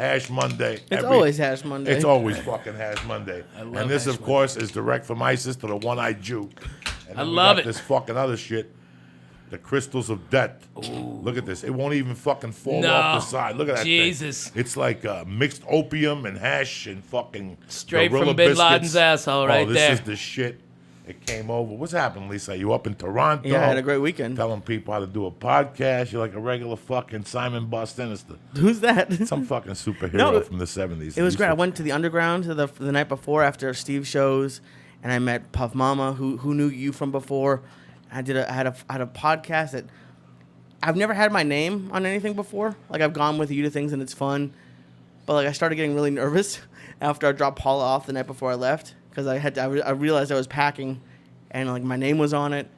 Hash Monday. It's always Hash Monday. It's always fucking Hash Monday. love And this, Hash of course, is direct from ISIS to the one-eyed Jew. And I then we love got it. this fucking other shit. The crystals of death. Look at this. It won't even fucking fall off the side. Look at that Jesus. thing. It's like mixed opium and hash and fucking Straight gorilla from Bin biscuits. Laden's asshole right this there. is the shit. It came over. What's happened, Lisa? You up in Toronto? Yeah, I had a great weekend. Telling people how to do a podcast. You're like a regular fucking Simon Bostenister. Who's that? Some fucking superhero No, from the 70s. It was great. I went to the Underground the night before after Steve's shows, and I met Puff Mama, who knew you from before. I had a podcast that I've never had my name on anything before. Like, I've gone with you to things and it's fun, but like I started getting really nervous after I dropped Paula off the night before I left because I realized I was packing, and like my name was on it,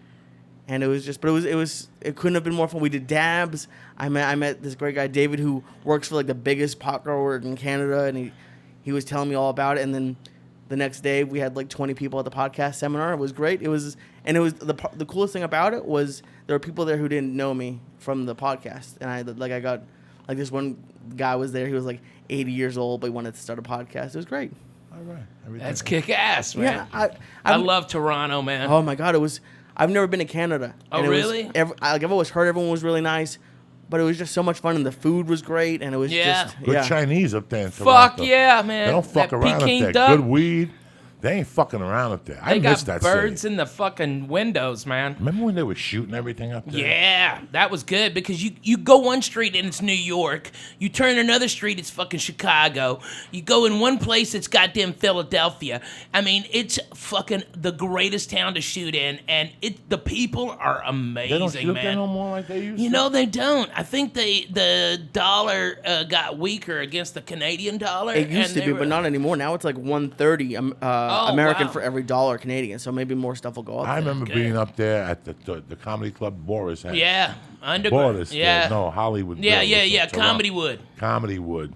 and it was just, but it couldn't have been more fun. We did dabs. I met this great guy David who works for like the biggest pot grower in Canada, and he was telling me all about it, and then the next day we had like 20 people at the podcast seminar. It was great. It was the coolest thing about it was there were people there who didn't know me from the podcast, and I got like this one guy was there. He was like 80 years old, but he wanted to start a podcast. It was great. All right. That's kick ass, man. Yeah, I love Toronto, man. Oh my God, it was. I've never been to Canada. Oh, and really? I've always heard everyone was really nice, but it was just so much fun, and the food was great, and it was just Good Chinese up there in Fuck Toronto. yeah, man. They don't fuck That around Peking up there. duck. Good weed. They ain't fucking around up there. I They miss got that birds city. in the fucking windows, man. Remember when they were shooting everything up there? Yeah, that was good because you go one street and it's New York. You turn another street, it's fucking Chicago. You go in one place, it's goddamn Philadelphia. I mean, it's fucking the greatest town to shoot in, and the people are amazing, They don't shoot man. there no more like they used to? You know, they don't. I think the dollar got weaker against the Canadian dollar. It used to be, but not anymore. Now it's like 130 American for every dollar Canadian. So maybe more stuff will go up. I there. remember being up there at the comedy club Boris had. Yeah, underground. Boris. Yeah. No, Hollywood. Yeah, Bill, yeah, was yeah. in Toronto. Comedy Wood. Comedy Wood.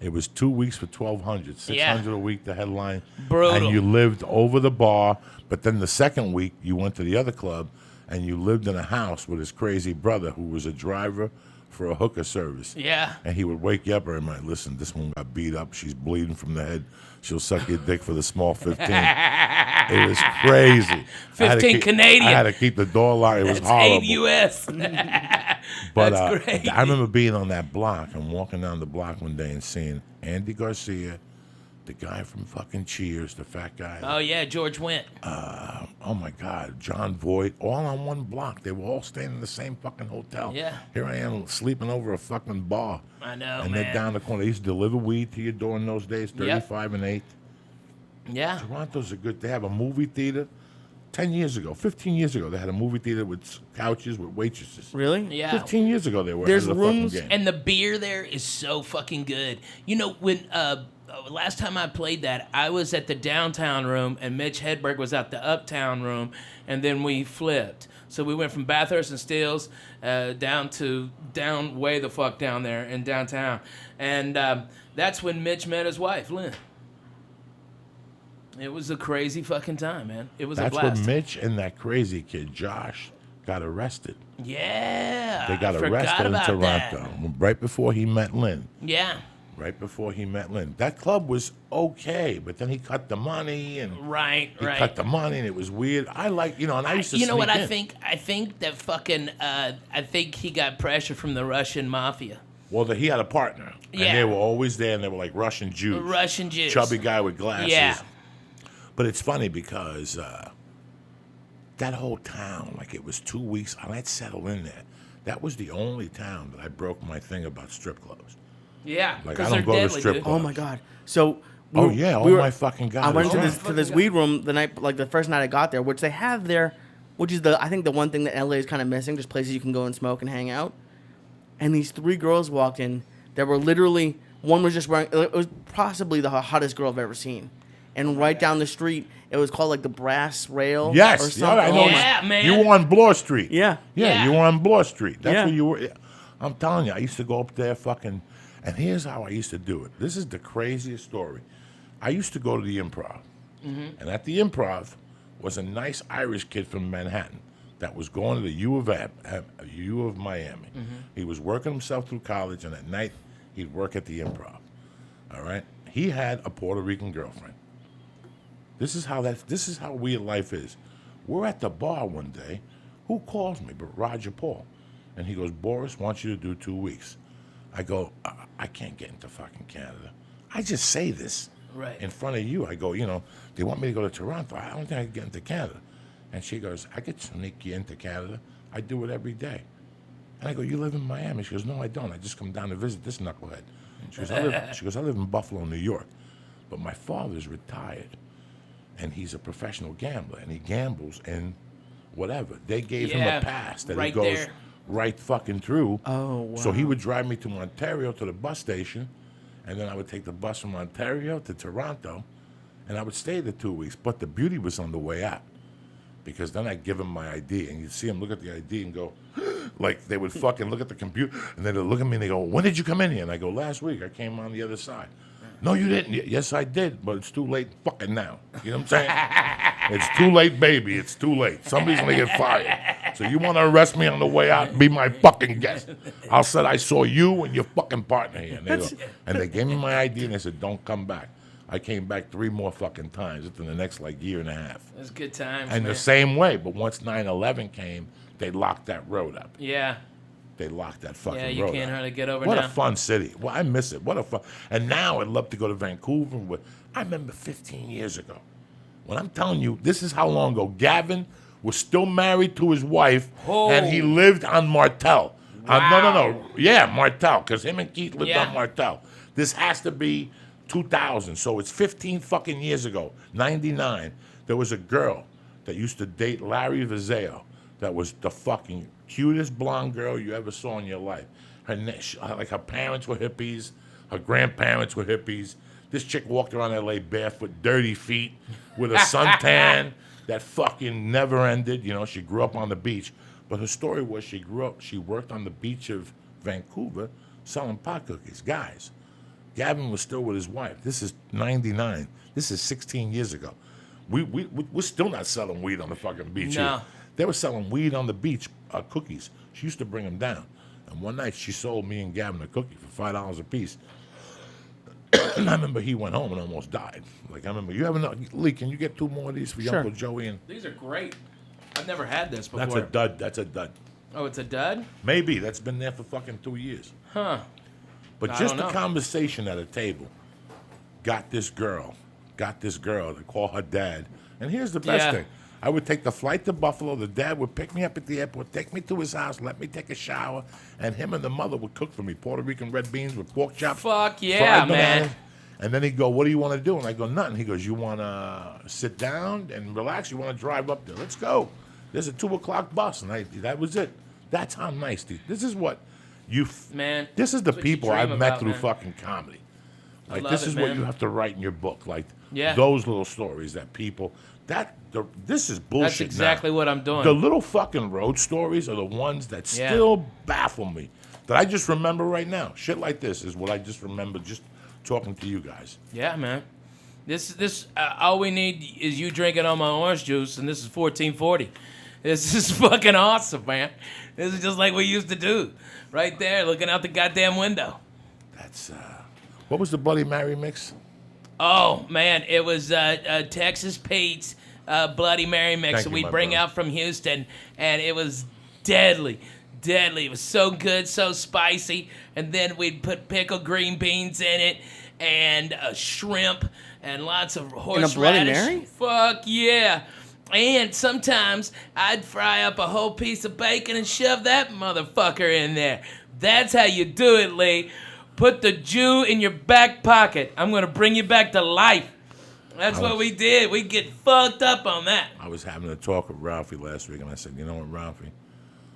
It was 2 weeks for $1,200, $600 a week. The headline. Brutal. And you lived over the bar. But then the second week, you went to the other club, and you lived in a house with his crazy brother, who was a driver for a hooker service. Yeah. And he would wake you up and might listen. This one got beat up. She's bleeding from the head. She'll suck your dick for the small 15. It was crazy. 15 Canadian. I had to keep the door locked. It was That's horrible. 8 US. But That's great. I remember being on that block and walking down the block one day and seeing Andy Garcia, the guy from fucking Cheers, the fat guy. Oh, yeah, George Wendt. Oh my God, John Voight, all on one block. They were all staying in the same fucking hotel. Yeah. Here I am sleeping over a fucking bar. I know, and man. they're down the corner. They used to deliver weed to your door in those days, 35 and 8. Yeah. Toronto's a good. They have a movie theater. 10 years ago, 15 years ago, they had a movie theater with couches with waitresses. Really? Yeah. 15 years ago, they were. There's ahead of the rooms- fucking game. And the beer there is so fucking good. You know, when last time I played that, I was at the downtown room and Mitch Hedberg was at the uptown room, and then we flipped. So we went from Bathurst and Steeles down way the fuck down there in downtown. And that's when Mitch met his wife, Lynn. It was a crazy fucking time, man. It was a That's blast. when Mitch and that crazy kid, Josh, got arrested. Yeah. They got I forgot arrested in about Toronto that. right before he met Lynn. Yeah. Right before he met Lynn. That club was okay, but then he cut the money and Right, he right. cut the money and it was weird. I like, and I used to You know what sneak I in. think? I think that fucking I think he got pressure from the Russian mafia. Well, he had a partner. Yeah. And they were always there and they were like Russian Jews. Russian Jews. Chubby guy with glasses. Yeah. But it's funny because that whole town, like it was 2 weeks, and I'd settle in there. That was the only town that I broke my thing about strip clubs. Yeah, Like, because I they're don't go to deadly, strip dude. clubs. Oh my God. So. Oh, yeah, oh my fucking God. I went it was to this weed room the night, like the first night I got there, which they have there, which is I think the one thing that LA is kind of missing, just places you can go and smoke and hang out. And these 3 girls walked in. That were literally, one was just wearing, it was possibly the hottest girl I've ever seen. And right down the street, it was called like the Brass Rail. Yes, or yeah, something. I know. Yeah, man. You were on Bloor Street. Yeah. Yeah, you were on Bloor Street. That's Yeah. where you were. I'm telling you, I used to go up there fucking, and here's how I used to do it. This is the craziest story. I used to go to the Improv, and at the Improv was a nice Irish kid from Manhattan that was going to the U of Miami. He was working himself through college, and at night he'd work at the Improv. All right? He had a Puerto Rican girlfriend. This is how weird life is. We're at the bar one day. Who calls me but Roger Paul? And he goes, Boris wants you to do 2 weeks. I go, I can't get into fucking Canada. I just say this Right. in front of you. I go, they want me to go to Toronto. I don't think I can get into Canada. And she goes, I could sneak you into Canada. I do it every day. And I go, you live in Miami? She goes, no, I don't. I just come down to visit this knucklehead. She goes, I live in Buffalo, New York. But my father's retired. And he's a professional gambler. And he gambles in whatever. They gave him a pass that right he goes there. right fucking through. Oh, wow. So he would drive me to Ontario to the bus station. And then I would take the bus from Ontario to Toronto. And I would stay there 2 weeks. But the beauty was on the way out. Because then I'd give him my ID, and you'd see him look at the ID and go, like they would fucking look at the computer, and then they'd look at me and they go, when did you come in here? And I go, last week. I came on the other side. No, you didn't. Yes, I did, but it's too late fucking now. You know what I'm saying? It's too late, baby. It's too late. Somebody's going to get fired. So you want to arrest me on the way out? Be my fucking guest. I said I saw you and your fucking partner here. And they gave me my ID, and they said, don't come back. I came back 3 more fucking times within the next year and a half. It was good times, And man. the same way, but once 9/11 came, they locked that road up. Yeah. They locked that fucking road up. Yeah, you can't hardly get over What now. a fun city. Well, I miss it. What a fun. And now I'd love to go to Vancouver. I remember 15 years ago. When I'm telling you, this is how long ago. Gavin was still married to his wife, and he lived on Martel. No. Yeah, Martel, because him and Keith lived on Martel. This has to be 2000, so it's 15 fucking years ago, 99. There was a girl that used to date Larry Vizeo that was the fucking cutest blonde girl you ever saw in your life. Her parents were hippies, her grandparents were hippies. This chick walked around LA barefoot, dirty feet, with a suntan that fucking never ended. She grew up on the beach. But her story was she worked on the beach of Vancouver selling pot cookies. Guys, Gavin was still with his wife. This is 99. This is 16 years ago. We're still not selling weed on the fucking beach No. here. They were selling weed on the beach, cookies. She used to bring them down. And one night she sold me and Gavin a cookie for $5 a piece. And I remember he went home and almost died. Like, I remember, you have enough? Lee, can you get 2 more of these for your Sure. Uncle Joey? And These are great. I've never had this before. That's a dud. Oh, it's a dud? Maybe. That's been there for fucking 2 years. Huh. But I just don't the know. conversation at a table got this girl to call her dad. And here's the best Yeah. thing. I would take the flight to Buffalo. The dad would pick me up at the airport, take me to his house, let me take a shower, and him and the mother would cook for me Puerto Rican red beans with pork chops. Fuck yeah, fried man. bananas. And then he'd go, what do you want to do? And I go, nothing. He goes, you want to sit down and relax? You want to drive up there? Let's go. There's a 2 o'clock bus. And that was it. That's how nice this is what Man, this is the that's what you people dream I've met about, through man. fucking comedy. Like, love this it, is what man. you have to write in your book. Like, Yeah. those little stories that people, this is bullshit. That's exactly now. what I'm doing. The little fucking road stories are the ones that still baffle me. That I just remember right now. Shit like this is what I just remember just talking to you guys. Yeah, man. This all we need is you drinking all my orange juice, and this is 1440. This is fucking awesome, man. This is just like we used to do, right there, looking out the goddamn window. That's, what was the Bloody Mary mix? Oh man, it was Texas Pete's Bloody Mary mix Thank that you, we my bring brother. out from Houston, and it was deadly. It was so good, so spicy, and then we'd put pickled green beans in it, and shrimp, and lots of horseradish. Bloody Mary? Fuck yeah! And sometimes I'd fry up a whole piece of bacon and shove that motherfucker in there. That's how you do it, Lee. Put the Jew in your back pocket. I'm gonna bring you back to life. That's what we did. We get fucked up on that. I was having a talk with Ralphie last week, and I said, you know what, Ralphie?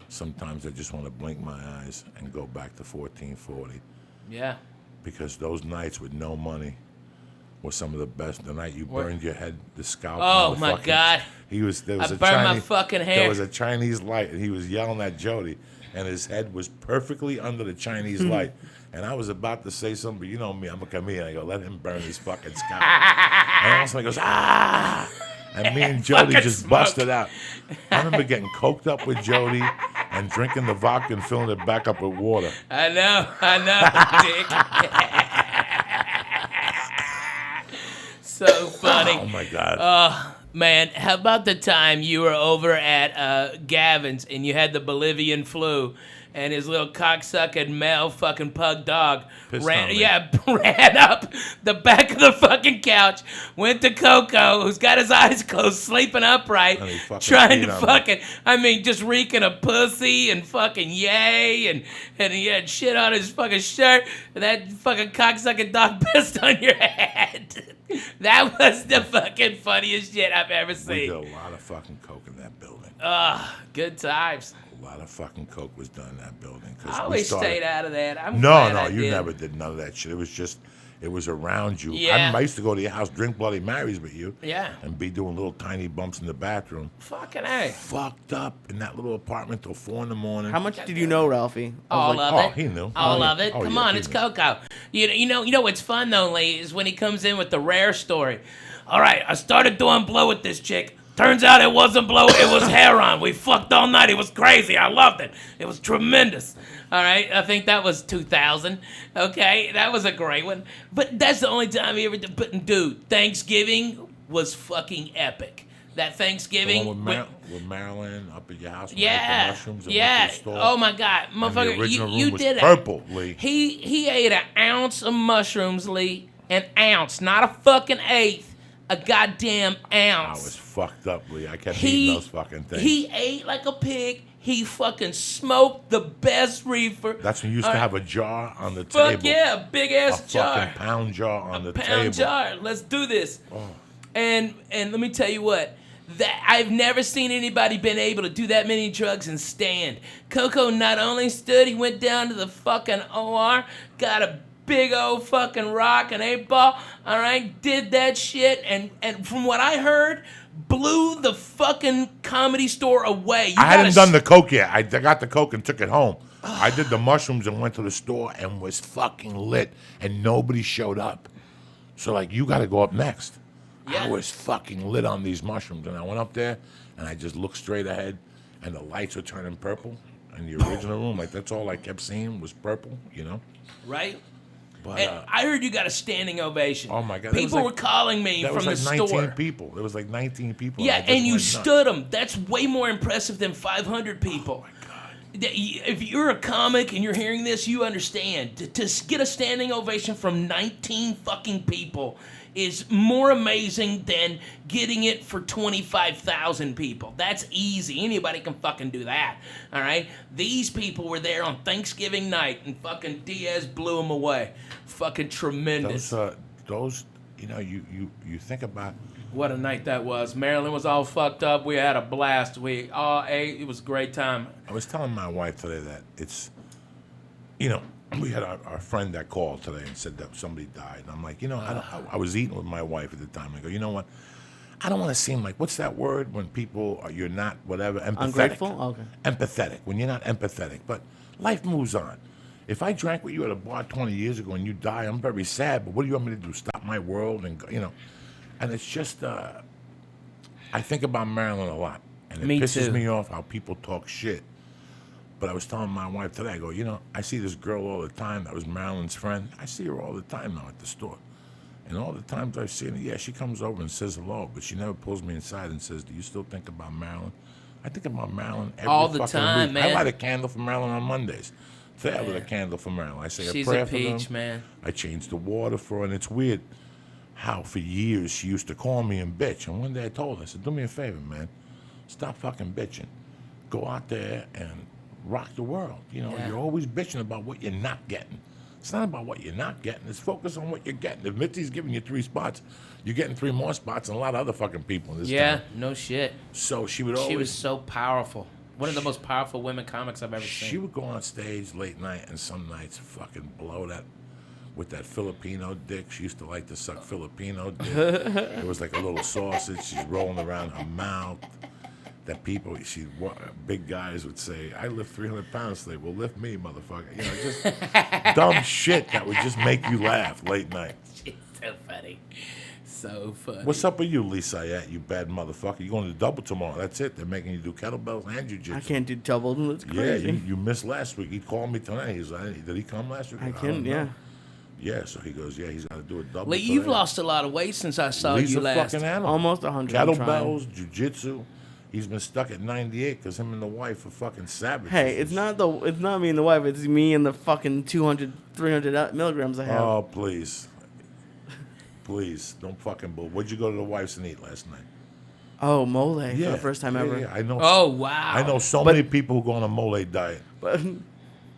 Sometimes I just want to blink my eyes and go back to 1440. Yeah. Because those nights with no money were some of the best. The night you burned your head, the scalp. Oh, the my fucking- God. There was I a burned my Chinese, fucking hair. There was a Chinese light, and he was yelling at Jody, and his head was perfectly under the Chinese light. And I was about to say something, but you know me, I'm a comedian. I go, let him burn his fucking scalp. And all of a sudden he goes, ah! And me and Jody Fucking just smoke. busted out. I remember getting coked up with Jody and drinking the vodka and filling it back up with water. I know, Dick. So funny. Oh my God. Man, how about the time you were over at Gavin's and you had the Bolivian flu and his little cocksucking male fucking pug dog Pissed on me. ran up the back of the fucking couch, went to Coco, who's got his eyes closed, sleeping upright, And he fucking trying to peed on me. fucking, I mean, just reeking of pussy and fucking yay, and he had shit on his fucking shirt, and that fucking cocksucking dog pissed on your head. That was the fucking funniest shit I've ever We seen. did a lot of fucking coke in that building. Good times. A lot of fucking coke was done in that building. 'Cause I we always started- stayed out of that. I'm No, glad no, I you did. never did none of that shit. It was just, it was around you. Yeah. I remember I used to go to your house, drink Bloody Marys with you. Yeah. And be doing little tiny bumps in the bathroom. Fucking A. Fucked up in that little apartment till 4 in the morning. How much did you know, Ralphie? I was All like, of oh, it. he knew. All Oh, of it. oh, Come yeah, on, he it's knew. Coco. You know what's fun though, Lee, is when he comes in with the rare story. All right, I started doing blow with this chick. Turns out it wasn't blow, it was heroin. We fucked all night. It was crazy. I loved it. It was tremendous. All right, I think that was 2000. Okay, that was a great one. But that's the only time he ever did. But dude, Thanksgiving was fucking epic. That The Thanksgiving. one with Marilyn up at your house. When I ate Yeah, the mushrooms and yeah. went to the store. Oh my God, And the motherfucker, original you room was did it. purple, Lee. He ate an ounce of mushrooms, Lee. An ounce, not a fucking eighth. A goddamn I ounce. was fucked up, Lee. I kept eating those fucking things. He ate like a pig. He fucking smoked the best reefer. That's when you used to have a jar on the Fuck table. yeah, a big A ass jar. fucking pound jar on the Pound table. jar. Let's do this. Oh. And let me tell you what. That I've never seen anybody been able to do that many drugs and stand. Coco not only stood, he went down to the fucking OR, got a big old fucking rock and 8-ball, all right, did that shit, and from what I heard, blew the fucking Comedy Store away. You I hadn't gotta done the coke yet. I got the coke and took it home. I did the mushrooms and went to the store and was fucking lit, and nobody showed up. So like, you got to go up next. Yeah. I was fucking lit on these mushrooms, and I went up there and I just looked straight ahead, and the lights were turning purple in the original room. Like that's all I kept seeing was purple, you know. right? But And I heard you got a standing ovation. oh my God, there was People like- were calling me that from was the like 19 store. people. There was like 19 people. Yeah, I just and you went nuts. stood them. That's way more impressive than 500 people. Oh my God. If you're a comic and you're hearing this, you understand. To get a standing ovation from 19 fucking people is more amazing than getting it for 25,000 people. That's easy. Anybody can fucking do that. All right? These people were there on Thanksgiving night and fucking Diaz blew them away. Fucking tremendous. Those, you know, you think about. What a night that was. Marilyn was all fucked up. We had a blast. We all ate. It was a great time. I was telling my wife today that it's, you know, we had our friend that called today and said that somebody died. And I'm like, you know, I was eating with my wife at the time. I go, you know what? I don't want to seem like, what's that word when people are, you're not, whatever, empathetic. Ungrateful? Okay. Empathetic, when you're not empathetic. But life moves on. If I drank with you at a bar 20 years ago and you die, I'm very sad, but what do you want me to do? Stop my world? And, you know, and it's just, I think about Marilyn a lot. And it Me pisses too. me off how people talk shit. But I was telling my wife today, I go, you know, I see this girl all the time that was Marilyn's friend. I see her all the time now at the store. And all the times I've seen her, yeah, she comes over and says hello, but she never pulls me inside and says, do you still think about Marilyn? I think about Marilyn every All the fucking time, week. man. I light a candle for Marilyn on Mondays. Today I lit a candle for Marilyn. I say She's a prayer a peach, for them. man. I changed the water for her, and it's weird how for years she used to call me and bitch. And one day I told her, I said, do me a favor, man. Stop fucking bitching. Go out there and rock the world. You know, Yeah. you're always bitching about what you're not getting. It's not about what you're not getting. It's focus on what you're getting. If Mitzi's giving you 3 spots, you're getting 3 more spots than a lot of other fucking people in this Yeah, town. no shit. So she would always... She was so powerful. One of the most powerful women comics I've ever She seen. would go on stage late night and some nights fucking blow that with that Filipino dick. She used to like to suck Filipino dick. It was like a little sausage. She's rolling around her mouth. That people, big guys would say, I lift 300 pounds today. Well, lift me, motherfucker. You know, just dumb shit that would just make you laugh late night. She's so funny. So funny. What's up with you, Lee Syatt, you bad motherfucker? You're going to double tomorrow. That's it. They're making you do kettlebells and jiu-jitsu. I can't do double. That's Yeah, crazy. you missed last week. He called me tonight. He's like, did he come last week? I don't can, know. yeah. Yeah, so he goes, yeah, he's got to do a double. Lee, you've today. lost a lot of weight since I saw He's you a last. fucking animal. Almost 100. I'm trying. Kettlebells, jiu-jitsu. He's been stuck at 98 because him and the wife are fucking savages. Hey, it's not me and the wife. It's me and the fucking 200, 300 milligrams I have. Oh, please. Please, don't fucking bull. What'd you go to the wife's and eat last night? Oh, mole for the first time ever. Yeah, I know. Oh, wow. I know so many people who go on a mole diet. But,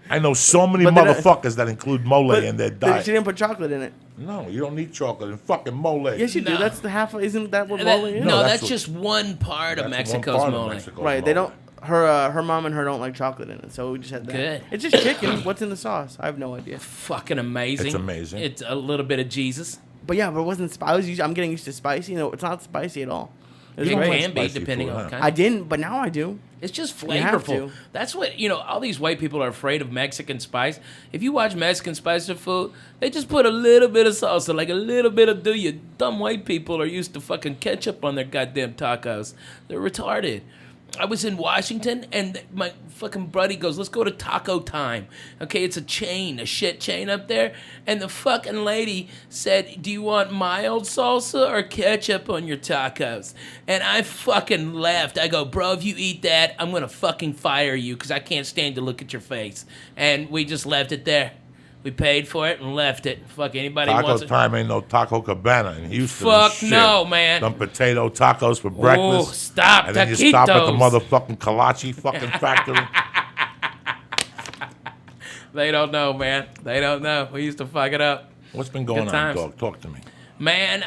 I know so many But then motherfuckers that include mole in their she diet. didn't put chocolate in it. No, you don't need chocolate in fucking mole. Yes, you do. No. That's the half. Isn't that what mole is? No, that's that's what- just one part of That's one Mexico's part of mole. Mexico's Right. They mole. don't. Her mom and her don't like chocolate in it, so we just had that. Good. It's just chicken. What's in the sauce? I have no idea. Fucking amazing. It's amazing. It's a little bit of Jesus. But yeah, but it wasn't spicy. I'm getting used to spicy. No, it's not spicy at all. It's It great. can be Spicy depending food, on huh? kind. I didn't, but now I do. It's just You have flavorful. to. That's what, all these white people are afraid of Mexican spice. If you watch Mexican spice of food, they just put a little bit of salsa, like a little bit of you dumb white people are used to fucking ketchup on their goddamn tacos. They're retarded. I was in Washington, and my fucking buddy goes, let's go to Taco Time. Okay, it's a chain, a shit chain up there. And the fucking lady said, do you want mild salsa or ketchup on your tacos? And I fucking laughed. I go, bro, if you eat that, I'm going to fucking fire you because I can't stand to look at your face. And we just left it there. We paid for it and left it. Fuck, anybody Taco wants it. Time ain't no Taco Cabana in Houston. Fuck and shit. no, man. Them potato tacos for breakfast. Oh, stop. And then you stop at the Taquitos. motherfucking Kolache fucking factory. They don't know, man. They don't know. We used to fuck it up. What's been going on, times. dog? Talk to me. Man,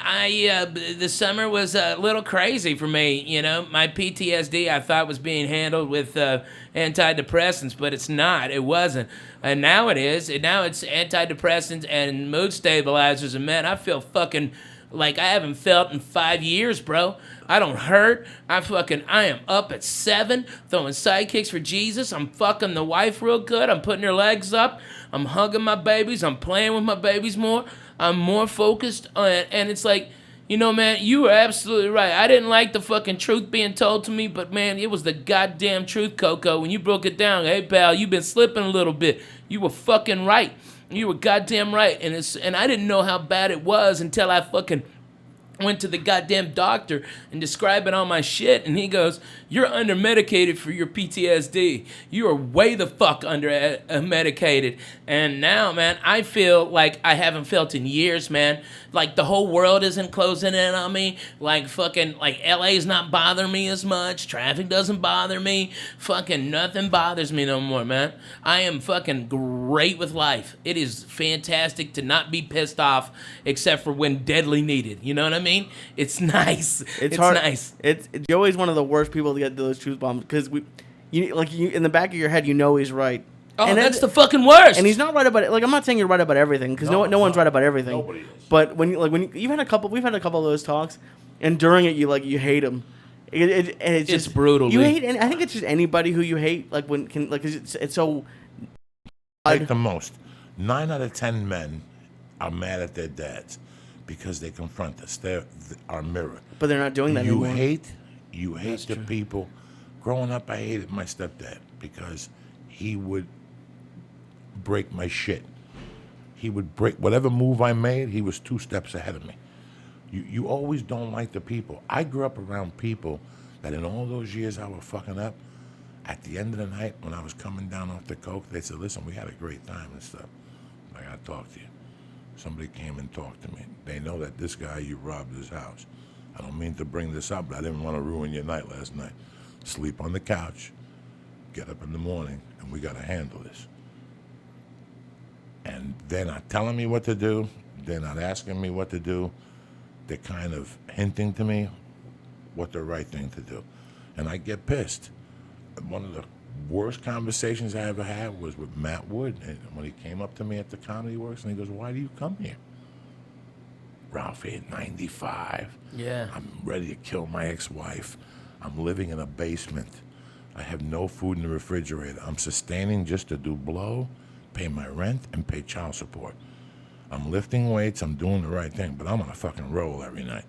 the summer was a little crazy for me. My PTSD I thought was being handled with antidepressants, but it's not. It wasn't, and now it is. And now it's antidepressants and mood stabilizers. And man, I feel fucking like I haven't felt in 5 years, bro. I don't hurt. I am up at 7, throwing sidekicks for Jesus. I'm fucking the wife real good. I'm putting her legs up. I'm hugging my babies. I'm playing with my babies more. I'm more focused on it. And it's like, man, you were absolutely right. I didn't like the fucking truth being told to me, but man, it was the goddamn truth, Coco. When you broke it down, hey, pal, you've been slipping a little bit. You were fucking right. You were goddamn right. And I didn't know how bad it was until I fucking went to the goddamn doctor and describing all my shit, and he goes, you're under medicated for your PTSD. You are way the fuck under medicated. And now, man, I feel like I haven't felt in years, man. Like the whole world isn't closing in on me. Like fucking, like LA's not bothering me as much. Traffic doesn't bother me. Fucking nothing bothers me no more, man. I am fucking great with life. It is fantastic to not be pissed except for when deadly needed. You know what I mean? It's nice. It's hard. nice. It's Joey's one of the worst people to get those truth bombs because you in the back of your head, he's right. Oh, And that's the fucking worst. And he's not right about it. Like, I'm not saying you're right about everything because no one's right about everything. Nobody is. But when we've had a couple of those talks, and during it you hate him. It's just brutal, You Lee. hate, and I think it's just anybody who you hate. Like it's so. I hate the most. 9 out of 10 men are mad at their dads because they confront us. They're our mirror. But they're not doing that You anymore. hate the people. Growing up, I hated my stepdad because he would break my shit. He would break whatever move I made. He was 2 steps ahead of me. You always don't like the people. I grew up around people that in all those years I was fucking up, at the end of the night when I was coming down off the coke, they said, listen, we had a great time and stuff. I got to talk to you. Somebody came and talked to me. They know that this guy, you robbed his house. I don't mean to bring this up, but I didn't want to ruin your night last night. Sleep on the couch, get up in the morning, and we got to handle this. And they're not telling me what to do. They're not asking me what to do. They're kind of hinting to me what the right thing to do. And I get pissed. One of the worst conversations I ever had was with Matt Wood. And when he came up to me at the Comedy Works, and he goes, why do you come here? Ralphie, 95. Yeah. I'm ready to kill my ex-wife. I'm living in a basement. I have no food in the refrigerator. I'm sustaining just to do blow, pay my rent, and pay child support. I'm lifting weights. I'm doing the right thing, but I'm on a fucking roll every night.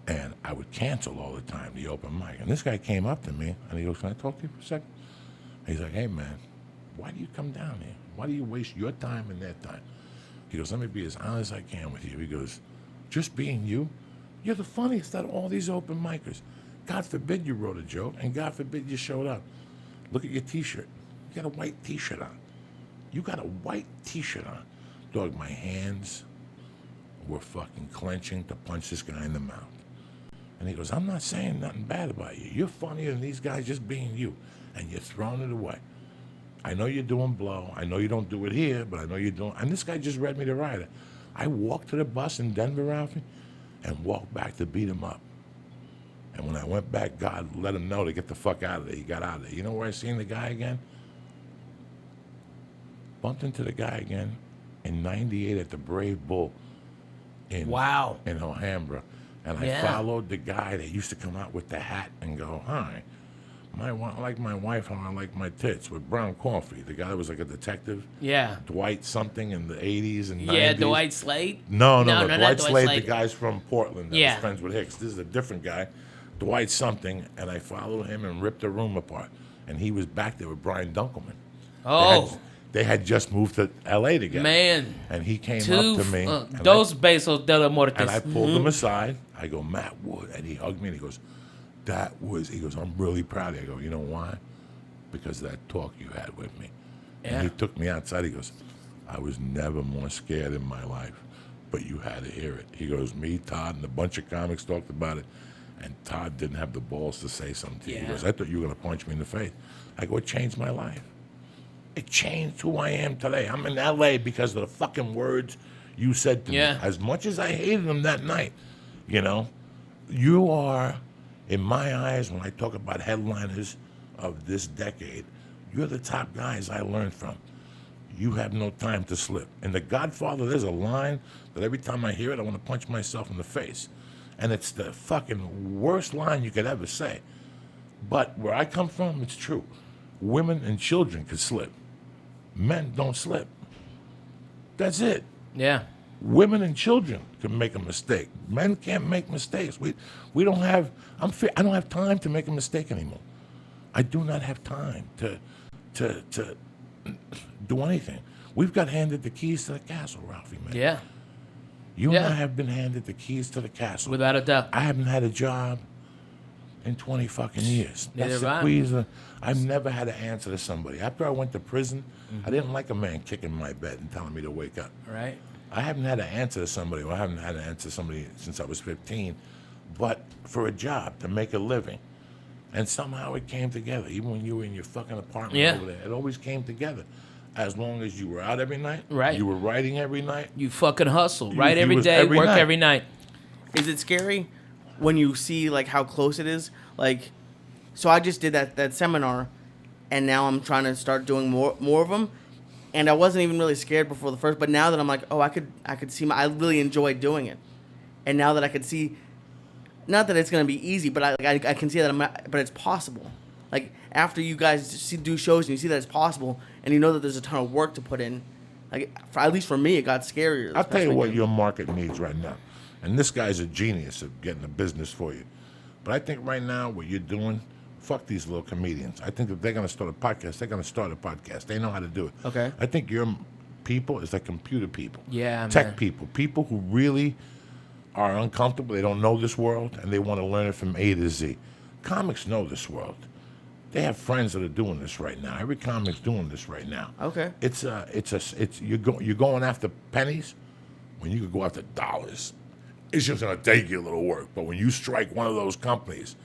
And I would cancel all the time, the open mic. And this guy came up to me, and he goes, can I talk to you for a second? He's like, hey, man, why do you come down here? Why do you waste your time and their time? He goes, let me be as honest as I can with you. He goes, just being you, you're the funniest out of all these open micers. God forbid you wrote a joke, and God forbid you showed up. Look at your T-shirt. You got a white T-shirt on. You got a white T-shirt on. Dog, my hands were fucking clenching to punch this guy in the mouth. And he goes, I'm not saying nothing bad about you. You're funnier than these guys just being you. And you're throwing it away. I know you're doing blow. I know you don't do it here, but I know you're doing... And this guy just read me the rider. I walked to the bus in Denver, Ralphie, and walked back to beat him up. And when I went back, God let him know to get the fuck out of there. He got out of there. You know where I seen the guy again? Bumped into the guy again in 98 at the Brave Bull in Alhambra. And I followed the guy that used to come out with the hat and go, hi, I like my wife and I like my tits with brown coffee. The guy was like a detective. Yeah. Dwight something in the 80s and 90s. Yeah, Dwight Slade? No, not Dwight Slade, Slade. the guy's from Portland that Yeah. was friends with Hicks. This is a different guy, Dwight something, and I followed him and ripped the room apart. And he was back there with Brian Dunkelman. Oh. They had just moved to L.A. together. Man. And he came up to me. Dos besos de la muertes. And I pulled him aside. I go, Matt Wood. And he hugged me and he goes, he goes, I'm really proud of you. I go, you know why? Because of that talk you had with me. Yeah. And he took me outside. He goes, I was never more scared in my life, but you had to hear it. He goes, me, Todd, and a bunch of comics talked about it, and Todd didn't have the balls to say something to you. He goes, I thought you were going to punch me in the face. I go, it changed my life. It changed who I am today. I'm in L.A. because of the fucking words you said to me. As much as I hated them that night, you know, you are, in my eyes, when I talk about headliners of this decade, you're the top guys I learned from. You have no time to slip. In The Godfather, there's a line that every time I hear it, I want to punch myself in the face. And it's the fucking worst line you could ever say. But where I come from, it's true. Women and children could slip. Men don't slip. That's it. Yeah. Women and children can make a mistake. Men can't make mistakes. We don't have. I don't have time to make a mistake anymore. I do not have time to do anything. We've got handed the keys to the castle, Ralphie May. Yeah. You and I have been handed the keys to the castle. Without a doubt. I haven't had a job in 20 fucking years. Neither That's the have I. queasy. I've never had to answer to somebody. After I went to prison, I didn't like a man kicking my bed and telling me to wake up. Right. I haven't had to answer to somebody, or I haven't had to answer to somebody since I was 15, but for a job, to make a living. And somehow it came together. Even when you were in your fucking apartment over there, it always came together. As long as you were out every night, Right. You were writing every night. You fucking hustle, right? he Every was day, every work night. every night. Is it scary when you see like how close it is? Like, so I just did that seminar, and now I'm trying to start doing more of them. And I wasn't even really scared before the first, but now that I'm like, oh, I could see I really enjoy doing it, and now that I could see, not that it's gonna be easy, but I can see that but it's possible. Like after you guys do shows and you see that it's possible, and you know that there's a ton of work to put in, like at least for me, it got scarier. I'll tell you what your market needs right now, and this guy's a genius of getting a business for you. But I think right now what you're doing, fuck these little comedians. I think if they're going to start a podcast, they're going to start a podcast. They know how to do it. Okay. I think your people is like computer people. Yeah, Tech man. people who really are uncomfortable. They don't know this world, and they want to learn it from A to Z. Comics know this world. They have friends that are doing this right now. Every comic's doing this right now. Okay. You're going after pennies when you could go after dollars. It's just going to take you a little work. But when you strike one of those companies,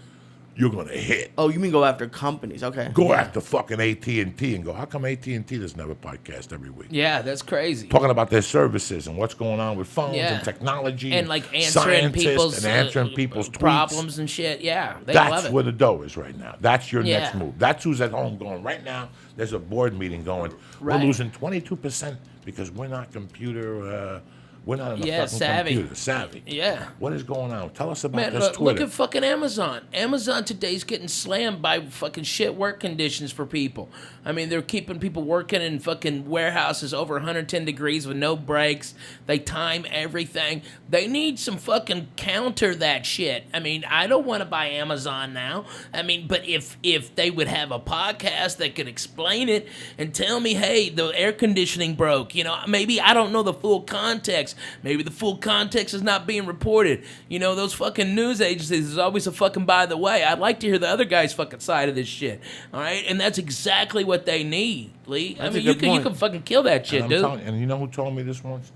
you're going to hit. Oh, you mean go after companies? Okay. Go after fucking AT&T and go, how come AT&T doesn't have a podcast every week? Yeah, that's crazy. Talking about their services and what's going on with phones Yeah. and technology And like answering scientists and answering people's tweets. problems and shit. Yeah, they love That's it. where the dough is right now. That's your next Yeah. move. That's who's at home going, right now, there's a board meeting going. Right. We're losing 22% because we're not computer We're not on the Yeah, fucking savvy. computer. Savvy. Yeah. What is going on? Tell us about Man, this look Twitter. at fucking Amazon. Amazon today's getting slammed by fucking shit work conditions for people. I mean, they're keeping people working in fucking warehouses over 110 degrees with no breaks. They time everything. They need some fucking counter that shit. I mean, I don't want to buy Amazon now. I mean, but if they would have a podcast that could explain it and tell me, hey, the air conditioning broke. You know, maybe I don't know the full context. Maybe the full context is not being reported. You know, those fucking news agencies is always a fucking by the way. I'd like to hear the other guy's fucking side of this shit. All right? And that's exactly what they need, Lee. That's I mean, a good you point. can fucking kill that shit, and dude. And you know who told me this once?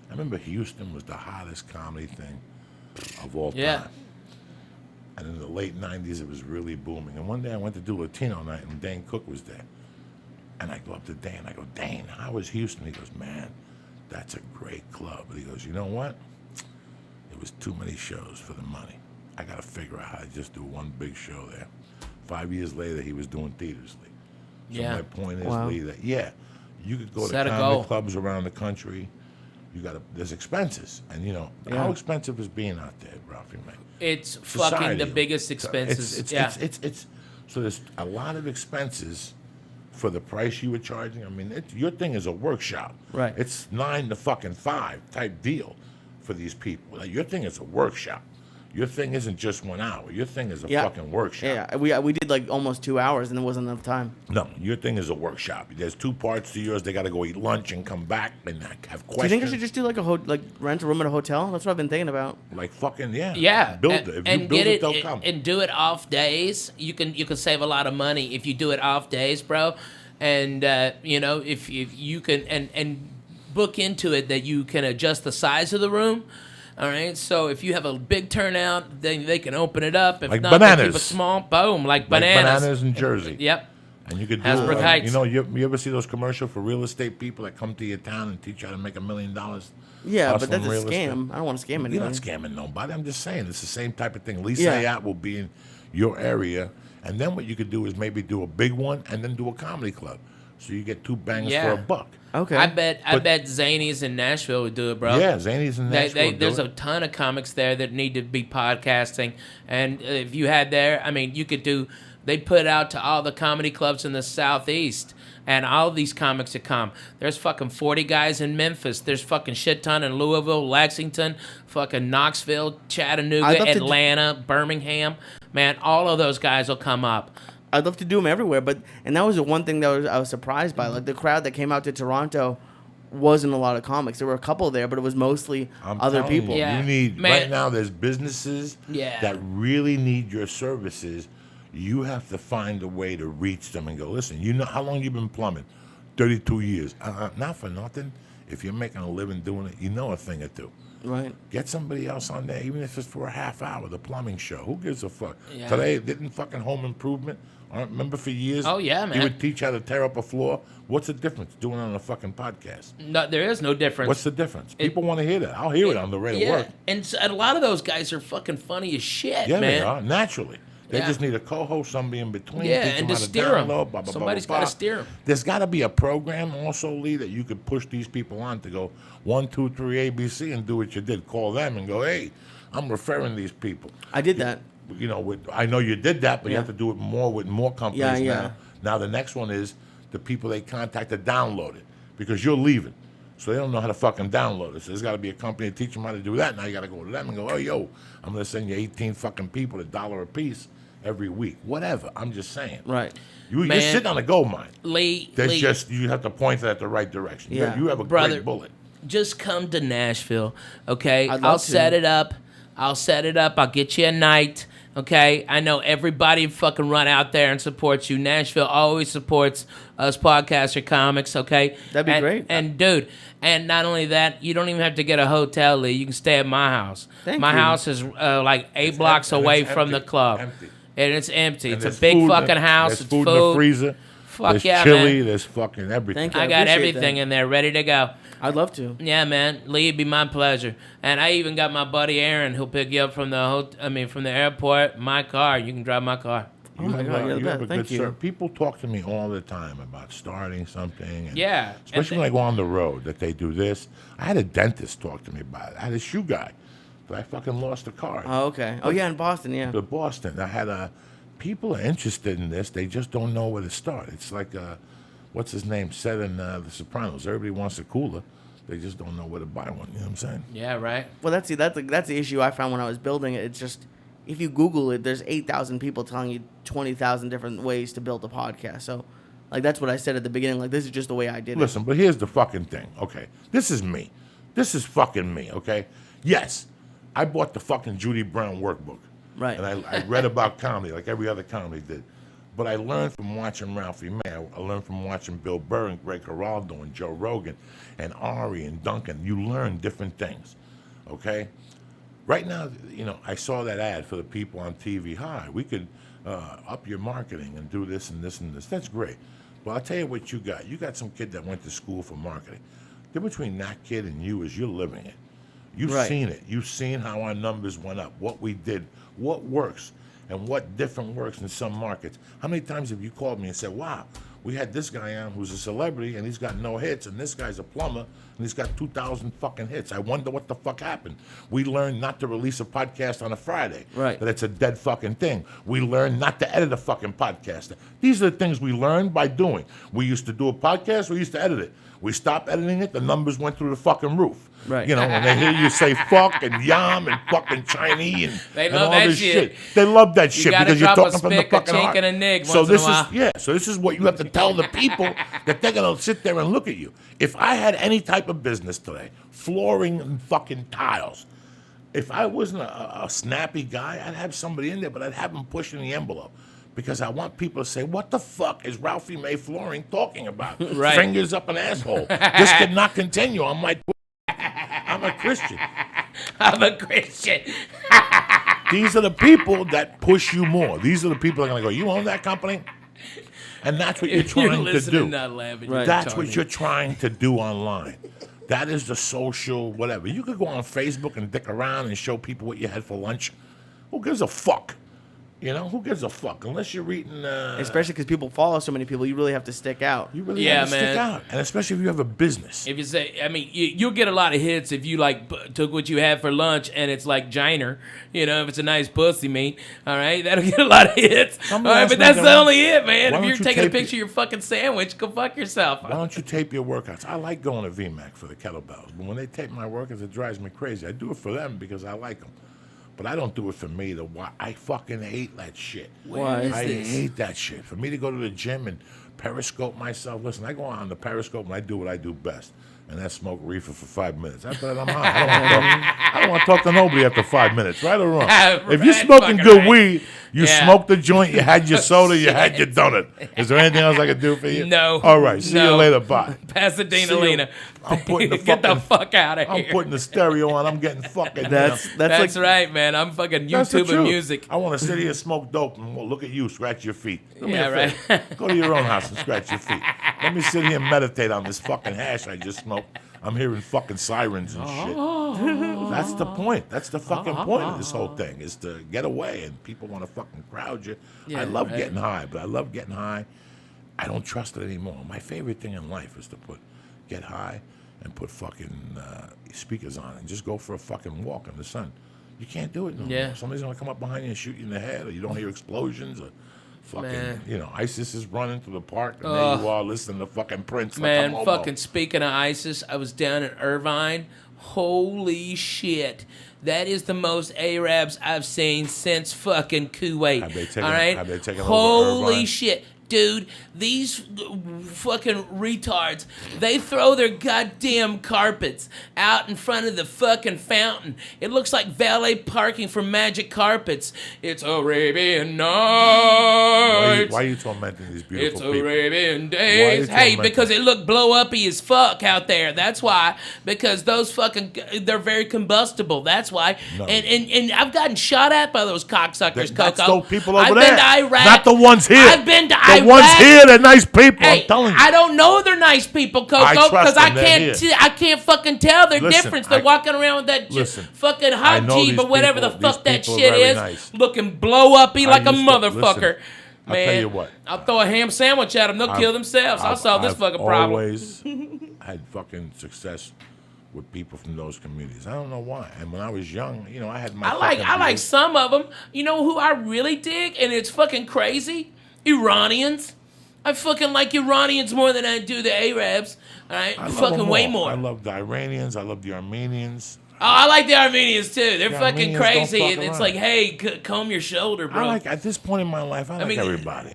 I remember Houston was the hottest comedy thing of all Yeah. time. And in the late 90s, it was really booming. And one day I went to do Latino night, and Dane Cook was there. And I go up to Dane. I go, Dane, how was Houston? He goes, man, that's a great club. But he goes, you know what? It was too many shows for the money. I got to figure out how to just do one big show there. 5 years later, he was doing theaters, Lee. So Yeah. my point is, Wow. Lee, that, you could go Set to a comedy goal. clubs around the country. There's expenses. And, how expensive is being out there, Ralphie May? It's fucking Society. the biggest expenses. It's so there's a lot of expenses for the price you were charging. I mean, your thing is a workshop. Right. It's 9 to fucking 5 type deal for these people. Like, your thing is a workshop. Your thing isn't just 1 hour. Your thing is a fucking workshop. Yeah, we did like almost 2 hours, and there wasn't enough time. No, your thing is a workshop. There's 2 parts to yours. They got to go eat lunch and come back and have questions. Do you think I should just do like rent a room at a hotel? That's what I've been thinking about. Like fucking yeah. Yeah, Build it. If you and build get it, they'll come. and do it off days. You can save a lot of money if you do it off days, bro. And if you can and book into it that you can adjust the size of the room. All right, so if you have a big turnout, then they can open it up. If Like not, they keep bananas. it small. Boom, like Like bananas. in Jersey. Yep. And you could do Hasbrook Heights. you ever see those commercials for real estate people that come to your town and teach you how to make $1 million? Yeah, but hustling that's a real estate? scam. I don't want to scam anyone. You're not scamming nobody. I'm just saying it's the same type of thing. Lisa Yeah. Syatt will be in your area, and then what you could do is maybe do a big one and then do a comedy club, so you get 2 bangs Yeah. for a buck. Okay. I bet But- Zanies in Nashville would do it, bro. Yeah, Zany's in Nashville. There's a ton of comics there that need to be podcasting, and if you had there, I mean, you could do. They put out to all the comedy clubs in the southeast, and all of these comics that come. There's fucking 40 guys in Memphis. There's fucking shit ton in Louisville, Lexington, fucking Knoxville, I'd Chattanooga, love to Atlanta, Birmingham. Man, all of those guys will come up. I'd love to do them everywhere, and that was the one thing that I was surprised by. Like the crowd that came out to Toronto wasn't a lot of comics. There were a couple there, but it was mostly I'm other telling people. You, Yeah. you need Man. right now. There's businesses Yeah. that really need your services. You have to find a way to reach them and go. Listen, you know how long you been plumbing? 32 years. Not for nothing. If you're making a living doing it, you know a thing or two. Right. Get somebody else on there, even if it's for a half hour. The plumbing show. Who gives a fuck? Yeah. Today didn't fucking Home Improvement. Remember for years? Oh, yeah, man. He would teach how to tear up a floor. What's the difference doing it on a fucking podcast? No, there is no difference. What's the difference? People want to hear that. I'll hear it on the way to work. And a lot of those guys are fucking funny as shit, Yeah, man. they are naturally. They Yeah. just need a co-host, somebody in between. Yeah, teach and them to how steer 'em. download, blah, blah, blah, Somebody's blah, gotta blah. steer 'em. There's got to be a program also, Lee, that you could push these people on to go 1, 2, 3, ABC, and do what you did. Call them and go, hey, I'm referring these people. I did that. I know you did that, but you Yeah. have to do it more with more companies Yeah, yeah. now. Now the next one is the people they contact to download it because you're leaving. So they don't know how to fucking download it. So there's got to be a company to teach them how to do that. Now you got to go to them and go, oh, yo, I'm going to send you 18 fucking people $1 a piece every week. Whatever. I'm just saying. Right. You're Man. sitting on a gold mine. Lee, You have to point it at the right direction. Yeah. You have a Brother, great bullet. just come to Nashville, okay? I'd love I'll to. set it up. I'll get you a night, okay? I know everybody fucking run out there and supports you. Nashville always supports us podcaster comics, okay? That'd be great. And dude, and not only that, you don't even have to get a hotel, Lee. You can stay at my house. Thank my you. house is like 8 It's blocks empty, and away it's from the empty. club. Empty. And it's empty. And It's a there's big food, fucking house. There's It's food in the freezer. Fuck there's yeah, chili. man. There's fucking everything. Thank you. I got appreciate everything that. in there ready to go. I'd love to. Yeah, man. Lee, it'd be my pleasure. And I even got my buddy Aaron who'll pick you up from the from the airport. My car. You can drive my car. Oh my God, you're the best. a Thank good you. service. People talk to me all the time about starting something. And Yeah. especially when I go on the road, that they do this. I had a dentist talk to me about it. I had a shoe guy that I fucking lost a card. Oh, okay. Oh, yeah, in Boston, yeah. To Boston. I had people are interested in this. They just don't know where to start. It's like, what's his name said in The Sopranos. Everybody wants a cooler. They just don't know where to buy one. You know what I'm saying? Yeah, right. Well, that's the issue I found when I was building it. It's just, if you Google it, there's 8,000 people telling you 20,000 different ways to build a podcast. So, like, that's what I said at the beginning. Like, this is just the way I did it. Listen, but here's the fucking thing, okay? This is me. This is fucking me, okay? Yes, I bought the fucking Judy Brown workbook. Right. And I read about comedy like every other comedy did. But I learned from watching Ralphie May. I learned from watching Bill Burr and Greg Giraldo and Joe Rogan and Ari and Duncan. You learn different things, okay? Right now, you know, I saw that ad for the people on TV. Hi, we could up your marketing and do this and this and this. That's great. Well, I'll tell you what you got. You got some kid that went to school for marketing. The difference between that kid and you is you're living it. You've Right. seen it. You've seen how our numbers went up, what we did, what works, and what different works in some markets. How many times have you called me and said, wow, we had this guy on who's a celebrity and he's got no hits, and this guy's a plumber and he's got 2,000 fucking hits. I wonder what the fuck happened. We learned not to release a podcast on a Friday. Right. That it's a dead fucking thing. We learned not to edit a fucking podcast. These are the things we learned by doing. We used to do a podcast, we used to edit it. We stopped editing it, the numbers went through the fucking roof. Right. You know, when they hear you say fuck and yum and fucking Chinese and, They and love all that this shit. They love that shit gotta because you're drop a talking from the spick, a fucking chink, heart. and a nig So once in a this while. so this is what you have to tell the people that they're gonna sit there and look at you. If I had any type of business today, flooring and fucking tiles, if I wasn't a snappy guy, I'd have somebody in there, but I'd have them pushing the envelope. Because I want people to say, what the fuck is Ralphie May Flooring talking about? Right. Fingers up an asshole. This could not continue. I'm like, I'm a Christian. I'm a Christian. These are the people that push you more. These are the people that are going to go, you own that company? And that's what you're If you're trying to listening, do. not laughing, Right. you're That's what retarded. you're trying to do online. That is the social whatever. You could go on Facebook and dick around and show people what you had for lunch. Who gives a fuck? You know, who gives a fuck? Unless you're eating... Especially because people follow so many people, you really have to stick out. you really Yeah, have to stick man. out. And especially if you have a business. If you say, I mean, you'll get a lot of hits if you like took what you had for lunch and it's like Giner, you know, if it's a nice pussy meat, all right, that'll get a lot of hits. All Somebody right, asked but me that's that the one. only hit, man. Why If don't you're you taking a tape picture of your fucking sandwich, go fuck yourself. Why don't you tape your workouts? I like going to VMAC for the kettlebells, but when they tape my workouts, it drives me crazy. I do it for them because I like them, but I don't do it for me. I fucking hate that shit. Why? I hate that shit. For me to go to the gym and periscope myself. Listen, I go on the periscope and I do what I do best, and that's smoke reefer for 5 minutes. After that, I'm high. I don't want to talk to nobody after 5 minutes, right or wrong. If you're Right, smoking fucking good right. weed, you Yeah. smoked the joint, you had your soda, you had your donut. Is there anything else I can do for you? No. All right. See you No. later. Bye. Pasadena, See you. Lena. I'm putting the Get the fucking- fuck out of I'm here. putting the stereo on. I'm getting fucking. That's That's like right, man. I'm fucking That's the YouTube and truth. music. I want to sit here and smoke dope and look at you, scratch your feet. Do me Yeah, a favor. right. Go to your own house and scratch your feet. Let me sit here and meditate on this fucking hash I just smoked. I'm hearing fucking sirens and shit. That's the point. That's the fucking point of this whole thing, is to get away, and people want to fucking crowd you. Yeah, I love right. getting high, but I love getting high. I don't trust it anymore. My favorite thing in life is to get high and put fucking speakers on and just go for a fucking walk in the sun. You can't do it no Yeah. more. Somebody's gonna come up behind you and shoot you in the head, or you don't hear explosions, or fucking, Man. you know, ISIS is running through the park, and Ugh. there you are listening to fucking Prince. Man, like a momo. fucking speaking of ISIS, I was down in Irvine. Holy shit. That is the most Arabs I've seen since fucking Kuwait. Have they taken- all right? have they taken over Holy Irvine? shit. Dude, these fucking retards, they throw their goddamn carpets out in front of the fucking fountain. It looks like valet parking for Magic Carpets. It's Arabian Nights. Why are you tormenting these beautiful It's people? Arabian Why days. is Hey, tormenting? because it looked blow uppy as fuck out there. That's why. Because those fucking, they're very combustible. That's why. No. And I've gotten shot at by those cocksuckers, That's Coco. those people over I've there. been to Iraq. Not the ones here. I've been to Iraq. The ones here, they're nice people. Hey, I'm telling you. I don't know they're nice people, Coco, I trust because I them, they're can't. here. I can't fucking tell their Listen, difference. They're I- walking around with that Listen, fucking I hot know Jeep these or whatever people- the fuck these that people are shit very is, nice. looking blow uppy like a used to- motherfucker. listen, I'll Man, tell you what. I'll throw a ham sandwich at them. They'll kill themselves. I'll solve this fucking problem. I've always had fucking success with people from those communities. I don't know why. And when I was young, you know, I had my. I like some of them. You know who I really dig, and it's fucking crazy. Iranians. I fucking like Iranians more than I do the Arabs. All right, I love fucking them way all. more. I love the Iranians. I love the Armenians. Oh, I like the Armenians too. They're The fucking Armenians crazy, don't and fuck it's around. like, hey, comb your shoulder, bro. I like at this point in my life. I like mean, everybody.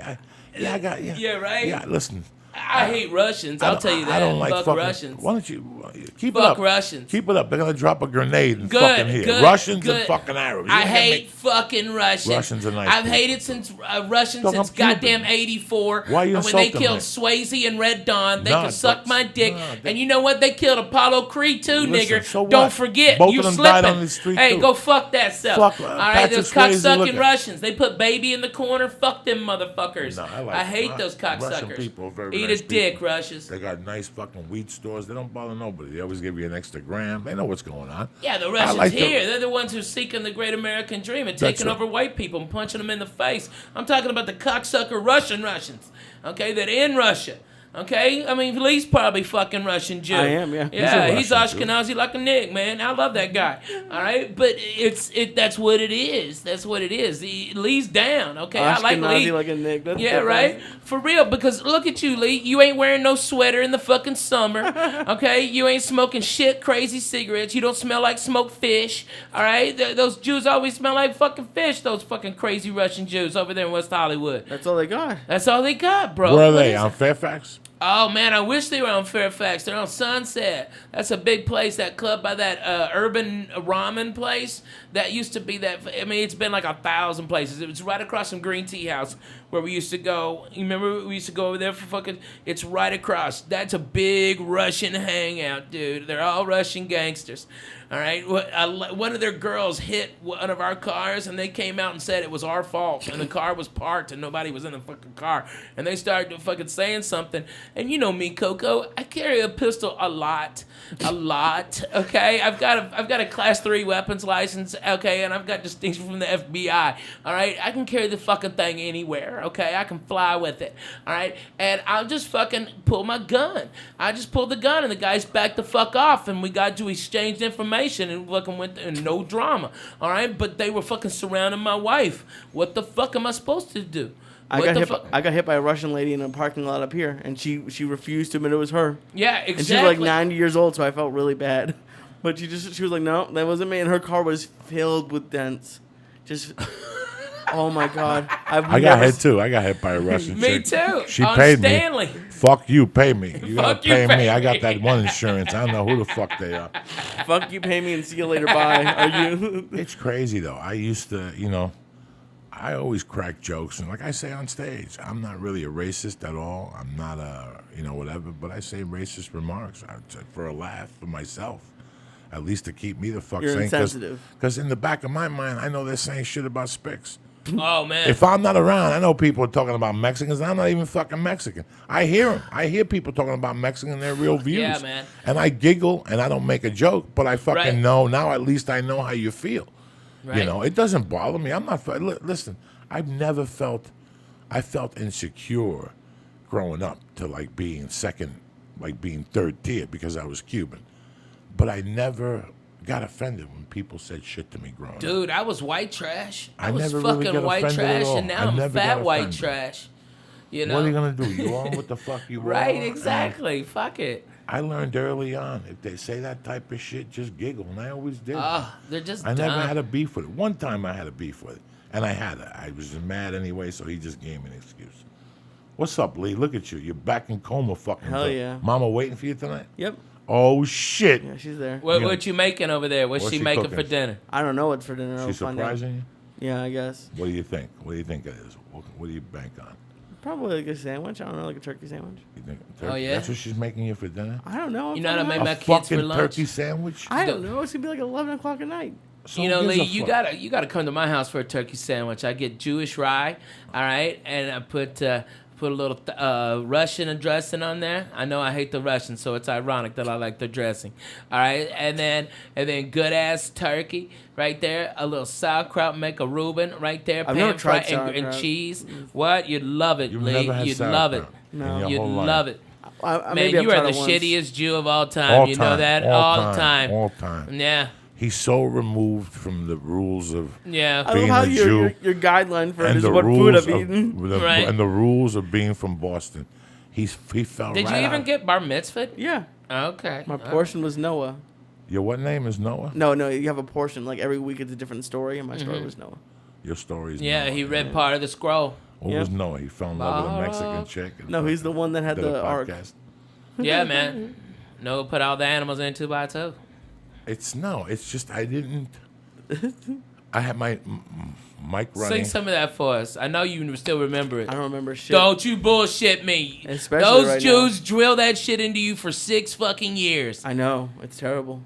Yeah, right? Yeah, listen. I hate Russians. I'll tell you that. I don't like Fuck fucking Russians. Why don't you keep it Fuck up? Russians. Keep it up. They're gonna drop a grenade and Good, fucking here. good, Russians good. and fucking Arabs. You I ain't gonna hate make- fucking Russians. Russians are nice I've people. hated Russians Look, since I'm Cuban. goddamn '84. Why you and when they insult them, killed man? Swayze and Red Dawn, they Nah, could suck but- my dick. nah, And you know what? They killed Apollo Creed too, Listen, nigger. so what? Don't forget, Both you of them slipping. died on the street, hey, too. go fuck that self. Fuck, All right, Patrick those Swayze, look cocksucking at- Russians. They put baby in the corner. Fuck them motherfuckers. No, I hate those Russian cocksuckers. people are very Eat nice a dick, people. Russians. They got nice fucking weed stores. They don't bother nobody. They always give you an extra gram. They know what's going on. Yeah, the I Russians like here, they're the ones who are seeking the great American dream and taking right. over white people and punching them in the face. I'm talking about the cocksucker Russians, okay, that are in Russia. Okay, I mean, Lee's probably fucking Russian Jew. I am, yeah. Yeah, He's he's a Russian Jew. Ashkenazi like a Nick, man. I love that guy. All right, but that's what it is. That's what it is. Lee's down. Okay, I like Ashkenazi Lee. like a Nick. That's Yeah, right? For real, because look at you, Lee. You ain't wearing no sweater in the fucking summer, okay? You ain't smoking shit crazy cigarettes. You don't smell like smoked fish, all right? Those Jews always smell like fucking fish, those fucking crazy Russian Jews over there in West Hollywood. That's all they got. That's all they got, bro. Where are What they? is On it? Fairfax? Oh, man, I wish they were on Fairfax. They're on Sunset. That's a big place, that club by that urban ramen place. That used to be that. I mean, it's been like 1,000 places. It was right across from Green Tea House where we used to go. You remember we used to go over there for fucking. It's right across. That's a big Russian hangout, dude. They're all Russian gangsters. All right. One of their girls hit one of our cars, and they came out and said it was our fault, and the car was parked, and nobody was in the fucking car, and they started fucking saying something. And you know me, Coco. I carry a pistol a lot. Okay. I've got a Class 3 weapons license. Okay, and I've got distinction from the FBI. All right. I can carry the fucking thing anywhere. Okay. I can fly with it. All right. And I'll just fucking pull my gun. I just pulled the gun, and the guys backed the fuck off, and we got to exchange information. And fucking went and no drama, all right. But they were fucking surrounding my wife. What the fuck am I supposed to do? I got hit by a Russian lady in a parking lot up here, and she refused to admit it was her. Yeah, exactly. And she was like 90 years old, so I felt really bad. But she was like, no, that wasn't me. And her car was filled with dents. Just, oh my God. I got hit too. I got hit by a Russian Me chick. too. She On paid Stanley. me. Fuck you, pay me. You gotta Fuck you, pay pay me. I me. got that one insurance. I don't know who the fuck they are. Fuck you, pay me, and see you later. Bye. Are you? It's crazy though. I used to, I always crack jokes, and like I say on stage, I'm not really a racist at all. I'm not a, whatever, but I say racist remarks for a laugh for myself, at least to keep me the fuck You're sane. insensitive. Because in the back of my mind, I know they're saying shit about Spicks. Oh man. If I'm not around, I know people are talking about Mexicans. And I'm not even fucking Mexican. I hear them. I hear people talking about Mexican and their real views. Yeah, man. And I giggle and I don't make a joke, but I fucking Right. know now. At least I know how you feel. Right. It doesn't bother me. I'm not. Listen, I've never felt. I felt insecure growing up to like being third tier because I was Cuban, but I never got offended when people said shit to me growing up. Dude, I was white trash. I I was never really fucking got white offended at trash, all. and now I I'm never fat got white offended. trash. What are you gonna do? You are what the fuck you are. Right, And exactly. Fuck it. I learned early on if they say that type of shit, just giggle, and I always did. They're just I dumb. never had a beef with it. One time I had a beef with it, and I was mad anyway, so he just gave me an excuse. What's up, Lee? Look at you. You're back in coma, fucking. Hell yeah. Mama waiting for you tonight? Yep. Oh shit. Yeah, she's there. What you making over there? What's she she making for cooking? dinner? I don't know what's for dinner. I'll She's find out. surprising you. Yeah, I guess. What do you think? What do you think it is? What do you bank on? Probably like a sandwich. I don't know, like a turkey sandwich. You think Oh, yeah? That's what she's making you for dinner? I don't know. You know what I mean? made A my kids for fucking lunch? turkey sandwich? I don't know. It's gonna be like 11 o'clock at night. So You know, who gives Lee, a you fuck? gotta come to my house for a turkey sandwich. I get Jewish rye, all right, and I put Put a little Russian dressing on there. I know I hate the Russians, so it's ironic that I like the dressing. All right, and then good ass turkey right there. A little sauerkraut, make a Reuben right there. I've never Pan fried tried and sauerkraut. cheese. What? You'd love it, You've Lee. never had You'd love it. sauerkraut in No. your You'd whole life. love it. Man, Man, you I've are tried the it once. shittiest Jew of all time. All You know time, that? all All the time, time. all time. Yeah. He's so removed from the rules of Yeah. I love being how a Jew your guideline for it and is the what food rules I've of eaten. Right. and the rules of being from Boston. He fell Did right you even out. get bar mitzvahed? Yeah, Okay. my portion was Noah. Your what name is Noah? No, you have a portion. Like every week it's a different story, and my Mm-hmm. story was Noah. Your story's Yeah, Noah. he read part of the scroll. What Yeah. was Noah? He fell in love with a Mexican chick. and No, he's the fucking one that had did a the ark. podcast. Yeah, man. Noah put all the animals in 2x2. It's just I didn't. I had my mic running. Sing some of that for us. I know you still remember it. I don't remember shit. Don't you bullshit me. Especially Those right Jews drill that shit into you for 6 fucking years. I know it's terrible.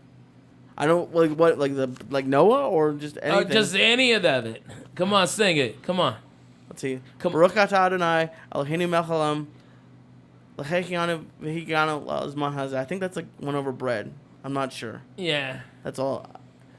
I don't like Noah or just Oh, anything. just any of it. Come on, sing it. Come on. Let's see. Come- Baruch atah Adonai Eloheinu melech haolam v'higanu l'zman hazeh. I think that's like one over bread. I'm not sure. Yeah. That's all.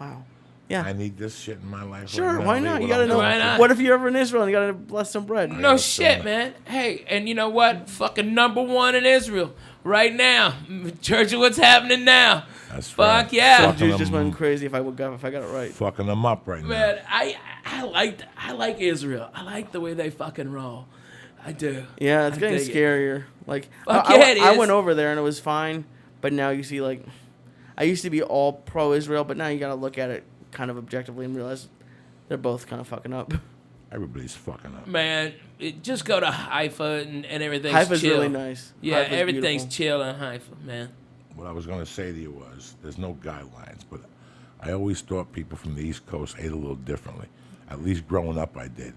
Wow. Yeah. I need this shit in my life. Sure. right now, Why Lee, not? You what gotta I'm know. going Why through. not? What if you're ever in Israel and you gotta bless some bread? No gotta shit, feel man. Hey, and you know what? Fucking number one in Israel right now. Church of what's happening now. That's Fuck right. yeah. Some Fucking Jews just them- went crazy if I got it right. Fucking them up right Man, now. I like Israel. I like the way they fucking roll. I do. Yeah, it's I getting dig it. scarier. Like Fuck I, yeah, it I is. went over there and it was fine, but now you see like I used to be all pro Israel, but now you gotta look at it kind of objectively and realize they're both kind of fucking up. Everybody's fucking up. Man, just go to Haifa and everything's Haifa's chill. really nice. Yeah, Haifa's everything's beautiful. chill in Haifa, man. What I was going to say to you was, there's no guidelines, but I always thought people from the East Coast ate a little differently. At least growing up, I did.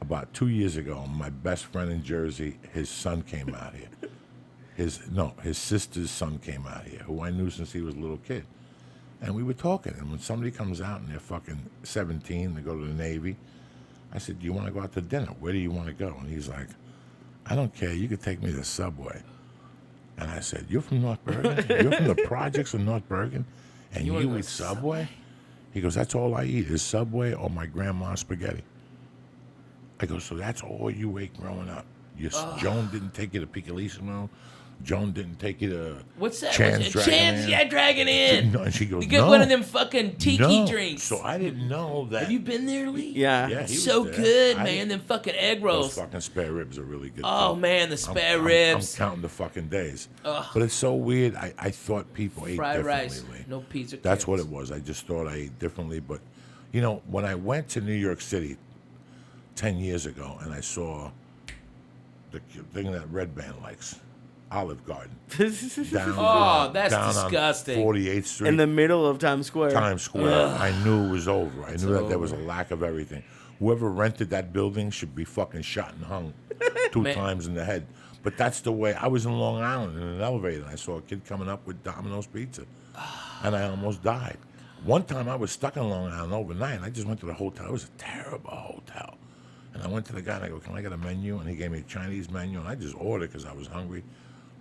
About 2 years ago, my best friend in Jersey, his son came out here. His sister's son came out here, who I knew since he was a little kid. And we were talking, and when somebody comes out and they're fucking 17, they go to the Navy, I said, do you want to go out to dinner? Where do you want to go? And he's like, I don't care. You could take me to Subway. And I said, you're from North Bergen? You're from the projects of North Bergen? And You wanna you go eat to Subway? He goes, that's all I eat is Subway or my grandma's spaghetti. I go, so that's all you ate growing up? Joan didn't take you to Piccolissimo? Joan didn't take you to What's that? Chan's What's that? Dragon Chance, Inn? yeah, Dragon Inn. No, and she goes, You get no. one of them fucking tiki no. drinks. So I didn't know that. Have you been there, Lee? Yeah. Yeah, he So was there. good, I man. didn't- Them fucking egg Those rolls. fucking spare ribs are really good. Oh, too. man, the spare I'm ribs. counting the fucking days. Ugh. But it's so weird. I thought people ate Fried differently. rice, Lee. no peas or That's what carrots. it was. I just thought I ate differently. But, you know, when I went to New York City 10 years ago and I saw the thing that Red Band likes, Olive Garden. Down, Oh, that's down disgusting. On 48th Street. In the middle of Times Square. Times Square. I knew it was over. I knew that there was a lack of everything. Whoever rented that building should be fucking shot and hung 2 Man. times in the head. But that's the way. I was in Long Island in an elevator, and I saw a kid coming up with Domino's Pizza, and I almost died. One time I was stuck in Long Island overnight, and I just went to the hotel. It was a terrible hotel. And I went to the guy, and I go, can I get a menu? And he gave me a Chinese menu, and I just ordered because I was hungry.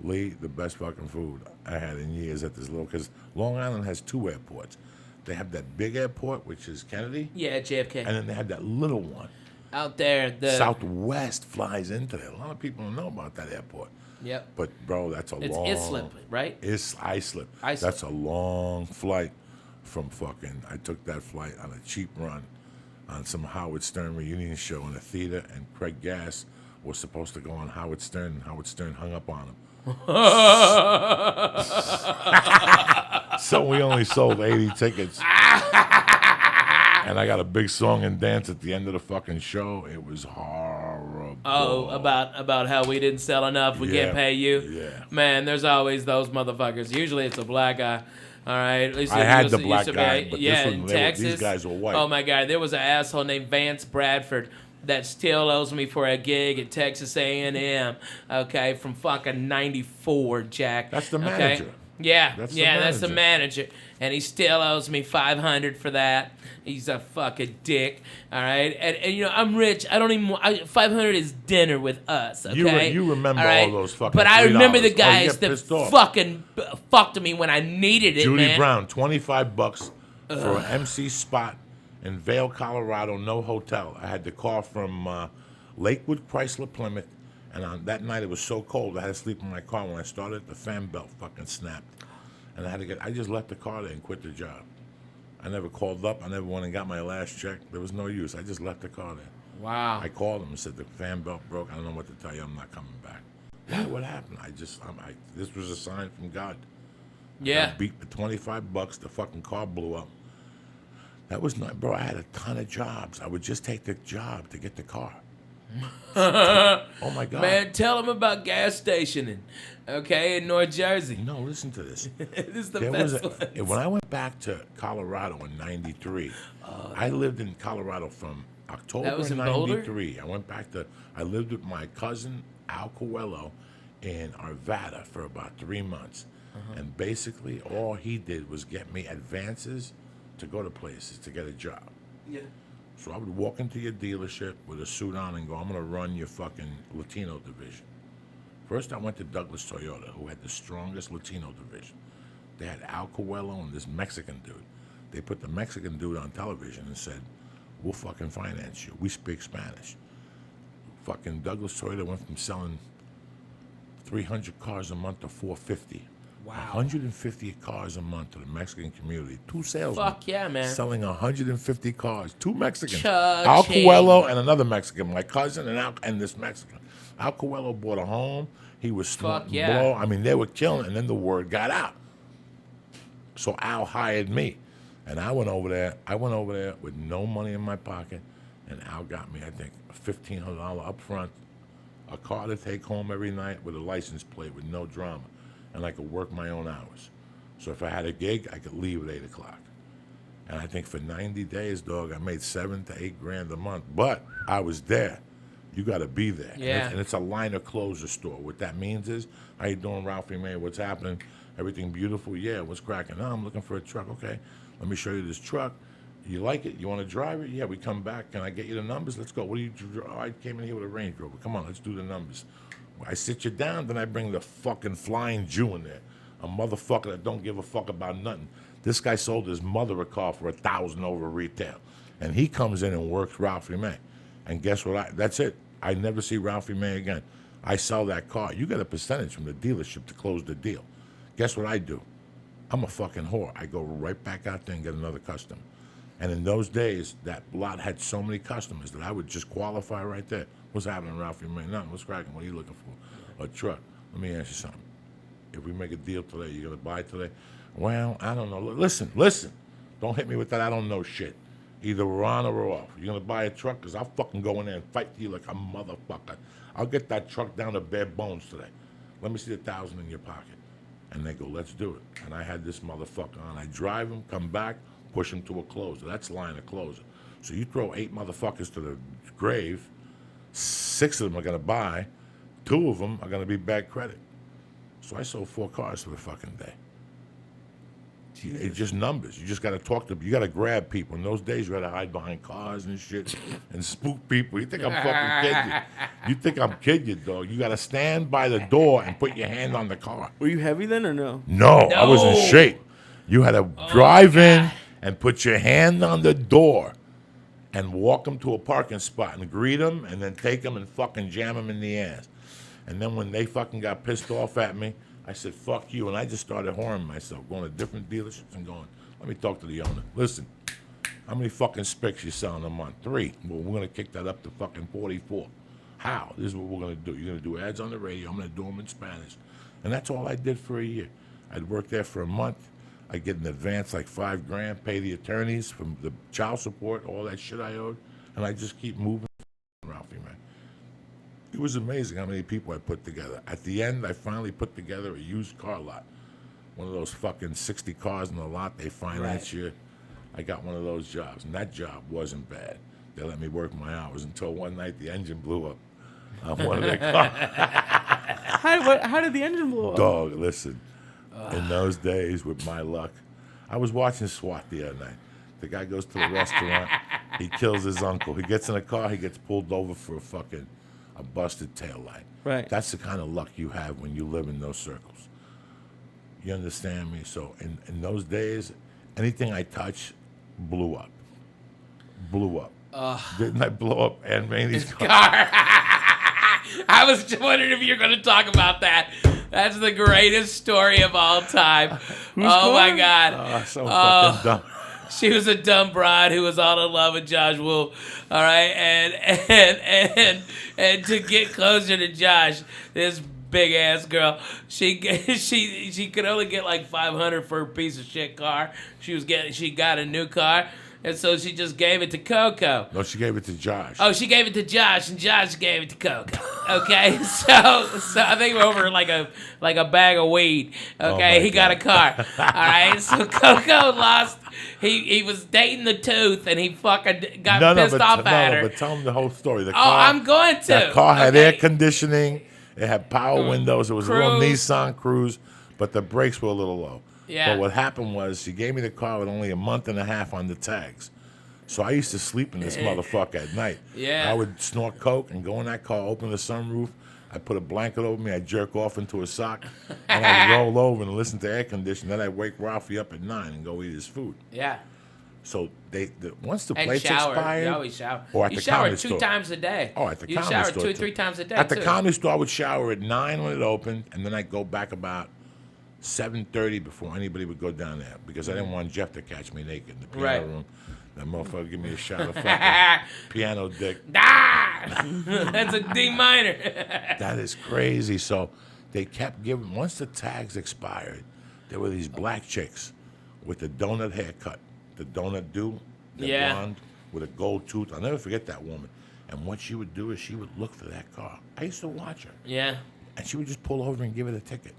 Lee, the best fucking food I had in years at this little, because Long Island has 2 airports. They have that big airport, which is Kennedy, Yeah, JFK. and then they have that little one. Out there, the Southwest flies into there. A lot of people don't know about that airport. Yep. But, bro, that's a It's long... Islip, right? Islip. Islip. That's a long flight from fucking... I took that flight on a cheap run on some Howard Stern reunion show in a theater, and Craig Gass was supposed to go on Howard Stern, and Howard Stern hung up on him. So we only sold 80 tickets. And I got a big song and dance at the end of the fucking show. It was horrible. Oh, about how we didn't sell enough, we Yeah, can't pay you. yeah. Man, there's always those motherfuckers. Usually it's a black guy. All right. At least I it had used the to- black used to be- guy, but this yeah, one, in they were- Texas. these guys were white. Oh my God, there was an asshole named Vance Bradford that still owes me for a gig at Texas A&M. Okay, from fucking '94, Jack. That's the Okay? manager. Yeah, That's the that's the manager. manager. and he still owes me $500 for that. He's a fucking dick. All right, and you know I'm rich. I don't even. $500 is dinner with us. Okay, You remember all right? all those fucking. But I remember the $3. guys you get that pissed off. fucking fucked me when I needed it, Judy man. Brown, $25 for an MC spot in Vail, Colorado, no hotel. I had to call from Lakewood Chrysler Plymouth, and on that night it was so cold I had to sleep in my car. When I started, the fan belt fucking snapped, and I just left the car there and quit the job. I never called up. I never went and got my last check. There was no use. I just left the car there. Wow. I called them and said the fan belt broke. I don't know what to tell you. I'm not coming back. Why? What happened? This was a sign from God. Yeah. I got beat for $25. The fucking car blew up. That was not, bro. I had a ton of jobs. I would just take the job to get the car. Oh my God. Man, tell him about gas stationing, okay, in North Jersey. No, listen to this. This is the There best was one. when I went back to Colorado in '93, I lived in Colorado from October That was in Boulder? '93. I lived with my cousin Al Coelho in Arvada for about 3 months. And basically all he did was get me advances to go to places to get a job. Yeah. So I would walk into your dealership with a suit on and go, I'm going to run your fucking Latino division. First, I went to Douglas Toyota, who had the strongest Latino division. They had Al Coelho and this Mexican dude. They put the Mexican dude on television and said, we'll fucking finance you. We speak Spanish. Fucking Douglas Toyota went from selling 300 cars a month to 450. Wow. 150 cars a month to the Mexican community. 2 salesmen. Fuck yeah, man. Selling 150 cars. 2 Mexicans. Cha-ching. Al Coelho and another Mexican. My cousin and this Mexican. Al Coelho bought a home. He was snorting yeah. blow. I mean, they were killing, and then the word got out. So Al hired me, and I went over there with no money in my pocket, and Al got me, I think, $1,500 up front, a car to take home every night with a license plate with no drama, and I could work my own hours. So if I had a gig, I could leave at 8 o'clock. And I think for 90 days, dog, I made $7 to $8 grand a month. But I was there. You got to be there. Yeah. And it's a liner closer store. What that means is, how you doing, Ralphie May? What's happening? Everything beautiful? Yeah, what's cracking? No, I'm looking for a truck. Okay, let me show you this truck. You like it? You want to drive it? Yeah, we come back. Can I get you the numbers? Let's go. What do you? Oh, I came in here with a Range Rover. Come on, let's do the numbers. I sit you down, then I bring the fucking flying Jew in there, a motherfucker that don't give a fuck about nothing. This guy sold his mother a car for $1,000 over retail, and he comes in and works Ralphie May. And guess what? That's it. I never see Ralphie May again. I sell that car. You get a percentage from the dealership to close the deal. Guess what I do? I'm a fucking whore. I go right back out there and get another customer. And in those days, that lot had so many customers that I would just qualify right there. What's happening, Ralphie May? Nothing. What's cracking? What are you looking for? A truck. Let me ask you something. If we make a deal today, you gonna buy today? Well, I don't know. Listen. Don't hit me with that I don't know shit. Either we're on or we're off. You're gonna buy a truck? Because I'll fucking go in there and fight you like a motherfucker. I'll get that truck down to bare bones today. Let me see the $1,000 in your pocket. And they go, let's do it. And I had this motherfucker on. I drive him, come back, push him to a closer. That's line of closer. So you throw 8 motherfuckers to the grave, 6 of them are gonna buy, 2 of them are gonna be bad credit. So I sold 4 cars for the fucking day. It's just numbers. You just got to talk to. You got to grab people. In those days, you had to hide behind cars and shit and spook people. You think I'm fucking kidding you? You think I'm kidding you, dog? You got to stand by the door and put your hand on the car. Were you heavy then or no? No, I was in No. shape. You had to drive in and put your hand on the door and walk them to a parking spot and greet them and then take them and fucking jam them in the ass. And then when they fucking got pissed off at me, I said, fuck you. And I just started whoring myself, going to different dealerships and going, let me talk to the owner. Listen, how many fucking specs you selling a month? 3. Well, we're going to kick that up to fucking 44. How? This is what we're going to do. You're going to do ads on the radio. I'm going to do them in Spanish. And that's all I did for a year. I'd work there for a month. I'd get an advance like $5 grand, pay the attorneys from the child support, all that shit I owed. And I just keep moving, Ralphie, man. It was amazing how many people I put together. At the end, I finally put together a used car lot. One of those fucking 60 cars in the lot, they finance you. I got one of those jobs, and that job wasn't bad. They let me work my hours until one night the engine blew up on one of their cars. How did the engine blow up? Dog, listen. In those days, with my luck, I was watching SWAT the other night. The guy goes to the restaurant. He kills his uncle. He gets in a car. He gets pulled over for a busted taillight. Right. That's the kind of luck you have when you live in those circles. You understand me? So in those days, anything I touched blew up. Didn't I blow up Aunt Manny's car? I was just wondering if you're going to talk about that. That's the greatest story of all time. My God. So fucking dumb. She was a dumb broad who was all in love with Josh Wolf. All right, and to get closer to Josh, this big ass girl, she could only get like $500 for a piece of shit car. She got a new car. And so she just gave it to Coco. No, she gave it to Josh. Oh, she gave it to Josh, and Josh gave it to Coco. Okay, so I think we're over like a bag of weed. Okay, he got a car. All right, so Coco lost. He was dating the tooth, and he fucking got pissed off at her. But tell him the whole story. The car, I'm going to. That car had air conditioning. It had power windows. It was a little Cruise. Nissan Cruise, but the brakes were a little low. Yeah. But what happened was she gave me the car with only a month and a half on the tags. So I used to sleep in this motherfucker at night. Yeah. I would snort coke and go in that car, open the sunroof. I'd put a blanket over me. I'd jerk off into a sock. And I'd roll over and listen to air conditioning. Then I'd wake Ralphie up at 9 and go eat his food. Yeah. So once the And plates shower. expired. You always shower. Or at you the shower comedy 2 store. times a day. Oh, at the comedy shower store. You shower 2 or 3 times a day. At the too. comedy store, I would shower at 9 when it opened, and then I'd go back about 7:30 before anybody would go down there because I didn't want Jeff to catch me naked in the piano room. That motherfucker give me a shot of fucking piano dick. That's a D minor. That is crazy. So they kept giving. Once the tags expired, there were these black chicks with the donut haircut, the donut do, the blonde with a gold tooth. I'll never forget that woman. And what she would do is she would look for that car. I used to watch her. Yeah. And she would just pull over and give it a ticket.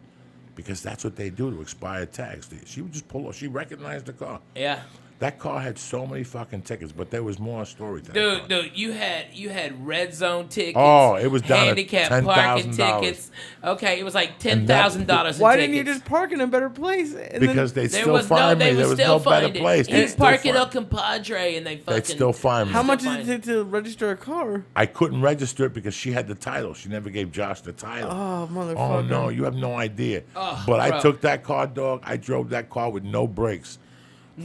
Because that's what they do to expired tags. She would just pull over. She recognized the car. Yeah. That car had so many fucking tickets, but there was more story to that car. Dude, you had red zone tickets. Oh, it was down at handicap parking $10,000. tickets. Okay, it was like $10,000. Why didn't you just park in a better place? Because they still find me. There was no better place. You park at El Compadre and they fucking... They'd still find me. How much did it take to register a car? I couldn't register it because she had the title. She never gave Josh the title. Oh, motherfucker. Oh, no, you have no idea. Oh, but bro. I took that car, dog. I drove that car with no brakes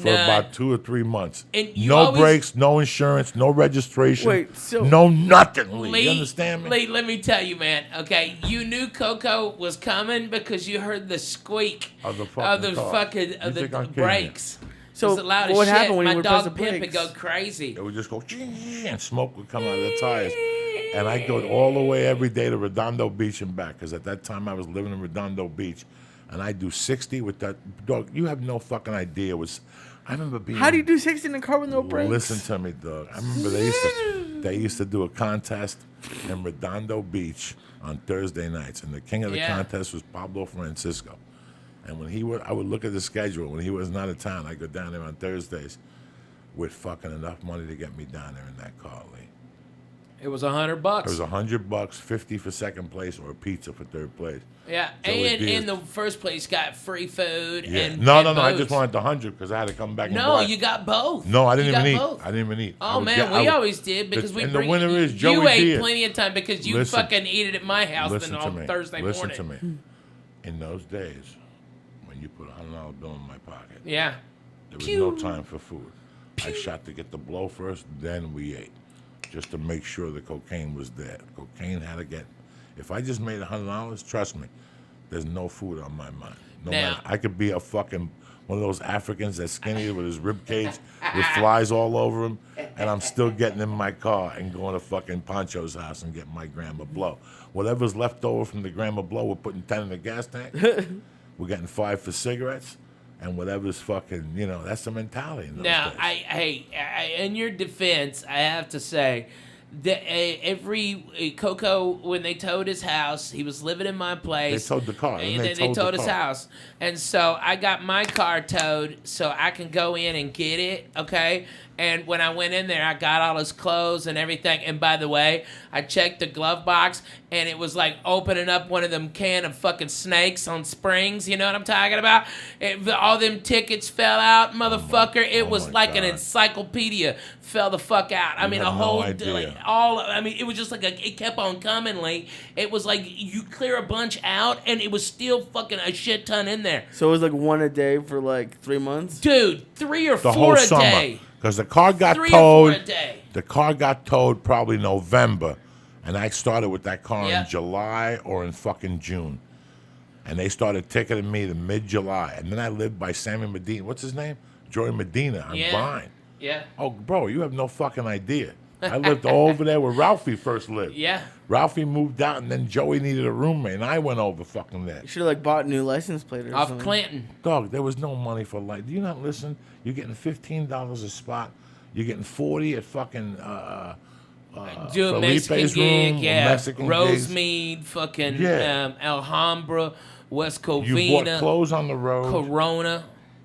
for about 2 or 3 months. And you no always- brakes, no insurance, no registration. Wait, so- no nothing, Lee. You understand me? Lee, let me tell you, man. Okay, you knew Coco was coming because you heard the squeak Of the fucking car. You think I'm kidding brakes. So It was the loudest what shit. happened when My you would press dog the Pimp would brakes? go crazy. It would just go, and smoke would come out of the tires. And I'd go all the way every day to Redondo Beach and back, because at that time I was living in Redondo Beach. And I'd do 60 with that. Dog, you have no fucking idea. I remember being... How do you do 60 in a car with no brakes? Listen to me, dog. I remember they used to do a contest in Redondo Beach on Thursday nights, and the king of the contest was Pablo Francisco. And when I would look at the schedule. When he was not in town, I'd go down there on Thursdays with fucking enough money to get me down there in that car, Lee. It was $100. It was $100, 50 for second place, or a pizza for third place. Yeah, So it was and the first place got free food and No. and I just booze. wanted the 100 because I had to come back. No, and you got both. No, I didn't You even got eat. both. I didn't even eat. Oh man, we always did because we and bring. the winner is you Joey ate Diaz. plenty of time because you Listen. fucking eat it at my house Listen then to on me. Thursday Listen morning. to me. In those days, when you put a $100 bill in my pocket, Yeah. there was no time for food. I shot to get the blow first, then we ate, just to make sure the cocaine was there. Cocaine had to get. If I just made $100, trust me, there's no food on my mind. No Now- matter. I could be a fucking one of those Africans that's skinny with his rib cage with flies all over him, and I'm still getting in my car and going to fucking Pancho's house and getting my gram of blow. Whatever's left over from the gram of blow, we're putting 10 in the gas tank. We're getting 5 for cigarettes, and whatever's fucking, that's the mentality in those Now, days. in your defense, I have to say that every Coco, when they towed his house, he was living in my place. They towed the car, and And they they towed towed the his car. house, and so I got my car towed so I can go in and get it. Okay, And when I went in there, I got all his clothes and everything. And by the way, I checked the glove box, and it was like opening up one of them can of fucking snakes on springs. You know what I'm talking about? All them tickets fell out, motherfucker. It was like an encyclopedia fell the fuck out. I mean, a whole it was just like it kept on coming. Like it was like you clear a bunch out, and it was still fucking a shit ton in there. So it was like one a day for like 3 months? Dude, 3 or The 4 whole a summer. day. Because the car got 3 or towed. 4 a day. The car got towed probably November, and I started with that car Yeah. in July or in fucking June. And they started ticketing me to mid-July. And then I lived by Sammy Medina. What's his name? Joey Medina on Vine. Yeah. Oh, bro, you have no fucking idea. I lived over there where Ralphie first lived. Yeah. Ralphie moved out, and then Joey needed a roommate, and I went over fucking there. You should have like bought a new license plate or Off something. Clinton. Dog, there was no money for life. Do you not listen? You're getting $15 a spot. You're getting 40 at fucking Do a Felipe's Mexican room, gig, yeah. Mexican gigs. Rosemead, fucking Yeah. Alhambra, West You bought Covina, clothes on the road. Corona.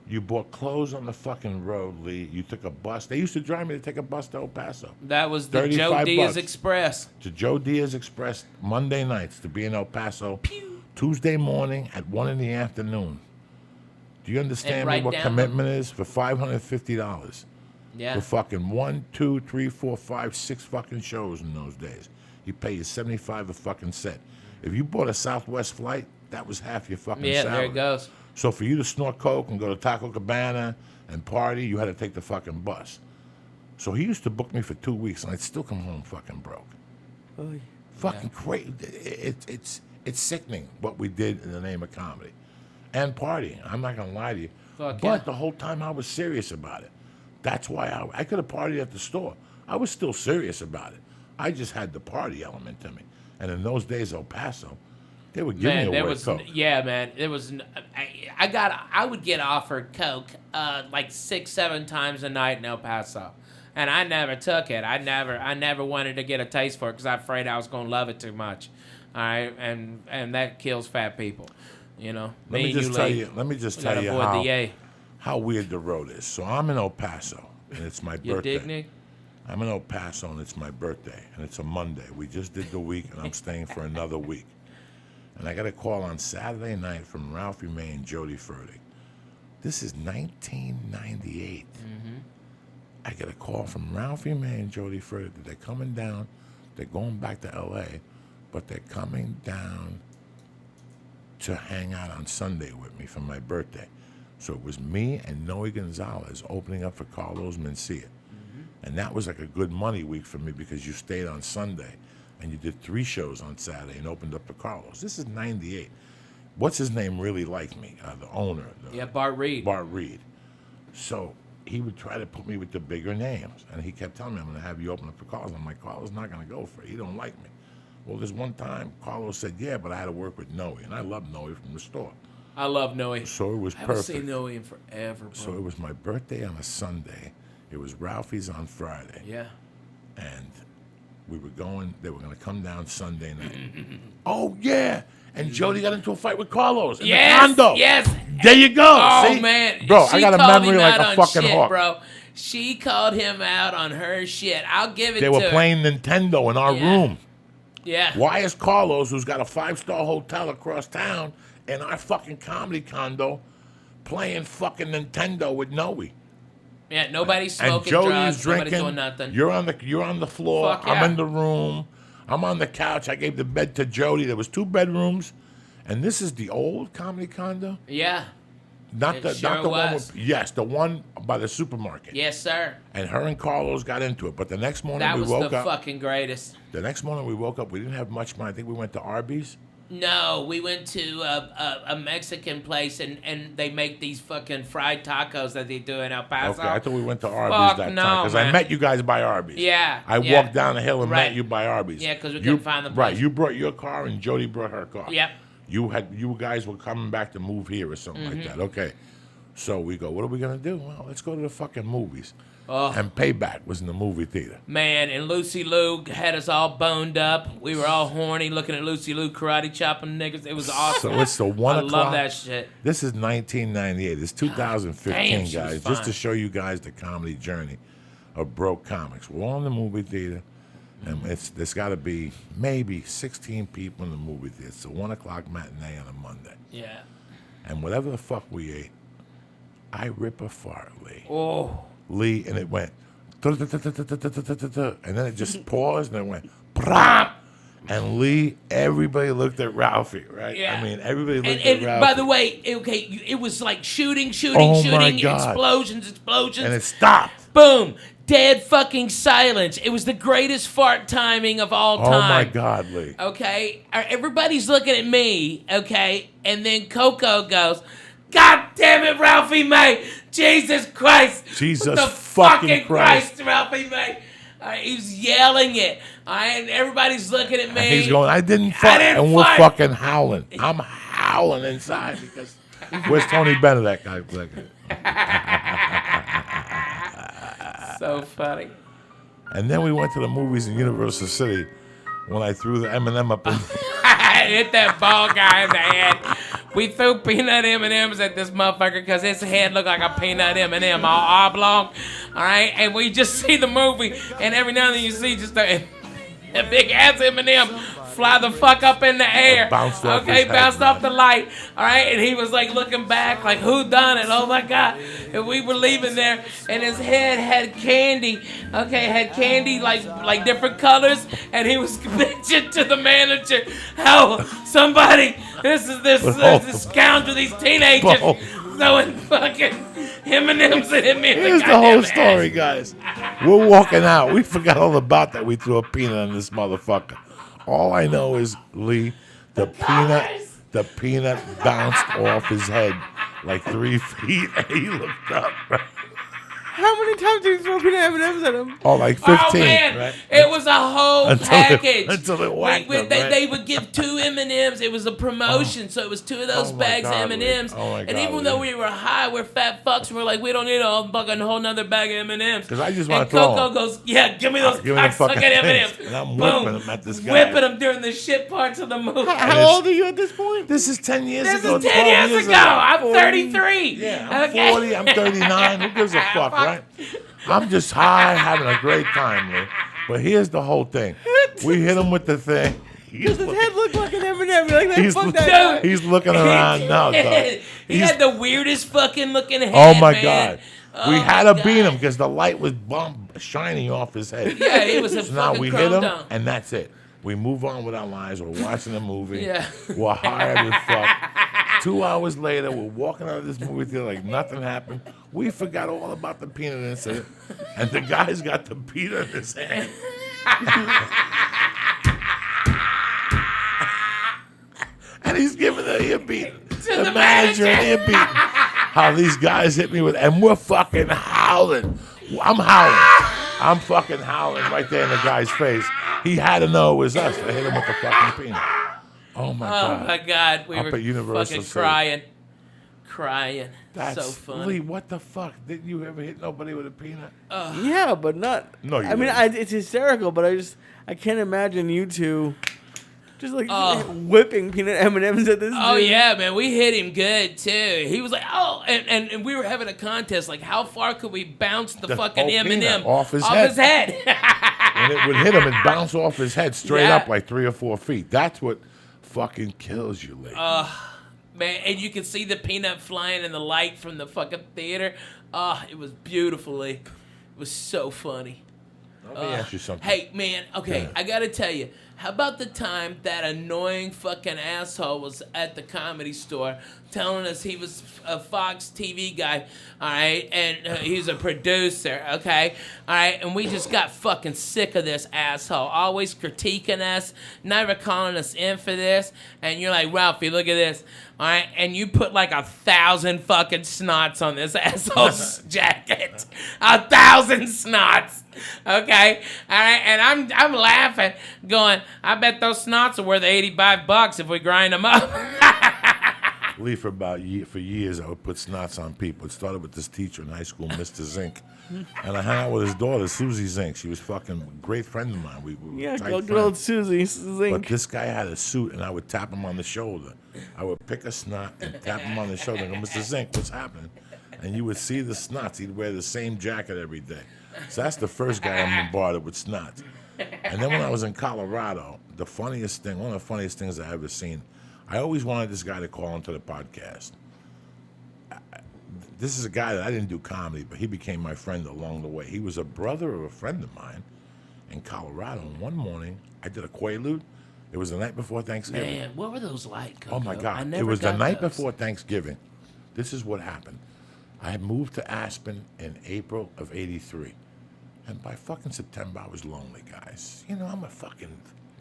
You bought clothes on the fucking road, Lee. You took a bus. They used to drive me to take a bus to El Paso. That was the Joe 35 Diaz bucks. Express. To Joe Diaz Express Monday nights to be in El Paso. Tuesday morning at 1 in the afternoon. Do you understand right what down commitment is? For $550. Yeah. For fucking 1, 2, 3, 4, 5, 6 fucking shows in those days. He paid you $75 a fucking set. If you bought a Southwest flight, that was half your fucking Yeah, salary. there it goes. So for you to snort coke and go to Taco Cabana and party, you had to take the fucking bus. So he used to book me for 2 weeks, and I'd still come home fucking broke. Oh, Fucking crazy. It's sickening what we did in the name of comedy and partying. I'm not gonna lie to you, Fuck but yeah. the whole time I was serious about it. That's why I could have partied at the store. I was still serious about it. I just had the party element to me. And in those days, El Paso, they would give me there away was coke. yeah, man. There was I would get offered coke like 6-7 times a night in El Paso, and I never took it. I never wanted to get a taste for it because I'm afraid I was gonna love it too much. All right, and that kills fat people. You know. Let me just tell you how weird the road is. So I'm in El Paso, and it's my You birthday. dig, Nick? I'm in El Paso, and it's my birthday, and it's a Monday. We just did the week, and I'm staying for another week. And I got a call on Saturday night from Ralphie May and Jody Furtick. This is 1998. I get a call from Ralphie May and Jody Furtick that they're coming down. They're going back to L.A., but they're coming down to hang out on Sunday with me for my birthday. So it was me and Noe Gonzalez opening up for Carlos Mencia. And that was like a good money week for me because you stayed on Sunday and you did 3 shows on Saturday and opened up for Carlos. This is 98. What's his name really liked me? The owner. Bart Reed. Bart Reed. So he would try to put me with the bigger names. And he kept telling me, I'm going to have you open up for Carlos. I'm like, Carlos not going to go for it. He don't like me. Well, there's one time Carlos said, yeah, but I had to work with Noe. And I love Noe from the store. I love Noe. So it was I haven't perfect. seen Noe in forever, bro. So it was my birthday on a Sunday. It was Ralphie's on Friday. Yeah. And they were going to come down Sunday night. Oh, yeah. And Jody got into a fight with Carlos in the condo. Yes. There you go. Oh, See? man. Bro, She I got a called memory him like out a on fucking shit, hawk. bro. She called him out on her shit. I'll give it They to were her. playing Nintendo in our room. Yeah. Why is Carlos, who's got a 5-star hotel across town, in our fucking comedy condo, playing fucking Nintendo with Noe? Yeah, nobody's And smoking Jody's drugs. drinking. Nobody's doing nothing. You're on the floor. Fuck yeah. I'm in the room. I'm on the couch. I gave the bed to Jody. There was 2 bedrooms, and this is the old comedy condo. Yeah. Not It the sure one was. with, the one by the supermarket. Yes, sir. And her and Carlos got into it. But the next morning That we was woke the up. fucking greatest. The next morning we woke up. We didn't have much money. I think we went to Arby's. No, we went to a Mexican place and they make these fucking fried tacos that they do in El Paso. Okay, I thought we went to Arby's Fuck that no, time because I man. met you guys by Arby's. Yeah, I yeah. walked down the hill and Right. met you by Arby's. Yeah, 'cause we couldn't find the place. Right, you brought your car and Jody brought her car. Yep. You guys were coming back to move here or something like that. Okay. So we go, what are we gonna do? Well, let's go to the fucking movies. Oh. And Payback was in the movie theater. Man, and Lucy Liu had us all boned up. We were all horny looking at Lucy Liu karate chopping niggas. It was awesome. So it's the 1 I o'clock. love that shit. This is 1998. It's 2015, Damn, she was guys. Just to fine. show you guys the comedy journey. of broke comics. We're all in the movie theater, and there's got to be maybe 16 people in the movie theater. It's a 1 o'clock matinee on a Monday. Yeah. And whatever the fuck we ate, I rip a fart, Lee. Oh. Lee, and it went, and then it just paused, and it went, Prop! And Lee, everybody looked at Ralphie, right? Yeah. I mean, everybody looked And at Ralphie. by the way, it was like shooting, Oh my God. explosions. And it stopped. Boom. Dead fucking silence. It was the greatest fart timing of all time. Oh my God, Lee. Okay? Everybody's looking at me, okay? And then Coco goes, God damn it, Ralphie May! Jesus Christ! Jesus What the fucking Christ. Ralphie May! He's yelling it. All right, and everybody's looking at me. And he's going, I didn't fart. And we're fucking howling. I'm howling inside because where's Tony Bennett, that guy? So funny. And then we went to the movies in Universal City when I threw the M&M up in. I hit that bald guy in the head. We threw peanut M&Ms at this motherfucker because his head looked like a peanut M&M, all oblong. All right, and we just see the movie, and every now and then you see just a big ass M&M fly the fuck up in the air. Bounced off his head, bounced off the man. light. All right, and he was like looking back, like who done it? Oh my God! And we were leaving there, and his head had candy. Okay, had candy like different colors, and he was bitching to the manager, "How somebody, this scoundrel, these teenagers throwing fucking M&Ms at him." Here's the whole story, guys. We're walking out. We forgot all about that. We threw a peanut on this motherfucker. All I know is, Lee, the peanut bounced off his head like 3 feet, and he looked up. Right? How many times did you throw peanut M&Ms at him? Oh, like 15. Oh man, right? it was a whole package. Until it whacked him, they, right? they would give 2 M&Ms. It was a promotion, so it was 2 of those Oh my bags God, of M&Ms. Lee. Oh my and God, even though Lee. we were high, we're fat fucks, and we're like, we don't need a fucking whole nother bag of M&Ms. 'Cause I just and wanna throw Coco 'em. goes, yeah, give me those Give me them cocksucking fucking M&Ms. things. And I'm Boom. whipping them at this guy. Whipping them during the shit parts of the movie. How old are you at this point? This is 10 years This ago. is 10 12 years ago. I'm 40. 33. Yeah, I'm Okay? 40. I'm 39. Who gives a fuck, right? I'm just high, having a great time, Lee. But here's the whole thing. We hit him with the thing. Because his head looked like an M&M. You're like, He's, fuck that guy. he's looking around now, dog. He had the weirdest fucking looking head. Oh my man. God. We Oh had my to beat him God. because the light was shining off his head. Yeah, he was a So now fucking we hit him, chrome dome. and that's it. We move on with our lives. We're watching a movie. Yeah. We're high as fuck. 2 hours later, we're walking out of this movie theater like nothing happened. We forgot all about the peanut incident, and the guy's got the peanut in his hand. And he's giving the ear beat. The manager an ear beat. How these guys hit me with, and we're fucking howling. I'm howling. I'm fucking howling right there in the guy's face. He had to know it was us to hit him with the fucking peanut. Oh my God. Oh my God, we Up were at Universal fucking City. crying. That's so funny. Lee, what the fuck? Didn't you ever hit nobody with a peanut? Yeah, but not. No, you I mean, didn't. it's hysterical, but I can't imagine you two just like Oh. whipping peanut M&Ms at this. Oh dude. yeah, man, we hit him good too. He was like, oh, and we were having a contest, like how far could we bounce the fucking whole M&M peanut off his head? When it would hit him, it'd bounce off his head straight Yeah. up like 3 or 4 feet. That's what fucking kills you, Lee. Man, and you could see the peanut flying in the light from the fucking theater. Oh, it was beautifully. It was so funny. Let me ask you something. Hey, man, okay, Yeah. I gotta tell you, how about the time that annoying fucking asshole was at the Comedy Store telling us he was a Fox TV guy, all right, and he's a producer, okay, all right, and we just got fucking sick of this asshole, always critiquing us, never calling us in for this, and you're like, Ralphie, look at this, all right, and you put like 1,000 fucking snots on this asshole's jacket, 1,000 snots. Okay, all right, and I'm laughing, going, I bet those snots are worth $85 if we grind them up. Lee, for years, I would put snots on people. It started with this teacher in high school, Mr. Zink. And I hung out with his daughter, Susie Zink. She was fucking a great friend of mine. We were Yeah, tight good friends. old Susie But Zink. this guy had a suit, and I would tap him on the shoulder. I would pick a snot and tap him on the shoulder and go, Mr. Zink, what's happening? And you would see the snots. He'd wear the same jacket every day. So that's the first guy I'm bombarded with snots. And then when I was in Colorado, one of the funniest things I ever seen, I always wanted this guy to call into the podcast. This is a guy that I didn't do comedy, but he became my friend along the way. He was a brother of a friend of mine in Colorado. And one morning, I did a Quaalude. It was the night before Thanksgiving. Man, what were those like, Coco? Oh my I God! never It was the got night those. before Thanksgiving. This is what happened. I had moved to Aspen in April of '83, and by fucking September, I was lonely, guys. You know, I'm a fucking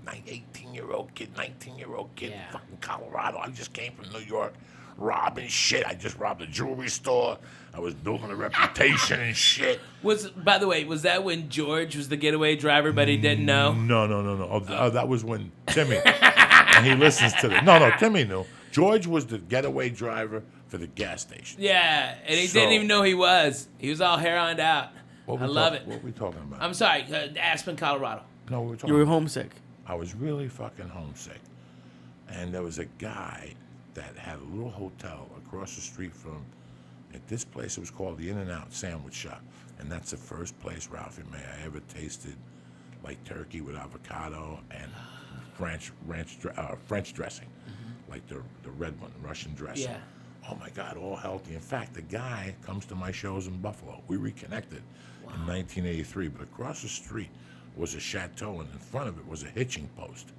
18-year-old kid, 19-year-old kid Yeah. in fucking Colorado. I just came from New York, robbing shit. I just robbed a jewelry store. I was building a reputation and shit. By the way, was that when George was the getaway driver, but he didn't know? No. That was when Timmy, and he listens to this. No, Timmy knew. George was the getaway driver for the gas station. Yeah, and he So- didn't even know he was. He was all hair on out. I love it. What were we talking about? I'm sorry, Aspen, Colorado. No, we were talking You were about. homesick. I was really fucking homesick. And there was a guy that had a little hotel across the street from, at this place, it was called the In-N-Out Sandwich Shop. And that's the first place, Ralphie May, I ever tasted like turkey with avocado and French dressing, like the red one, Russian dressing. Yeah. Oh my God, all healthy. In fact, the guy comes to my shows in Buffalo. We reconnected in 1983, but across the street was a chateau, and in front of it was a hitching post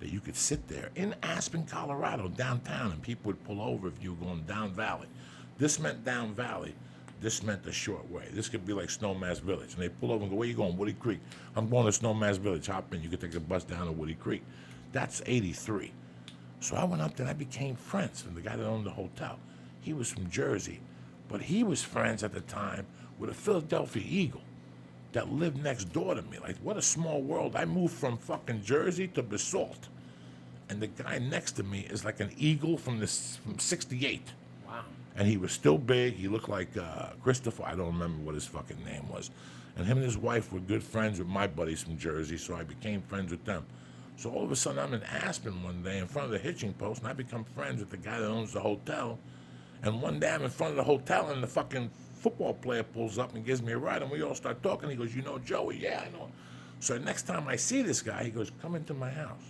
that you could sit there in Aspen, Colorado, downtown, and people would pull over if you were going down valley. This meant down valley. This meant the short way. This could be like Snowmass Village. And they pull over and go, where you going? Woody Creek. I'm going to Snowmass Village. Hop in. You could take the bus down to Woody Creek. That's 83. So I went up there and I became friends with the guy that owned the hotel. He was from Jersey, but he was friends at the time with a Philadelphia Eagle that lived next door to me. Like, what a small world. I moved from fucking Jersey to Basalt. And the guy next to me is like an Eagle from 68. Wow. And he was still big. He looked like Christopher. I don't remember what his fucking name was. And him and his wife were good friends with my buddies from Jersey, so I became friends with them. So all of a sudden, I'm in Aspen one day in front of the hitching post, and I become friends with the guy that owns the hotel. And one day, I'm in front of the hotel, and the fucking football player pulls up and gives me a ride, and we all start talking. He goes, you know Joey? Yeah, I know him. So next time I see this guy, he goes, come into my house.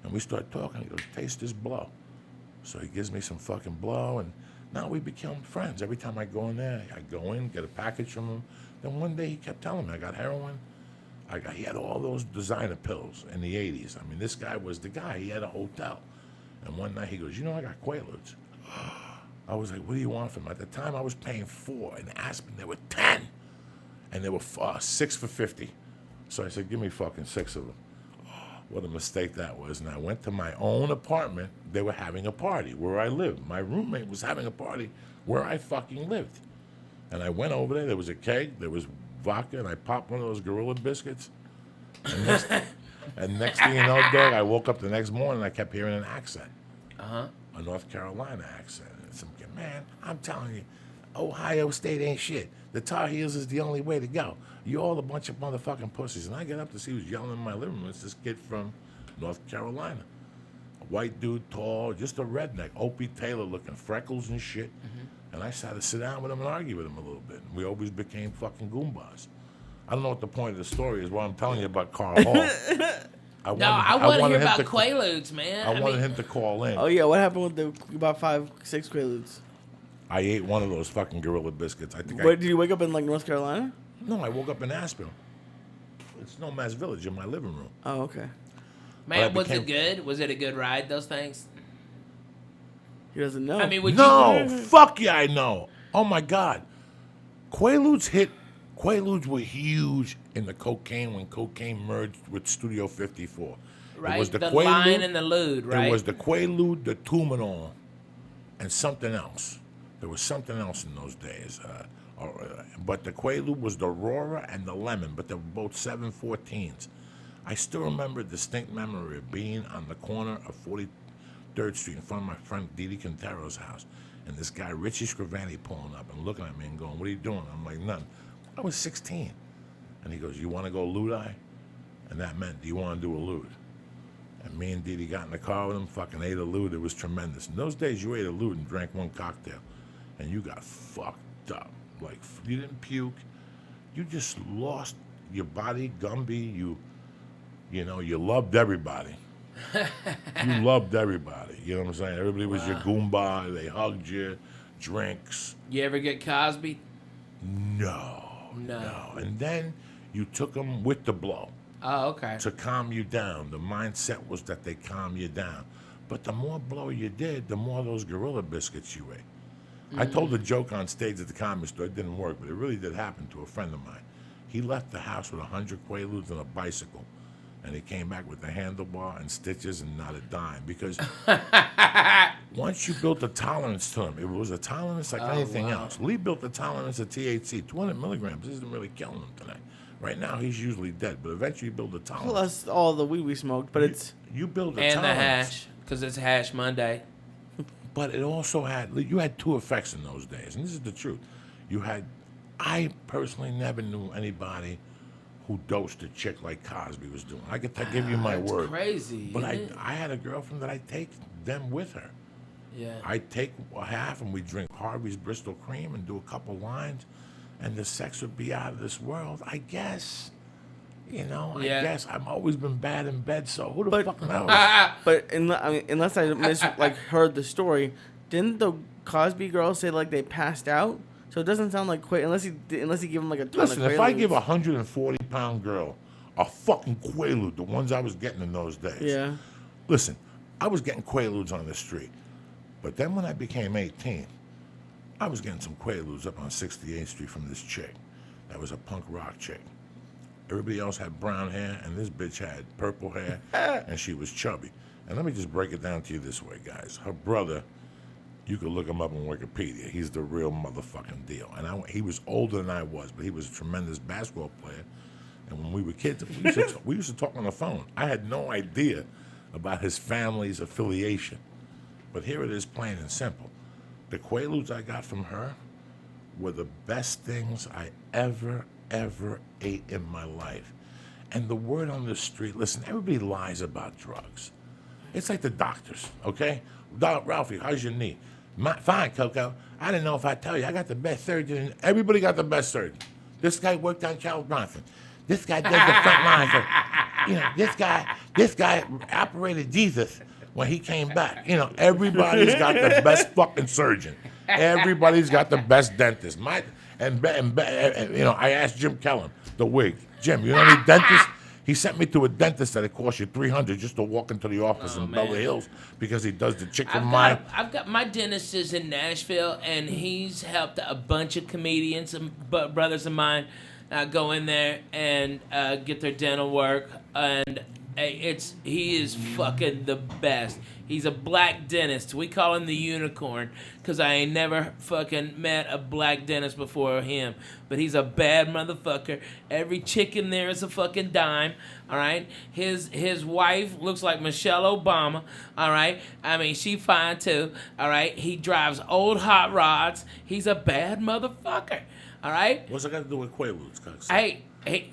And we start talking. He goes, taste this blow. So he gives me some fucking blow, and now we become friends. Every time I go in there, I go in, get a package from him. Then one day he kept telling me, I got heroin. He had all those designer pills in the 80s. I mean, this guy was the guy. He had a hotel. And one night he goes, you know, I got Quaaludes. I was like, what do you want from him? At the time, I was paying 4. In Aspen, there were 10. And there were 6 for 50. So I said, give me fucking 6 of them. What a mistake that was. And I went to my own apartment. They were having a party where I lived. My roommate was having a party where I fucking lived. And I went over there. There was a keg. There was vodka. And I popped one of those Gorilla biscuits. And next thing you know, dog, I woke up the next morning and I kept hearing an accent. Uh-huh. A North Carolina accent. And some kid, man, I'm telling you, Ohio State ain't shit. The Tar Heels is the only way to go. You're all a bunch of motherfucking pussies. And I get up to see who's yelling in my living room. It's this kid from North Carolina. A white dude, tall, just a redneck. Opie Taylor looking, freckles and shit. And I started to sit down with him and argue with him a little bit. And we always became fucking goombas. I don't know what the point of the story is. What I'm telling you about Carl Hall. I want to hear about to, Quaaludes, man. I wanted him to call in. Oh yeah, what happened with about 5, 6 Quaaludes? I ate one of those fucking Gorilla biscuits. I think Wait, did you wake up in like North Carolina? No, I woke up in Aspen. It's Snowmass Village in my living room. Oh, okay. Man, But I was it good? Was it a good ride, those things? He doesn't know. I mean, would No, you... fuck yeah, I know. Oh my God. Quaaludes were huge in the cocaine when cocaine merged with Studio 54. Right, It was the Quaalude, line and the lewd, right? It was the Quaalude, the Tumanol, and something else. There was something else in those days. But the Quaalude was the Aurora and the Lemon, but they were both 714s. I still remember a distinct memory of being on the corner of 43rd Street in front of my friend Didi Quintero's house, and this guy, Richie Scrivani, pulling up and looking at me and going, what are you doing? I'm like, nothing. I was 16. And he goes, you want to go lewd-eye? And that meant, do you want to do a lewd? And me and Didi got in the car with him, fucking ate a lewd. It was tremendous. In those days, you ate a lewd and drank one cocktail, and you got fucked up. Like, you didn't puke. you just lost your body, Gumby. You loved everybody. You loved everybody. You know what I'm saying? Everybody was your Goomba. They hugged you, drinks. You ever get Cosby? No. And then you took them with the blow. Oh, okay. To calm you down. The mindset was that they calm you down. But the more blow you did, the more those gorilla biscuits you ate. I told a joke on stage at the Comedy Store. It didn't work, but it really did happen to a friend of mine. He left the house with 100 Quaaludes and a bicycle. And he came back with a handlebar and stitches and not a dime. Because once you built a tolerance to him, it was a tolerance like anything else. Lee built a tolerance of THC. 200 milligrams isn't really killing him today. Right now, he's usually dead, but eventually you build a tolerance. Plus all the weed we smoked, but it's... You build a and tolerance. the hash, because it's Hash Monday. But it also you had two effects in those days, and this is the truth. I personally never knew anybody who dosed a chick like Cosby was doing. I could give you my That's word. crazy. But isn't it? I had a girlfriend that I'd take them with her. Yeah. I'd take half and we'd drink Harvey's Bristol Cream and do a couple lines, and the sex would be out of this world, I guess. I guess I've always been bad in bed, so who the fuck knows? But unless I heard the story, didn't the Cosby girl say like they passed out? So it doesn't sound like unless he gave him like a ton Listen, of if I Quaaludes. give a 140-pound girl a fucking Quaalude, the ones I was getting in those days. Yeah. Listen, I was getting Quaaludes on the street. But then when I became 18, I was getting some Quaaludes up on 68th Street from this chick. That was a punk rock chick. Everybody else had brown hair, and this bitch had purple hair, and she was chubby. And let me just break it down to you this way, guys. Her brother, you could look him up on Wikipedia. He's the real motherfucking deal. And he was older than I was, but he was a tremendous basketball player. And when we were kids, we used to talk on the phone. I had no idea about his family's affiliation. But here it is, plain and simple. The Quaaludes I got from her were the best things I ever ate in my life. And the word on the street, listen, everybody lies about drugs. It's like the doctors, okay? Ralphie, how's your knee? Fine, Coco. I didn't know if I tell you, I got the best surgeon. Everybody got the best surgeon. This guy worked on Charles Bronson. This guy did the front line for, this guy operated Jesus when he came back. Everybody's got the best fucking surgeon. Everybody's got the best dentist. I asked Jim Kellum, the wig, Jim, you know any dentist? He sent me to a dentist that it cost you $300 just to walk into the office in Beverly Hills because he does the chicken mine. I've got my dentist is in Nashville, and he's helped a bunch of comedians and brothers of mine go in there and get their dental work, and he is fucking the best. He's a black dentist. We call him the unicorn because I ain't never fucking met a black dentist before him. But he's a bad motherfucker. Every chick in there is a fucking dime. All right. His wife looks like Michelle Obama. All right. I mean, she fine too. All right. He drives old hot rods. He's a bad motherfucker. All right. What's that got to do with Quaaludes, Cox? Hey,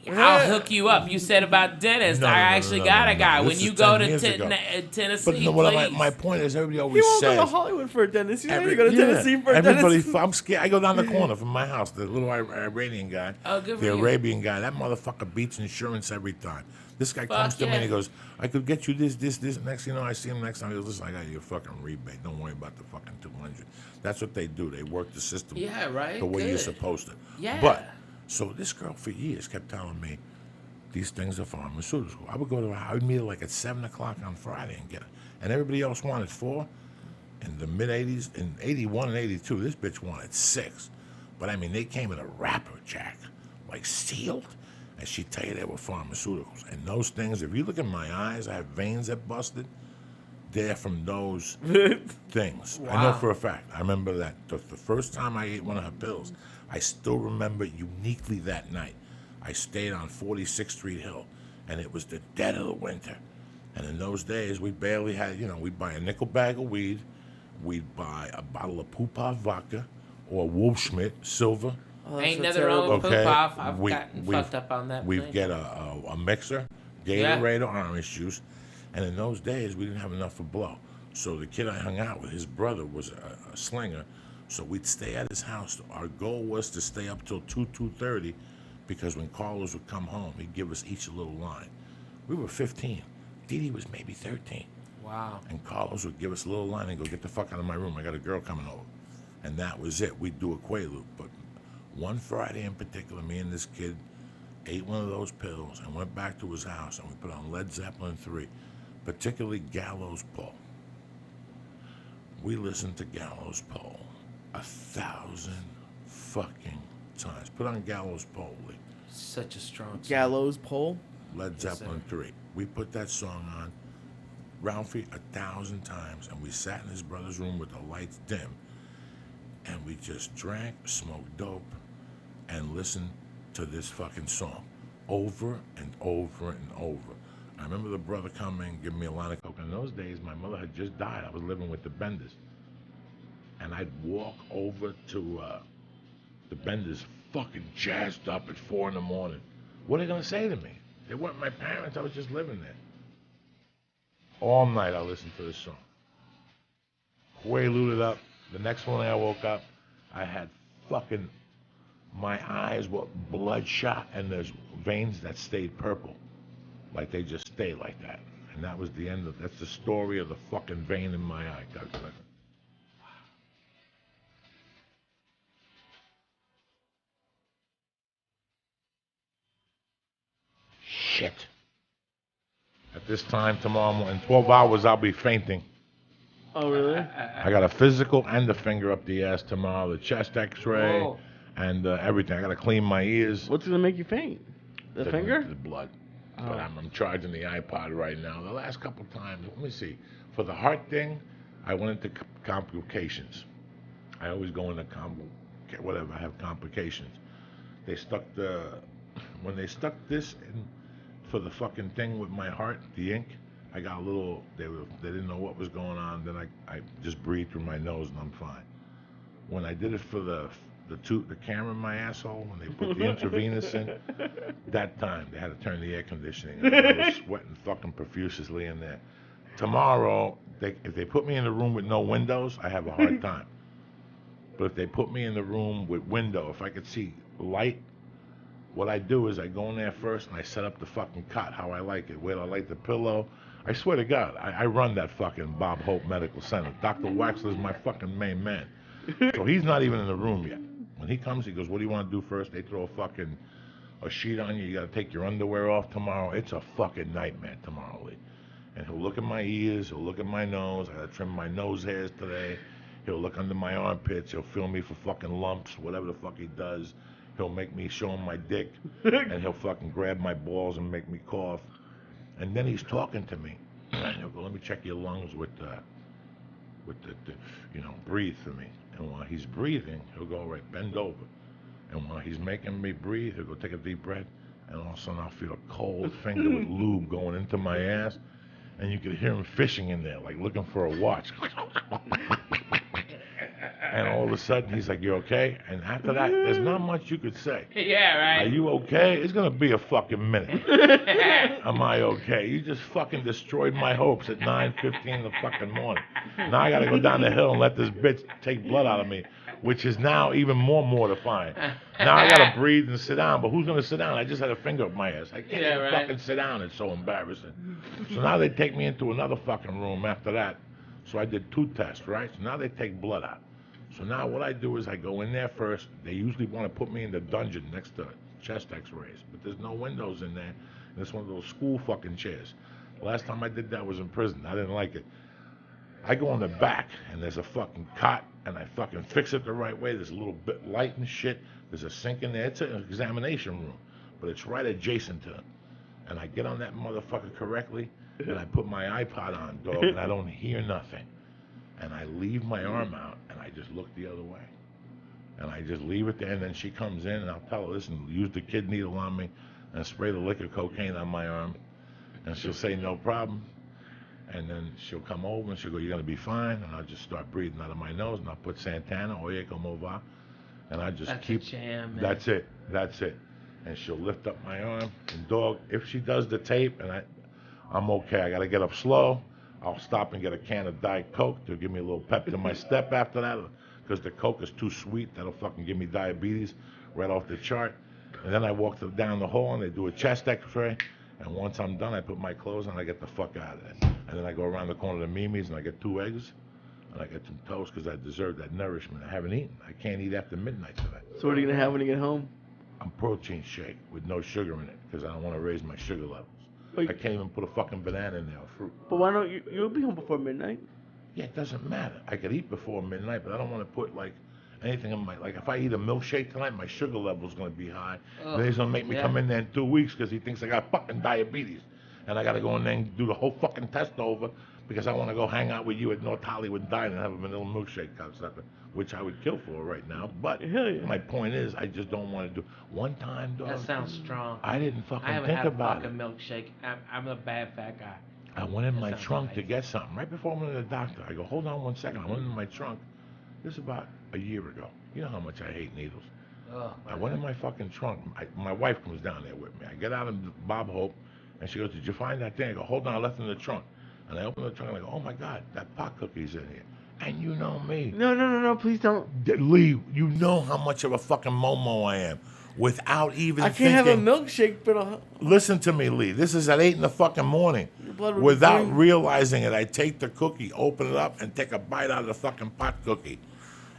I'll hook you up. You said about dentist. I actually got a guy. When you go to Tennessee, but my point is, everybody always He won't says. go to Hollywood for a dentist. You know, you go to Tennessee for a dentist. I'm scared. I go down the corner from my house. The little Iranian guy, good for the you. Arabian guy. That motherfucker beats insurance every time. This guy comes to me and he goes, "I could get you this." Next, I see him next time. He goes, "Listen, I got you a fucking rebate. Don't worry about the fucking 200." That's what they do. They work the system. Yeah, right. The way you're Good. supposed to. Yeah. But so this girl for years kept telling me, these things are pharmaceutical. I would go to I would meet her like at 7 o'clock on Friday and get it. And everybody else wanted 4. In the mid-'80s, in 81 and 82, this bitch wanted 6. But I mean, they came in a wrapper, Jack, like sealed. And she'd tell you they were pharmaceuticals. And those things, if you look at my eyes, I have veins that busted. They're from those things. Wow. I know for a fact. I remember that the first time I ate one of her pills, I still remember uniquely that night. I stayed on 46th Street Hill, and it was the dead of the winter. And in those days, we barely had, we'd buy a nickel bag of weed, we'd buy a bottle of Poopov vodka or Wolfschmidt silver. Oh, Ain't that's so nothing wrong with Okay. Poop-Off. I've gotten fucked up on that. We'd thing. get a mixer, Gatorade or orange juice. And in those days, we didn't have enough for blow. So the kid I hung out with, his brother was a slinger. So we'd stay at his house. Our goal was to stay up till 2:30, because when Carlos would come home, he'd give us each a little line. We were 15. Didi was maybe 13. Wow. And Carlos would give us a little line and go, get the fuck out of my room. I got a girl coming over. And that was it. We'd do a Quaalude. But one Friday in particular, me and this kid ate one of those pills and went back to his house, and we put on Led Zeppelin 3, particularly Gallows Pole. We listened to Gallows Pole 1,000 fucking times. Put on Gallows Pole, Lee. Such a strong song. Gallows pole. Led Yes, Zeppelin sir. 3. We put that song on, Ralphie, 1,000 times, and we sat in his brother's room with the lights dim, and we just drank, smoked dope, and listened to this fucking song over and over and over. I remember the brother coming, giving me a line of coke. In those days, my mother had just died. I was living with the Benders. And I'd walk over to the Benders fucking jazzed up at 4 in the morning. What are they going to say to me? They weren't my parents. I was just living there. All night I listened to this song. Quaaluded up. The next morning I woke up, I had fucking, my eyes were bloodshot, and there's veins that stayed purple. Like they just stay like that. And that was the end of, that's the story of the fucking vein in my eye. Shit. At this time tomorrow, in 12 hours, I'll be fainting. Oh, really? I got a physical and a finger up the ass tomorrow, the chest x-ray, Whoa. and everything. I got to clean my ears. What's gonna make you faint? The finger? The blood. Oh. But I'm charging the iPod right now. The last couple times, let me see. For the heart thing, I went into complications. I always go into whatever, I have complications. They stuck when they stuck this in for the fucking thing with my heart, the ink, I got a little, they didn't know what was going on. Then I just breathed through my nose and I'm fine. When I did it for the camera in my asshole, when they put the intravenous in, that time they had to turn the air conditioning on. I was sweating fucking profusely in there. Tomorrow, if they put me in the room with no windows, I have a hard time. But if they put me in the room with window, if I could see light, what I do is I go in there first and I set up the fucking cot how I like it, where I like the pillow. I swear to God, I run that fucking Bob Hope Medical Center. Dr. Waxler's my fucking main man. So he's not even in the room yet. When he comes, he goes, what do you want to do first? They throw a sheet on you. You got to take your underwear off tomorrow. It's a fucking nightmare tomorrow, Lee. And he'll look at my ears. He'll look at my nose. I got to trim my nose hairs today. He'll look under my armpits. He'll feel me for fucking lumps, whatever the fuck he does. He'll make me show him my dick. And he'll fucking grab my balls and make me cough. And then he's talking to me. And he'll go, let me check your lungs with the breathe for me. And while he's breathing, he'll go, all right, bend over. And while he's making me breathe, he'll go take a deep breath. And all of a sudden, I'll feel a cold finger with lube going into my ass. And you could hear him fishing in there, like looking for a watch. And all of a sudden, he's like, you okay? And after that, there's not much you could say. Yeah, right. Are you okay? It's going to be a fucking minute. Am I okay? You just fucking destroyed my hopes at 9:15 in the fucking morning. Now I got to go down the hill and let this bitch take blood out of me, which is now even more mortifying. Now I got to breathe and sit down, but who's going to sit down? I just had a finger up my ass. I can't even fucking sit down. It's so embarrassing. So now they take me into another fucking room after that. So I did 2 tests, right? So now they take blood out. So now what I do is I go in there first. They usually want to put me in the dungeon next to chest x-rays, but there's no windows in there. And it's one of those school fucking chairs. The last time I did that was in prison. I didn't like it. I go in the back, and there's a fucking cot, and I fucking fix it the right way. There's a little bit light and shit. There's a sink in there. It's an examination room, but it's right adjacent to it. And I get on that motherfucker correctly, and I put my iPod on, dog, and I don't hear nothing. And I leave my arm out, and I just look the other way. And I just leave it there, and then she comes in, and I'll tell her, listen, use the kid needle on me and spray the liquid cocaine on my arm. And she'll say, no problem. And then she'll come over, and she'll go, you're going to be fine. And I'll just start breathing out of my nose, and I'll put Santana, Oye Como Va. And I just That's keep, a jam, man. that's it. And she'll lift up my arm, and dog, if she does the tape, and I'm okay. I got to get up slow. I'll stop and get a can of Diet Coke. They'll give me a little pep to my step after that, because the Coke is too sweet. That'll fucking give me diabetes right off the chart. And then I walk down the hall and they do a chest X-ray. And once I'm done, I put my clothes on. I get the fuck out of there. And then I go around the corner to Mimi's and I get 2 eggs. And I get some toast because I deserve that nourishment. I haven't eaten. I can't eat after midnight tonight. So what are you gonna have when you get home? A protein shake with no sugar in it because I don't want to raise my sugar levels. Wait. I can't even put a fucking banana in there or fruit. But why don't you'll be home before midnight? Yeah, it doesn't matter. I could eat before midnight, but I don't want to put like anything in my, like if I eat a milkshake tonight, my sugar level's going to be high. Then he's going to make me come in there in 2 weeks because he thinks I got fucking diabetes. And I got to go in there and do the whole fucking test over because I want to go hang out with you at North Hollywood Dine and have a vanilla milkshake concept, which I would kill for right now. But my point is, I just don't want to do. One time, dog. That sounds strong. I didn't fucking I haven't think had a about fucking it. milkshake. I'm a bad fat guy. I went in That my sounds trunk to nice. get something. Right before I went to the doctor, I go, hold on 1 second. I went in my trunk. This is about a year ago. You know how much I hate needles. Oh, I went in my fucking trunk. My wife comes down there with me. I get out of Bob Hope, and she goes, did you find that thing? I go, hold on, I left it in the trunk. And I open the trunk, and I go, oh my God, that pot cookie's in here. And you know me. No, please don't. Lee, you know how much of a fucking momo I am. Without even I can't thinking. have a milkshake, but Listen to me, Lee. This is at 8 in the fucking morning. blood would Without boil. realizing it, I take the cookie, open it up, and take a bite out of the fucking pot cookie.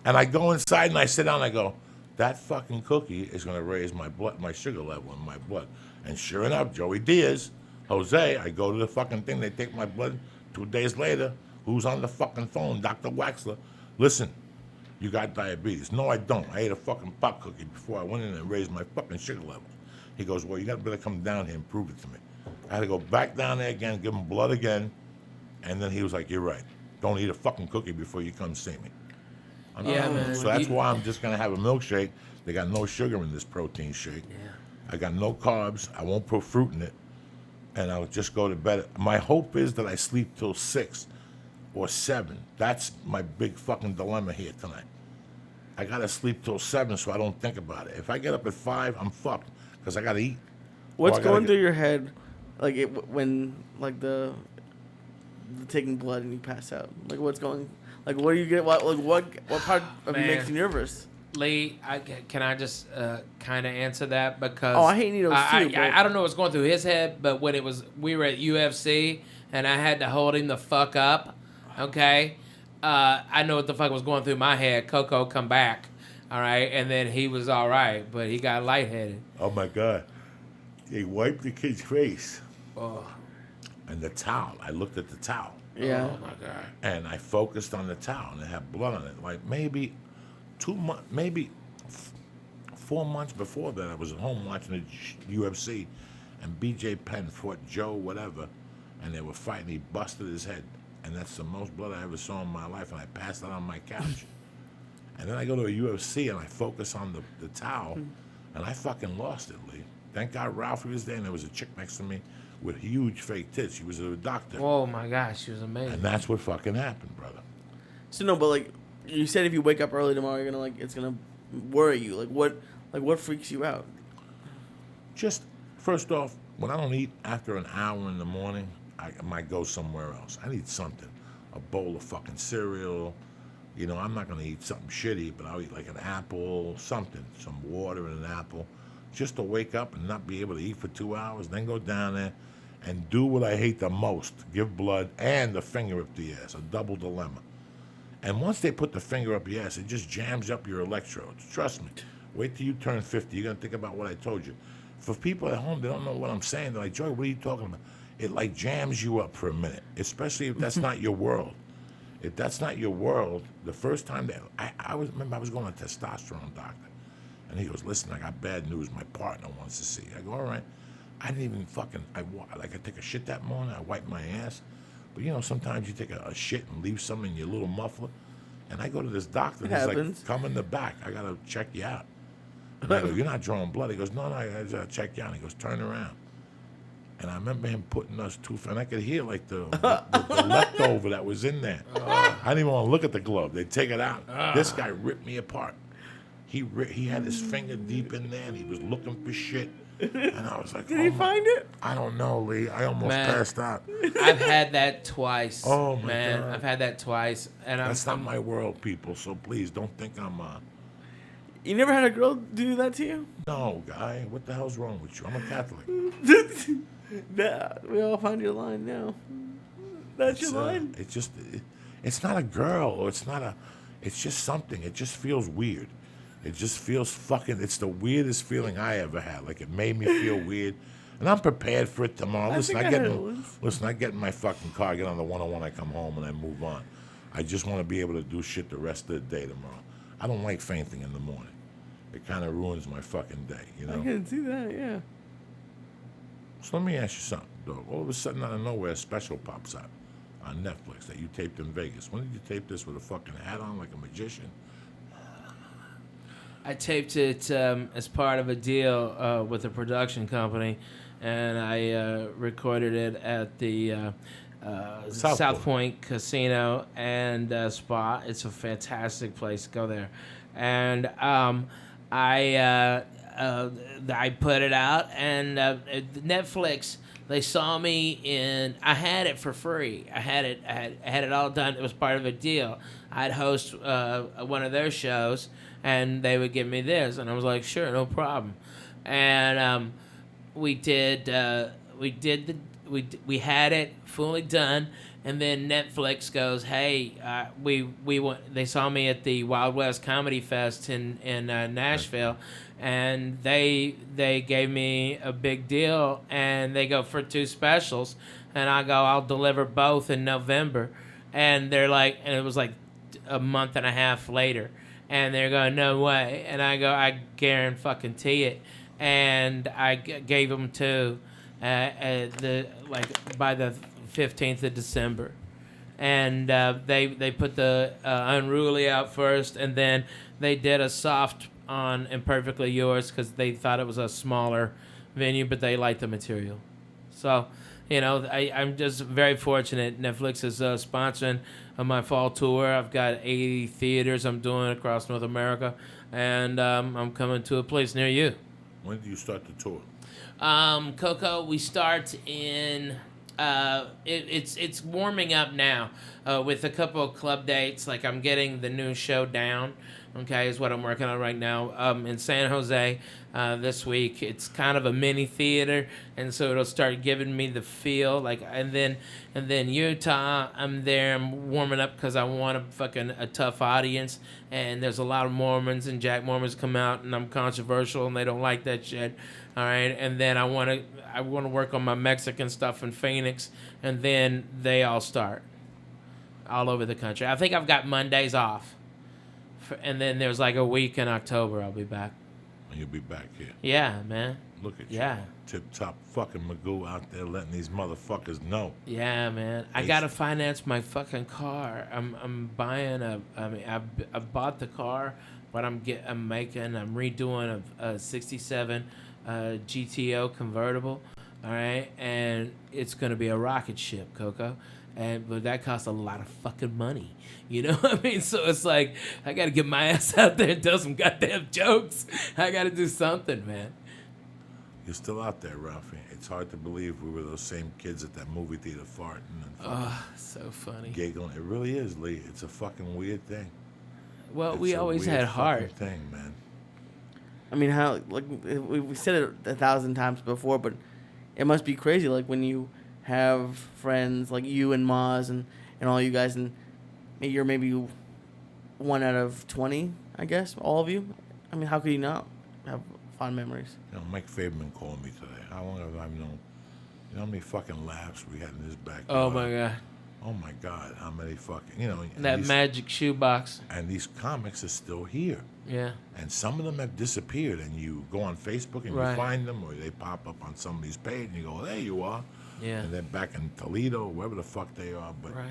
And I go inside and I sit down and I go, that fucking cookie is going to raise my blood, my sugar level in my blood. And sure enough, Joey Diaz, Jose, I go to the fucking thing, they take my blood. 2 days later, who's on the fucking phone? Dr. Waxler. Listen, you got diabetes. No, I don't. I ate a fucking pot cookie before I went in and raised my fucking sugar level. He goes, well, you got to better come down here and prove it to me. I had to go back down there again, give him blood again, and then he was like, you're right. Don't eat a fucking cookie before you come see me. I'm Yeah, like, man. So that's why I'm just going to have a milkshake. They got no sugar in this protein shake. Yeah. I got no carbs. I won't put fruit in it. And I'll just go to bed. My hope is that I sleep till 6 or 7. That's my big fucking dilemma here tonight. I got to sleep till 7 so I don't think about it. If I get up at 5, I'm fucked because I got to eat. What's Or I gotta going get- through your head, like when like the taking blood and you pass out? Like what's going? Like what do you get? What part of you Man. makes you nervous? Lee, can I just kind of answer that because Oh, I hate needles too, but- I don't know what's going through his head, but when we were at UFC and I had to hold him the fuck up, okay, I know what the fuck was going through my head. Coco, come back, all right, and then he was all right, but he got lightheaded. Oh my God. They wiped the kid's face. Oh, And the towel. I looked at the towel. Yeah. oh my God. And I focused on the towel and it had blood on it. Like maybe 2 months, maybe 4 months before that, I was at home watching the UFC and BJ Penn fought Joe whatever and they were fighting. He busted his head. And that's the most blood I ever saw in my life. And I passed out on my couch. And then I go to a UFC and I focus on the towel and I fucking lost it, Lee. Thank God Ralphie was there and there was a chick next to me with huge fake tits. She was a doctor. Oh my gosh, she was amazing. And that's what fucking happened, brother. So no, but like you said, if you wake up early tomorrow, you're gonna it's gonna worry you. Like what freaks you out? Just, first off, when I don't eat after an hour in the morning, I might go somewhere else. I need something. A bowl of fucking cereal. You know, I'm not going to eat something shitty, but I'll eat like an apple, something, some water and an apple, just to wake up and not be able to eat for 2 hours, then go down there and do what I hate the most, give blood and the finger up the ass, a double dilemma. And once they put the finger up your ass, it just jams up your electrodes. Trust me. Wait till you turn 50. You're going to think about what I told you. For people at home, they don't know what I'm saying. They're like, Joey, what are you talking about? It like jams you up for a minute, especially if that's not your world. If that's not your world, the first time that I remember I was going to a testosterone doctor, and he goes, listen, I got bad news. My partner wants to see you. I go, all right. I didn't even fucking, I take a shit that morning. I wipe my ass. But, you know, sometimes you take a shit and leave some in your little muffler. And I go to this doctor, and he's happens. like, come in the back. I got to check you out. And I go, you're not drawing blood. He goes, no, I got to check you out. He goes, turn around. And I remember him putting us and I could hear like the leftover that was in there. I didn't even want to look at the glove. They take it out. This guy ripped me apart. He had his finger deep in there and he was looking for shit. And I was like, Did he find it? I don't know, Lee. I almost Man. passed out. I've had that twice. Oh, my man. God. I've had that twice, and That's not my world, people. So please don't think I'm. You never had a girl do that to you? No, guy, what the hell's wrong with you? I'm a Catholic. We all find your line now. That's your line? It's not a girl, or it's just something. It just feels weird. It just feels it's the weirdest feeling I ever had. Like, it made me feel weird. And I'm prepared for it tomorrow. Listen, I get in my fucking car, I get on the 101, I come home, and I move on. I just want to be able to do shit the rest of the day tomorrow. I don't like fainting in the morning. It kind of ruins my fucking day, you know? I can see that, yeah. So let me ask you something, dog. All of a sudden, out of nowhere, a special pops up on Netflix that you taped in Vegas. When did you tape this, with a fucking hat on like a magician? I taped it as part of a deal with a production company, and I recorded it at the South Point Casino and Spa. It's a fantastic place. Go there. And I put it out, and Netflix, they saw me in. I had it for free. I had it all done. It was part of a deal. I'd host one of their shows, and they would give me this, and I was like, sure, no problem. And we had it fully done. And then Netflix goes, hey, they saw me at the Wild West Comedy Fest in Nashville, and they gave me a big deal, and they go for 2 specials, and I go, I'll deliver both in November, and they're like, and it was like a month and a half later, and they're going, no way, and I go, I guarantee it, and I gave them 2, by the 15th of December, and they put the Unruly out first, and then they did a soft on Imperfectly Yours because they thought it was a smaller venue, but they liked the material. So, I'm just very fortunate. Netflix is sponsoring my fall tour. I've got 80 theaters I'm doing across North America, and I'm coming to a place near you. When do you start the tour? Coco, we start in... it's warming up now with a couple of club dates. Like, I'm getting the new show down, okay, is what I'm working on right now, in San Jose this week. It's kind of a mini theater, and so it'll start giving me the feel. Like, and then Utah, I'm there, I'm warming up because I want a tough audience, and there's a lot of Mormons, and Jack Mormons come out, and I'm controversial, and they don't like that shit. All right, and then I want to work on my Mexican stuff in Phoenix, and then they all start all over the country. I think I've got Mondays off, and then there's like a week in October I'll be back. And you'll be back here. Yeah, man. Look at you. Yeah. Tip-top fucking Magoo out there letting these motherfuckers know. Yeah, man. I got to finance my fucking car. I'm buying I bought the car, but I'm redoing a 67 GTO convertible, all right, and it's gonna be a rocket ship, Coco, but that costs a lot of fucking money, you know what I mean? So it's like, I gotta get my ass out there and tell some goddamn jokes. I gotta do something, man. You're still out there, Ralphie. It's hard to believe we were those same kids at that movie theater farting and So funny. giggling. It really is, Lee. It's a fucking weird thing. Well, It's we a always weird had heart. fucking thing, man. I mean, how, like, we said it 1,000 times before, but it must be crazy, like, when you have friends like you and Maz and all you guys, and you're maybe 1 out of 20, I guess, all of you. I mean, how could you not have fond memories? Mike Faberman called me today. How long have I known? You know how many fucking laughs we had in his backyard? Oh my god. Oh my God, how many fucking, That magic shoebox. And these comics are still here. Yeah. And some of them have disappeared, and you go on Facebook and Right. you find them, or they pop up on somebody's page, and you go, there you are. Yeah. And they're back in Toledo, wherever the fuck they are. But Right.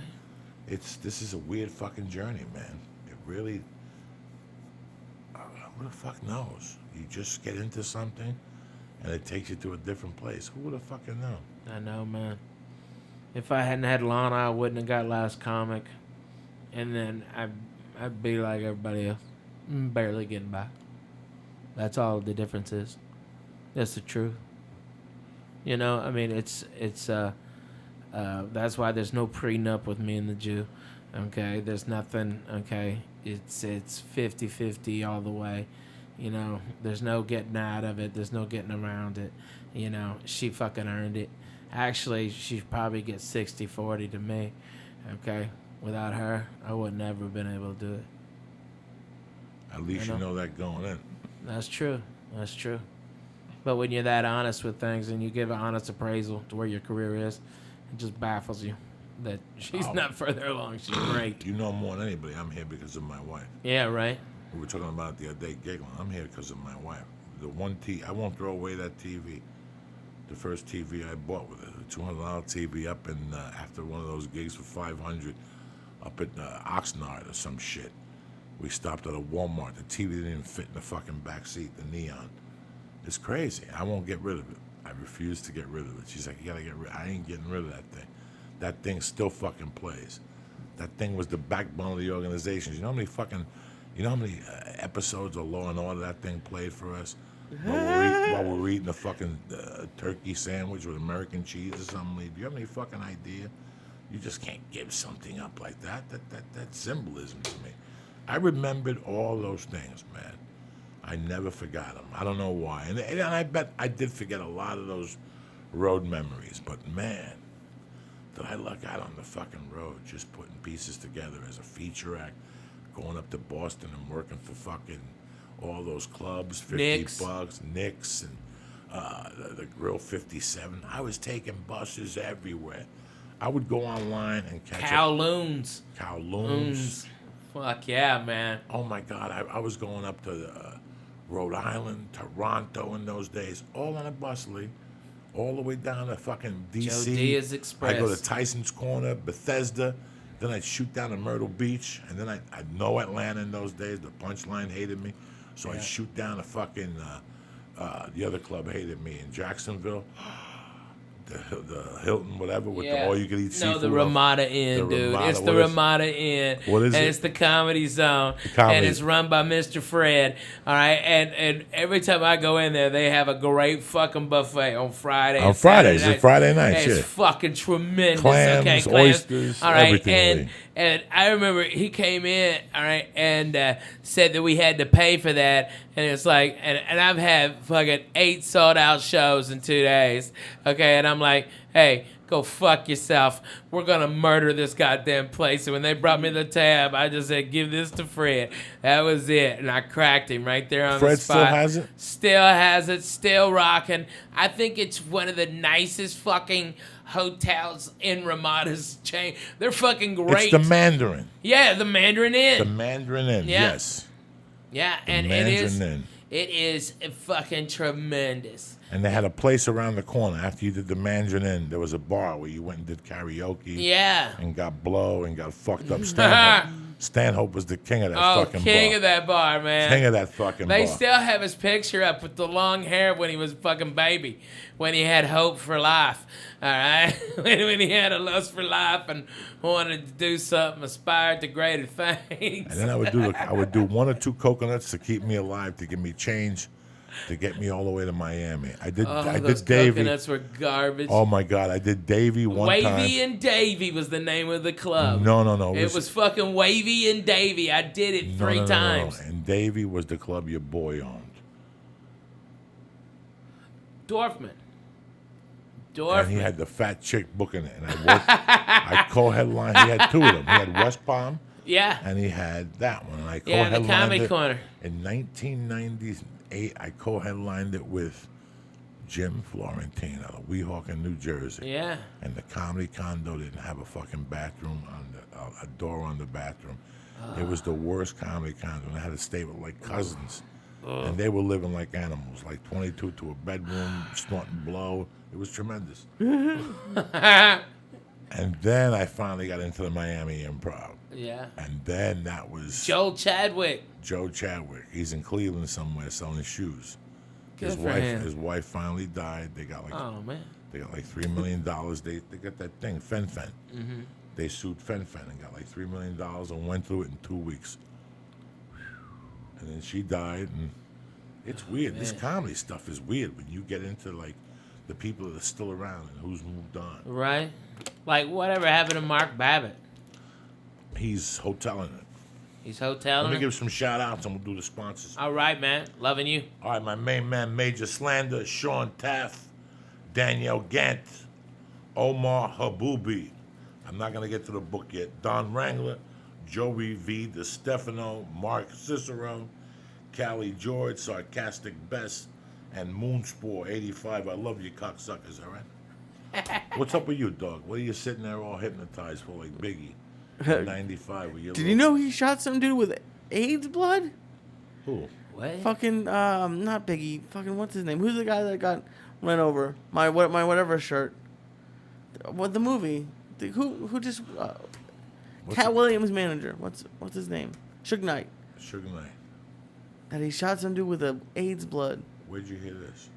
this is a weird fucking journey, man. It really, who the fuck knows? You just get into something, and it takes you to a different place. Who would have fucking known? I know, man. If I hadn't had Lana, I wouldn't have got Last Comic. And then I'd be like everybody else, barely getting by. That's all the difference is. That's the truth. I mean, it's that's why there's no prenup with me and the Jew. Okay, there's nothing. Okay, it's 50-50 all the way. You know, there's no getting out of it. There's no getting around it. You know, she fucking earned it. Actually, she probably gets 60-40 to me. Okay? Without her, I would never have been able to do it. At least you know that going in. That's true. That's true. But when you're that honest with things and you give an honest appraisal to where your career is, it just baffles you that she's not further along. She's great. You know more than anybody, I'm here because of my wife. Yeah, right? We were talking about it the other day, giggling. I'm here because of my wife. The one I won't throw away that TV. The first TV I bought with it, a $200 TV up in after one of those gigs for $500 up at Oxnard or some shit. We stopped at a Walmart. The TV didn't even fit in the fucking back seat, the neon. It's crazy. I won't get rid of it. I refuse to get rid of it. She's like, you gotta get rid. I ain't getting rid of that thing. That thing still fucking plays. That thing was the backbone of the organization. You know how many episodes of Law and Order that thing played for us? While we're eating a fucking turkey sandwich with American cheese or something. Do you have any fucking idea? You just can't give something up like that. That's symbolism to me. I remembered all those things, man. I never forgot them. I don't know why. And I bet I did forget a lot of those road memories. But, man, did I luck out on the fucking road just putting pieces together as a feature act, going up to Boston and working for fucking all those clubs, $50, Nick's, and the Grill 57. I was taking buses everywhere. I would go online and catch Kowloons. Kowloons. Fuck yeah, man. Oh, my God. I was going up to Rhode Island, Toronto in those days, all on a bus, Lee. All the way down to fucking D.C. Joe Diaz Express. I'd go to Tyson's Corner, Bethesda. Then I'd shoot down to Myrtle Beach. And then I'd know Atlanta in those days. The Punchline hated me. So I'd shoot down to fucking, the other club hated me in Jacksonville. The Hilton, whatever, with the all-you-can-eat seafood. No, the Ramada Inn, dude. It's the Ramada Inn. What is it? And it's the Comedy Zone. And it's run by Mr. Fred. All right? And every time I go in there, they have a great fucking buffet on Friday. On Fridays. It's Friday nights, It's fucking tremendous. Clams, oysters, all right? everything. And I remember he came in, all right, and said that we had to pay for that. And it's like, and I've had fucking 8 sold-out shows in 2 days, okay? And I'm like, hey, go fuck yourself. We're going to murder this goddamn place. And when they brought me the tab, I just said, give this to Fred. That was it. And I cracked him right there on the spot. Fred still has it? Still has it. Still rocking. I think it's one of the nicest fucking hotels in Ramada's chain. They're fucking great. It's the Mandarin. Yeah, the Mandarin Inn. The Mandarin Inn, yes. Yeah, and it is fucking tremendous. And they had a place around the corner. After you did the Mandarin Inn, there was a bar where you went and did karaoke. Yeah. And got blow and got fucked up. Stanhope was the king of that fucking bar. Oh, king of that bar, man. King of that fucking bar. They still have his picture up with the long hair when he was a fucking baby, when he had hope for life, all right? when he had a lust for life and wanted to do something, aspired to greater things. And then I would do 1 or 2 coconuts to keep me alive, to give me change, to get me all the way to Miami. I did those Davy. Coconuts were garbage. Oh my God, I did Davy one time. Wavy and Davy was the name of the club. No. It was fucking Wavy and Davy. I did it 3 times. No. And Davy was the club your boy owned. Dorfman. And he had the fat chick booking it. And I co-headlined. He had 2 of them. He had West Palm. Yeah. And he had that one. And I the Comedy it. Corner. In 1998, I co-headlined it with Jim Florentine out of Weehawken, New Jersey. Yeah. And the Comedy Condo didn't have a fucking bathroom a door on the bathroom. It was the worst Comedy Condo. And I had to stay with like cousins. And they were living like animals, like 22 to a bedroom, snorting blow. It was tremendous. And then I finally got into the Miami Improv. Yeah. And then that was Joe Chadwick. He's in Cleveland somewhere selling shoes. Good for him. His wife finally died. They got like They got like $3 million. They got that thing, Fen. Mm-hmm. They sued Fen and got like $3 million and went through it in 2 weeks. And then she died, and it's weird. This comedy stuff is weird when you get into like the people that are still around and who's moved on. Right. Like whatever happened to Mark Babbitt? He's hoteling it. He's hoteling. Let me her? give some shout outs and we'll do the sponsors. All right, man. Loving you. All right, my main man, Major Slander, Sean Taff, Danielle Gant, Omar Haboubi. I'm not going to get to the book yet. Don Wrangler, Joey V. DeStefano, Mark Cicero, Callie George, Sarcastic Bess, and Moonspore 85. I love you, cocksuckers, all right? What's up with you, dog? What are you sitting there all hypnotized for like Biggie? 95 with your Did you know he shot some dude with AIDS blood? Who? What? Fucking not Biggie. Fucking what's his name? Who's the guy that got run over? My whatever shirt. What the movie? Who just Cat Williams' manager? What's his name? Suge Knight. Suge Knight. That he shot some dude with a AIDS blood. Where'd you hear this?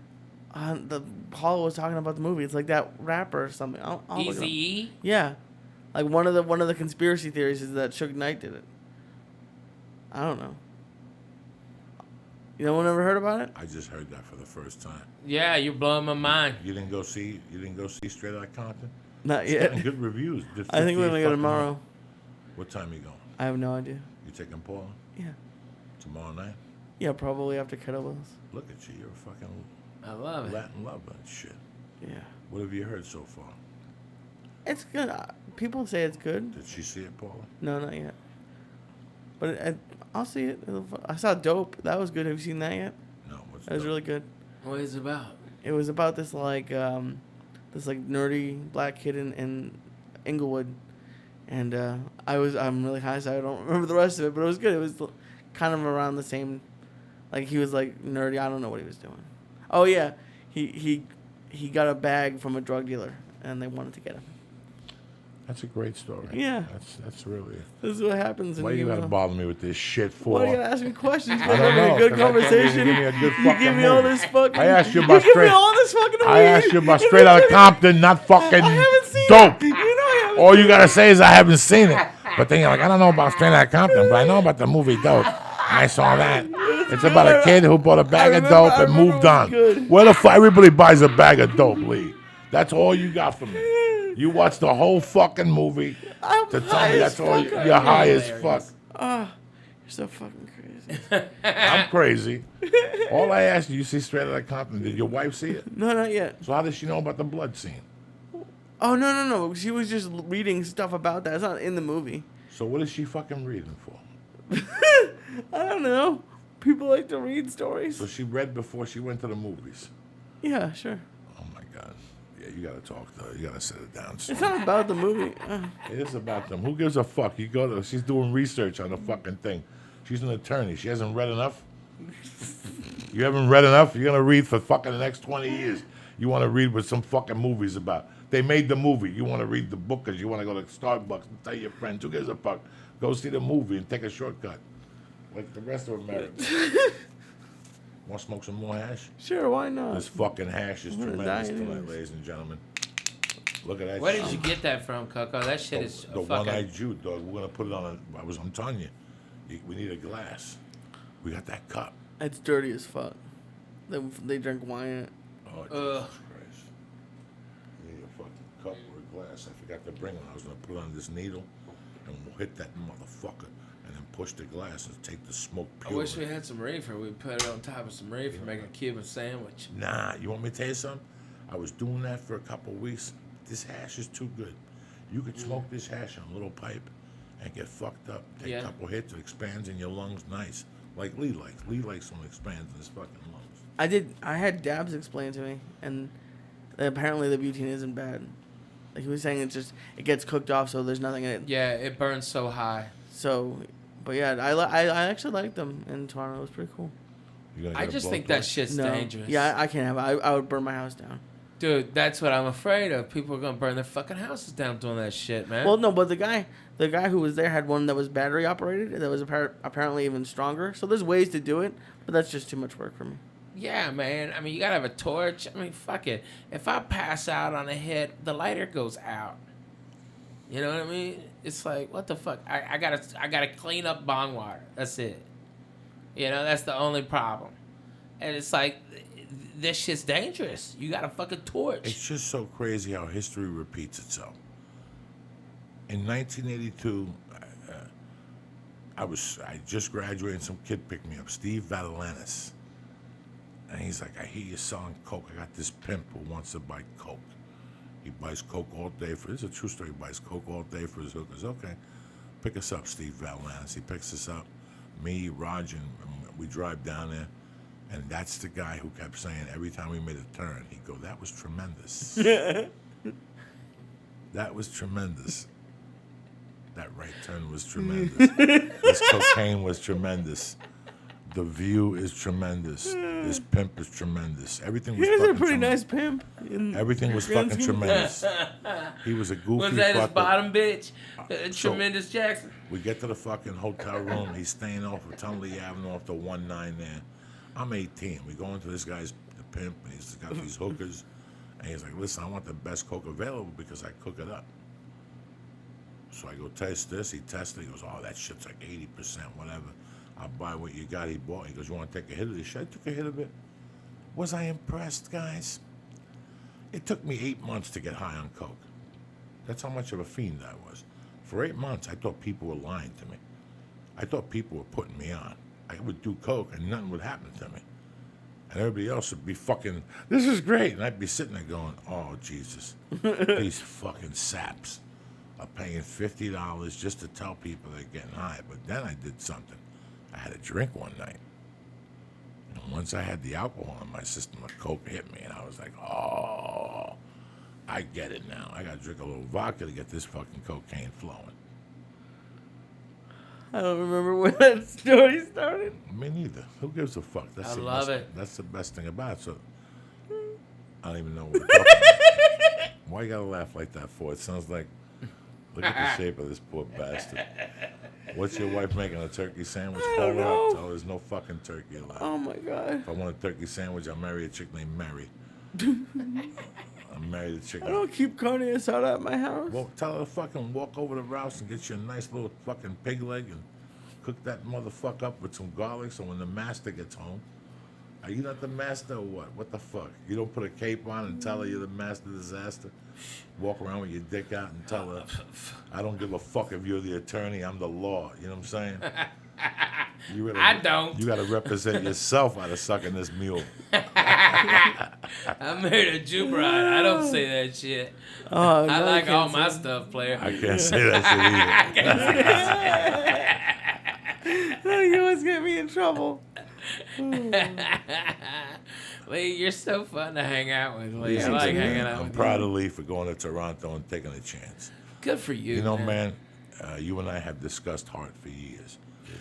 The Paul was talking about the movie. It's like that rapper or something. I'll look it up. Eazy-E? Yeah, like one of the conspiracy theories is that Suge Knight did it. I don't know. You no one ever heard about it? I just heard that for the first time. Yeah, you're blowing my mind. You didn't go see Straight Outta Compton? Not It's yet. getting good reviews. I think we're gonna go 50 tomorrow. What time you going? I have no idea. You taking Paula? Yeah. Tomorrow night? Yeah, probably after kettlebells. Look at you. You're a fucking I love it. Latin lover and shit. Yeah. What have you heard so far? It's good. People say it's good. Did she see it, Paula? No, not yet. But I'll see it. I saw Dope. That was good. Have you seen that yet? No. What's That was dope? really good. What is it about? It was about this nerdy black kid in Inglewood, and I'm really high, so I don't remember the rest of it. But it was good. It was kind of around the same, like he was like nerdy. I don't know what he was doing. Oh yeah, he got a bag from a drug dealer, and they wanted to get him. That's a great story. Yeah. That's really. This is what happens. Why you gotta bother me with this shit for? Why do you gotta ask me questions? I You're don't having know, a good 'cause I can't conversation. give me a good You fucking give me all movie. this fucking. I asked you about give me Straight- all this fucking. I asked you about Straight Outta Compton, not fucking I haven't seen Dope. it. You know I haven't. All you gotta say is I haven't seen it. But then you're like, I don't know about Straight Outta Compton, but I know about the movie Dope. I saw that. It's about a kid who bought a bag of dope I and remember moved it was on. good. Where the fuck? Everybody buys a bag of dope, Lee. That's all you got from me. You watched the whole fucking movie I'm to tell high me as that's all fuck you're right high now. as fuck. You're so fucking crazy. I'm crazy. All I asked you see Straight Outta Compton. Did your wife see it? No, not yet. So how does she know about the blood scene? Oh no. She was just reading stuff about that. It's not in the movie. So what is she fucking reading for? I don't know. People like to read stories. So she read before she went to the movies. Yeah, sure. Oh my God. Yeah, you gotta talk to her. You gotta sit her down. It's not about the movie. It is about them. Who gives a fuck? You go to. She's doing research on the fucking thing. She's an attorney. She hasn't read enough. You haven't read enough. You're gonna read for fucking the next 20 years. You want to read what some fucking movie's about. They made the movie. You want to read the book because you want to go to Starbucks and tell your friends. Who gives a fuck? Go see the movie and take a shortcut, like the rest of America. Want to smoke some more hash? Sure, why not? This fucking hash is I'm gonna tremendous die tonight, anyways. ladies and gentlemen. Look at that. Where shit. did you get that from, Coco? That shit is The fucking. one-eyed Jew, dog. We're gonna put it on a. I'm telling you, we need a glass. We got that cup. It's dirty as fuck. They drink wine in it. Oh Ugh. Jesus Christ! We need a fucking cup or a glass. I forgot to bring one. I was gonna put it on this needle, and we'll hit that motherfucker, and then push the glass and take the smoke I pure. wish we had some reefer. We'd put it on top of some reefer, make a Cuban sandwich. Nah, you want me to tell you something? I was doing that for a couple of weeks. This hash is too good. You could smoke this hash on a little pipe and get fucked up. Take Yeah. a couple hits, it expands in your lungs nice. Like Lee likes. Lee likes when it expands in his fucking lungs. I had Dabs explain to me, and apparently the butane isn't bad. Like he was saying, it gets cooked off, so there's nothing in it. Yeah, it burns so high. So, but yeah, I actually liked them in Toronto. It was pretty cool. You gonna I get a just blow think dry? that shit's No, dangerous. yeah, I can't have it. I would burn my house down. Dude, that's what I'm afraid of. People are gonna burn their fucking houses down doing that shit, man. Well, no, but the guy who was there had one that was battery operated that was apparently even stronger. So there's ways to do it, but that's just too much work for me. yeah, man. I mean, you gotta have a torch. I mean, fuck it. If I pass out on a hit, the lighter goes out. You know what I mean? It's like, what the fuck? I gotta clean up bong water. That's it. You know, that's the only problem. And it's like, this shit's dangerous. You got a fucking torch. It's just so crazy how history repeats itself. In 1982, I just graduated and some kid picked me up, Steve Valalanis. And he's like, I hear you selling coke. I got this pimp who wants to buy coke. He buys coke all day this is a true story. He buys coke all day for his hookers. Okay, pick us up, Steve Valalanis. He picks us up, me, Roger, and we drive down there. And that's the guy who kept saying every time we made a turn, he'd go, that was tremendous. That was tremendous. That right turn was tremendous. This cocaine was tremendous. The view is tremendous. This pimp is tremendous. Everything was He was a fucking pretty tremendous. nice pimp. Everything was grand fucking scheme of tremendous. He was a goofy Was that his fucker. bottom bitch? So- Tremendous Jackson. We get to the fucking hotel room. He's staying off of Tunley Avenue off the 19 there. I'm 18. We go into this guy's the pimp, and he's got these hookers. And he's like, listen, I want the best coke available because I cook it up. So I go taste this. He tests it. He goes, oh, that shit's like 80%, whatever. I'll buy what you got. He bought. He goes, you want to take a hit of this shit? I took a hit of it. Was I impressed, guys? It took me 8 months to get high on coke. That's how much of a fiend I was. For 8 months, I thought people were lying to me. I thought people were putting me on. I would do coke and nothing would happen to me. And everybody else would be fucking, this is great. And I'd be sitting there going, oh, Jesus. These fucking saps are paying $50 just to tell people they're getting high. But then I did something. I had a drink one night. And once I had the alcohol in my system, the coke hit me. And I was like, oh, I get it now. I got to drink a little vodka to get this fucking cocaine flowing. I don't remember where that story started. Me neither. Who gives a fuck? That's I the love best, it. That's the best thing about it. So I don't even know what we're talking about. Why you gotta laugh like that for? It sounds like, look at the shape of this poor bastard. What's your wife making, a turkey sandwich? I Call don't her know. up. Tell her there's no fucking turkey allowed. Oh my god. If I want a turkey sandwich, I'll marry a chick named Mary. I'll marry the chick. I don't keep carne asada at my house. Well, tell her to fucking walk over to Rouse and get you a nice little fucking pig leg and cook that motherfucker up with some garlic so when the master gets home. Are you not the master or what? What the fuck? You don't put a cape on and tell her you're the master disaster? Walk around with your dick out and tell her, I don't give a fuck if you're the attorney, I'm the law. You know what I'm saying? You really, I don't. You got to represent yourself out of sucking this mule. I married a Jew bride. I don't say that shit. Oh, I no, like you all can't my say stuff, player. I can't say that shit either. that. You always get me in trouble. Lee, you're so fun to hang out with, Lee. I Listen like to me, hanging man. out I'm with proud you. of Lee for going to Toronto and taking a chance. Good for you. You know, man, you and I have discussed heart for years,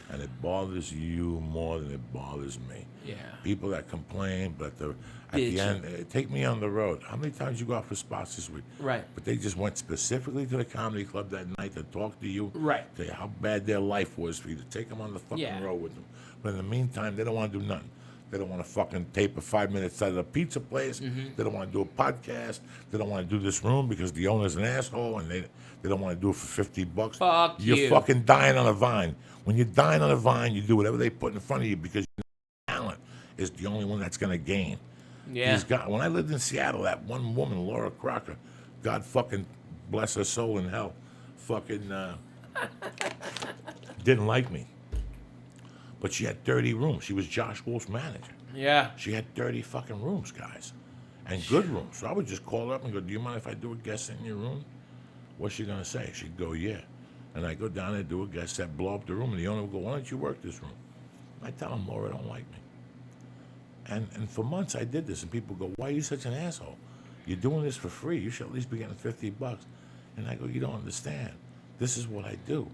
and it bothers you more than it bothers me. Yeah. People that complain, but at the Bitch. end, take me on the road. How many times you go out for spots this week? Right. But they just went specifically to the comedy club that night to talk to you. Right. Tell you how bad their life was for you to take them on the fucking Yeah. road with them. But in the meantime, they don't want to do nothing. They don't want to fucking tape a 5 minutes out of the pizza place. Mm-hmm. They don't want to do a podcast. They don't want to do this room because the owner's an asshole and they don't want to do it for $50. Fuck You're you. fucking dying on a vine. When you're dying on a vine, you do whatever they put in front of you because talent is the only one that's going to gain. Yeah. When I lived in Seattle, that one woman, Laura Crocker, God fucking bless her soul in hell, fucking didn't like me. But she had 30 rooms. She was Josh Wolf's manager. Yeah. She had 30 fucking rooms, guys, and good rooms. So I would just call her up and go, do you mind if I do a guest set in your room? What's she going to say? She'd go, yeah. And I go down there, do a guest set, blow up the room, and the owner would go, why don't you work this room? I tell him, Laura don't like me. And for months I did this, and people go, why are you such an asshole? You're doing this for free. You should at least be getting $50. And I go, you don't understand. This is what I do.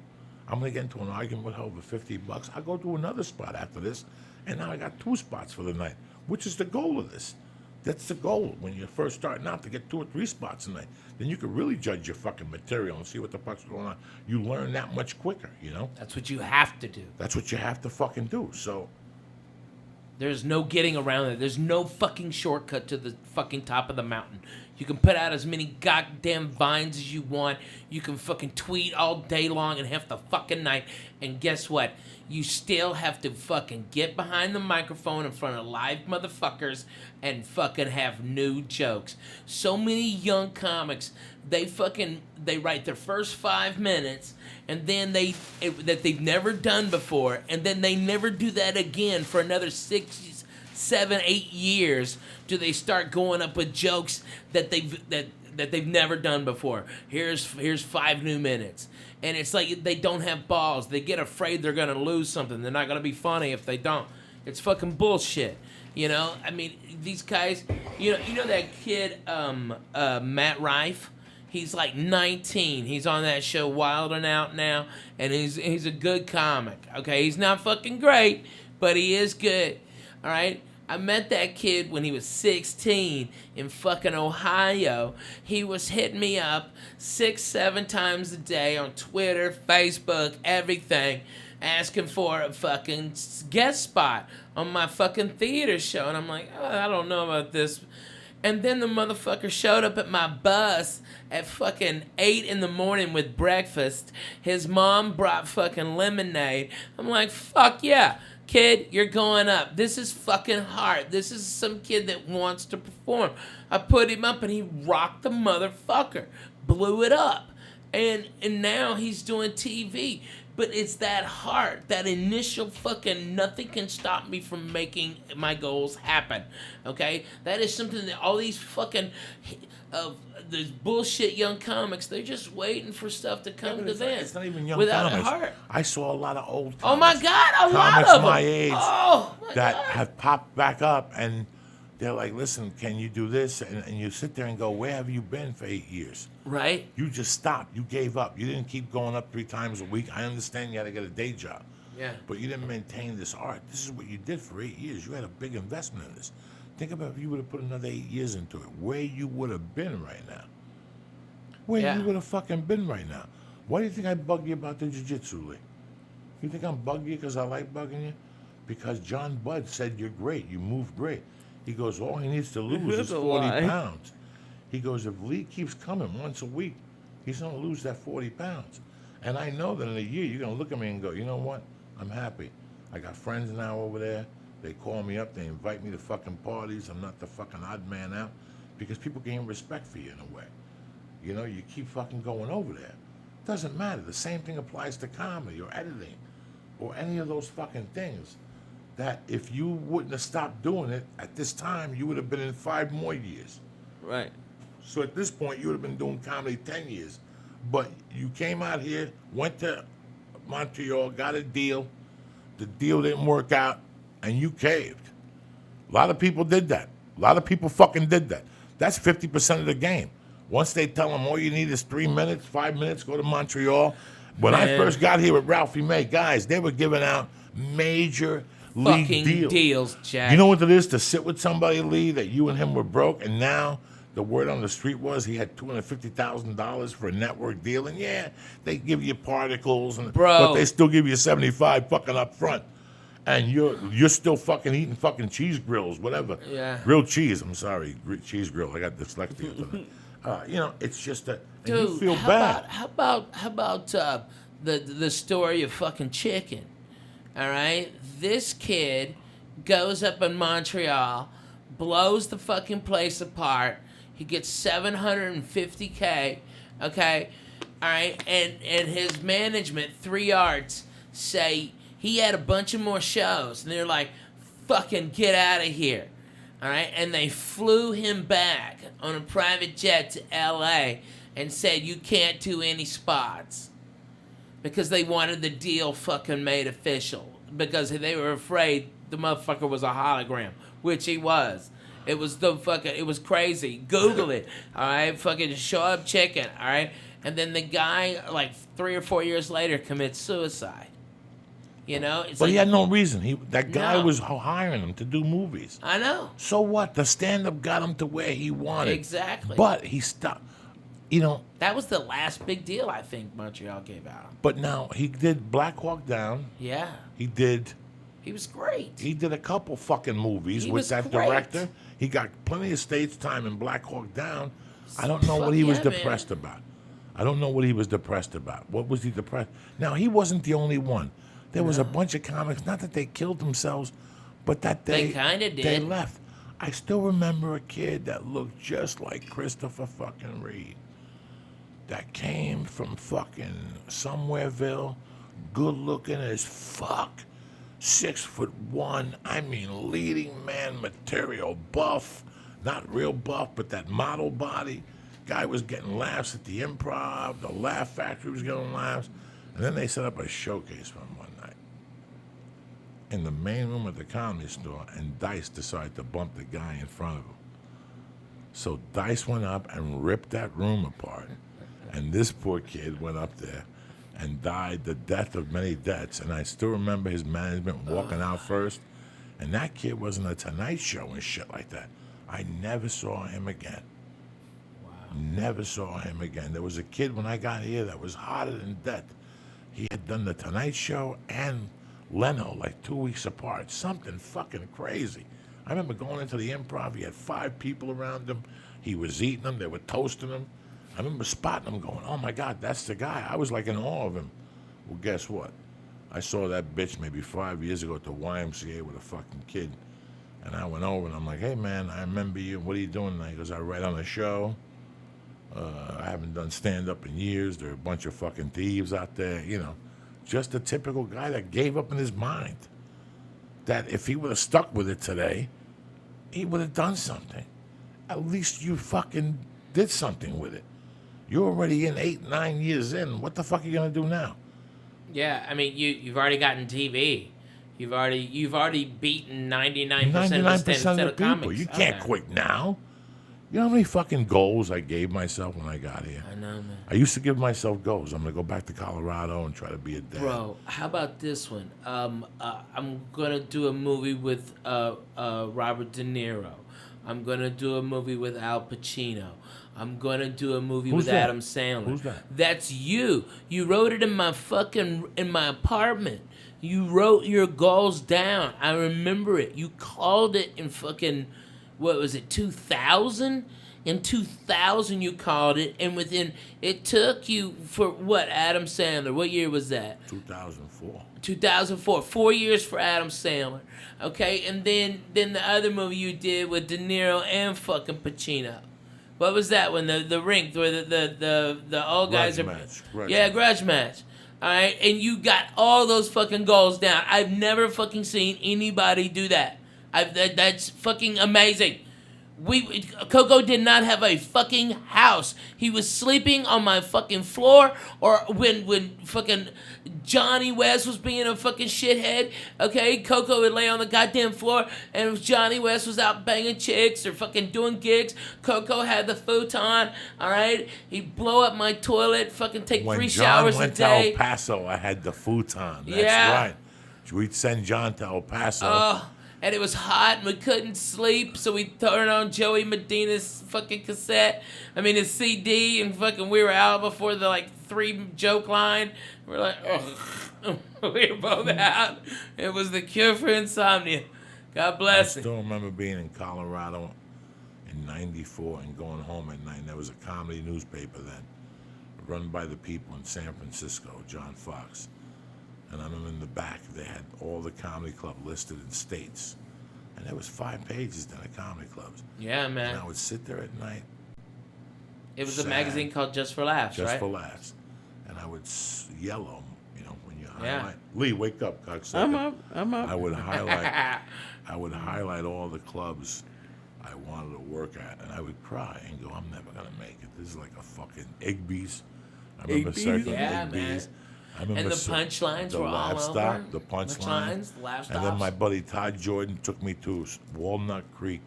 I'm going to get into an argument with her over $50. I'll go to another spot after this, and now I got 2 spots for the night, which is the goal of this. That's the goal when you're first starting out, to get 2 or 3 spots a night. Then you can really judge your fucking material and see what the fuck's going on. You learn that much quicker, you know? That's what you have to do. That's what you have to fucking do. So There's no getting around it. There's no fucking shortcut to the fucking top of the mountain. You can put out as many goddamn vines as you want. You can fucking tweet all day long and half the fucking night. And guess what? You still have to fucking get behind the microphone in front of live motherfuckers and fucking have new jokes. So many young comics, they write their first 5 minutes and then that they've never done before, and then they never do that again for another 6, 7, 8 years. Do they start going up with jokes that they've never done before? Here's 5 new minutes. And it's like they don't have balls. They get afraid they're going to lose something. They're not going to be funny if they don't. It's fucking bullshit. You know? I mean, these guys, you know that kid, Matt Rife? He's like 19. He's on that show Wild 'N Out now. And he's a good comic. Okay? He's not fucking great, but he is good. All right? I met that kid when he was 16 in fucking Ohio. He was hitting me up 6, 7 times a day on Twitter, Facebook, everything, asking for a fucking guest spot on my fucking theater show. And I'm like, oh, I don't know about this. And then the motherfucker showed up at my bus at fucking 8 in the morning with breakfast. His mom brought fucking lemonade. I'm like, fuck yeah. Kid, you're going up. This is fucking hard. This is some kid that wants to perform. I put him up and he rocked the motherfucker. Blew it up. And now he's doing TV. But it's that heart, that initial fucking nothing can stop me from making my goals happen. Okay? That is something that all these fucking these bullshit young comics, they're just waiting for stuff to come to them. It's not even young without comics. A heart. I saw a lot of old comics. Oh my God, a lot comics of them. my age that have popped back up, and they're like, listen, can you do this? And you sit there and go, where have you been for 8 years? Right. You just stopped. You gave up. You didn't keep going up 3 times a week. I understand you had to get a day job. Yeah. But you didn't maintain this art. This is what you did for 8 years. You had a big investment in this. Think about if you would have put another 8 years into it, where you would have been right now. Where you would have fucking been right now. Why do you think I bug you about the jiu-jitsu, Lee? You think I'm bugging you because I like bugging you? Because John Budd said you're great. You move great. He goes, all he needs to lose is 40 pounds. He goes, if Lee keeps coming once a week, he's going to lose that 40 pounds. And I know that in a year, you're going to look at me and go, you know what? I'm happy. I got friends now over there. They call me up. They invite me to fucking parties. I'm not the fucking odd man out because people gain respect for you in a way. You know, you keep fucking going over there. Doesn't matter. The same thing applies to comedy or editing or any of those fucking things. That if you wouldn't have stopped doing it at this time, you would have been in 5 more years. Right. So at this point, you would have been doing comedy 10 years. But you came out here, went to Montreal, got a deal. The deal didn't work out, and you caved. A lot of people did that. A lot of people fucking did that. That's 50% of the game. Once they tell them all you need is 3 minutes, 5 minutes, go to Montreal. When I first got here with Ralphie May, guys, they were giving out major fucking league deals, Jack. You know what it is to sit with somebody, Lee, that you and him were broke, and now the word on the street was he had $250,000 for a network deal, and yeah, they give you particles, but they still give you $75 fucking up front, and you're still fucking eating fucking cheese grills, whatever. Yeah. Grilled cheese. I'm sorry, cheese grill. I got dyslexia tonight. You know, it's just that you feel bad. How about the story of fucking chicken? All right, this kid goes up in Montreal, blows the fucking place apart. He gets $750K. Okay, all right, and his management, 3 Arts, say he had a bunch of more shows, and they're like, fucking get out of here. All right, and they flew him back on a private jet to L.A. and said, you can't do any spots. Because they wanted the deal fucking made official. Because they were afraid the motherfucker was a hologram, which he was. It was it was crazy. Google it, all right? Fucking show up chicken, all right? And then the guy, like 3 or 4 years later, commits suicide. You know? It's but he had no reason. That guy was hiring him to do movies. I know. So what? The stand-up got him to where he wanted. Exactly. But he stopped. You know. That was the last big deal I think Montreal gave out. But now, he did Black Hawk Down. Yeah. He was great. He did a couple fucking movies with that director. He got plenty of stage time in Black Hawk Down. I don't know what he was yeah, man. depressed about. I don't know what he was depressed about. What was he depressed? Now, he wasn't the only one. There was a bunch of comics, not that they killed themselves, but that They kinda they did. left. I still remember a kid that looked just like Christopher fucking Reed. That came from fucking Somewhereville, good looking as fuck, 6'1". I mean, leading man material, buff, not real buff, but that model body. Guy was getting laughs at the Improv. The Laugh Factory was getting laughs, and then they set up a showcase for him one night in the main room of the Comedy Store, and Dice decided to bump the guy in front of him. So Dice went up and ripped that room apart. And this poor kid went up there and died the death of many deaths. And I still remember his management walking out first. And that kid was in a Tonight Show and shit like that. I never saw him again. Wow. Never saw him again. There was a kid when I got here that was hotter than death. He had done the Tonight Show and Leno like 2 weeks apart. Something fucking crazy. I remember going into the Improv. He had 5 people around him. He was eating them. They were toasting him. I remember spotting him going, oh my God, that's the guy. I was like in awe of him. Well, guess what? I saw that bitch maybe 5 years ago at the YMCA with a fucking kid. And I went over and I'm like, hey man, I remember you. What are you doing tonight? He goes, I write on a show. I haven't done stand-up in years. There are a bunch of fucking thieves out there, you know. Just a typical guy that gave up in his mind. That if he would have stuck with it today, he would have done something. At least you fucking did something with it. You're already in 8, 9 years in. What the fuck are you gonna do now? Yeah, I mean, you've already gotten TV. You've already beaten 99% of the people. comics. You can't quit now. You know how many fucking goals I gave myself when I got here? I know, man. I used to give myself goals. I'm gonna go back to Colorado and try to be a dad. Bro, how about this one? I'm gonna do a movie with Robert De Niro. I'm gonna do a movie with Al Pacino. I'm gonna do a movie Who's with that? Adam Sandler. Who's that? That's you. You wrote it in my apartment. You wrote your goals down. I remember it. You called it in fucking, what was it, 2000? In 2000 you called it, and it took you for what, Adam Sandler? What year was that? 2004. 2004. 4 years for Adam Sandler. Okay, and then the other movie you did with De Niro and fucking Pacino. What was that one? The Rink, where the old guys Grudge are. match. Grudge match. All right, and you got all those fucking goals down. I've never fucking seen anybody do that. That's fucking amazing. Coco did not have a fucking house. He was sleeping on my fucking floor, or when fucking Johnny West was being a fucking shithead, okay, Coco would lay on the goddamn floor, and if Johnny West was out banging chicks or fucking doing gigs, Coco had the futon, all right? He'd blow up my toilet, fucking take When 3 John showers a went day. to El Paso, I had the futon. That's Yeah. right. We'd send John to El Paso. And it was hot, and we couldn't sleep, so we turned on Joey Medina's fucking his CD, and fucking we were out before the, 3 joke line. We're like, oh, we were both out. It was the cure for insomnia. God I bless him. still remember being in Colorado in '94 and going home at night. And there was a comedy newspaper then, run by the people in San Francisco, John Fox. And I'm in the back. They had all the comedy club listed in states. And there was 5 pages then of comedy clubs. Yeah, man. And I would sit there at night. It was a sad. magazine called Just for Laughs, right? Just for laughs. And I would yellow, when you highlight. Yeah. Lee, wake up, cocksucker. I'm up. I would highlight all the clubs I wanted to work at, and I would cry and go, I'm never gonna make it. This is like a fucking Igby's. I remember Igby's? circling Yeah, Igby's. man. I remember And the punchlines the were laugh all stop, over. the punchlines, The laugh and then stops. my buddy Todd Jordan took me to Walnut Creek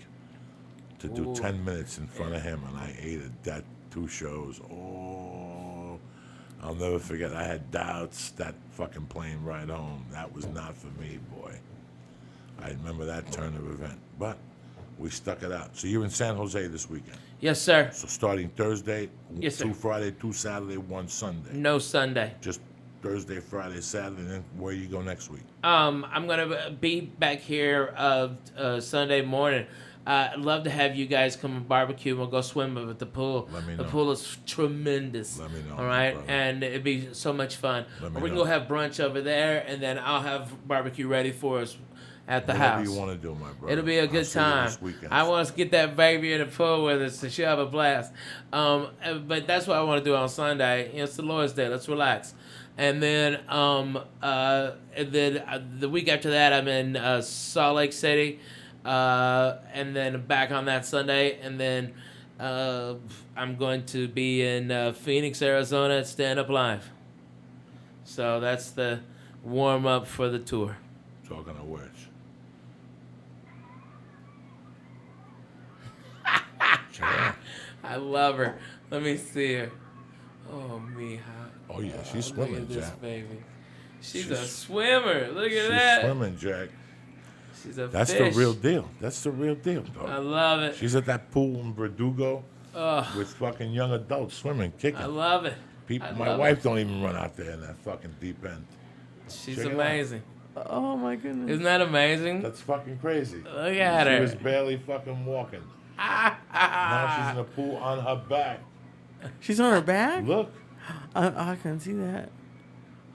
to do Ooh. 10 minutes in front of him, and I ate that 2 shows. Oh, I'll never forget. I had doubts. That fucking plane ride home, that was not for me, boy. I remember that turn of event, but we stuck it out. So you're in San Jose this weekend. Yes, sir. So starting Thursday, Yes, sir. 2 Friday, 2 Saturday, 1 Sunday. No Sunday. Just Thursday, Friday, Saturday, and then where you go next week? I'm gonna be back here Sunday morning. I'd love to have you guys come and barbecue. We'll go swim at the pool. Let me The know. pool is tremendous. Let me know, All right, brother. and it'd be so much fun. Let Or me we can know. go have brunch over there, and then I'll have barbecue ready for us at the Whatever house. you want to do, my brother. It'll be a I'll good see you time. this weekend. I want to get that baby in the pool with us, so she'll have a blast. But that's what I want to do on Sunday. It's the Lord's Day. Let's relax. And then the week after that, I'm in Salt Lake City, and then back on that Sunday, and then I'm going to be in Phoenix, Arizona at Stand Up Live. So that's the warm up for the tour. Talking of which. Sure. I love her. Let me see her. Oh, Mija. Oh, yeah, she's Look swimming, at this Jack. baby. She's a She's- swimmer. Look at She's that. swimming, Jack. She's a That's fish. the real deal. That's the real deal, I dog. love it. She's at that pool in Verdugo Oh, with fucking young adults swimming, I kicking. love it. People, I my love wife don't even run out there in that fucking deep end. She's Check it out. amazing. Oh my goodness. Isn't that amazing? That's fucking crazy. Look at She her. was barely fucking walking. Now she's in the pool on her back. She's on her back? Look, I can see that.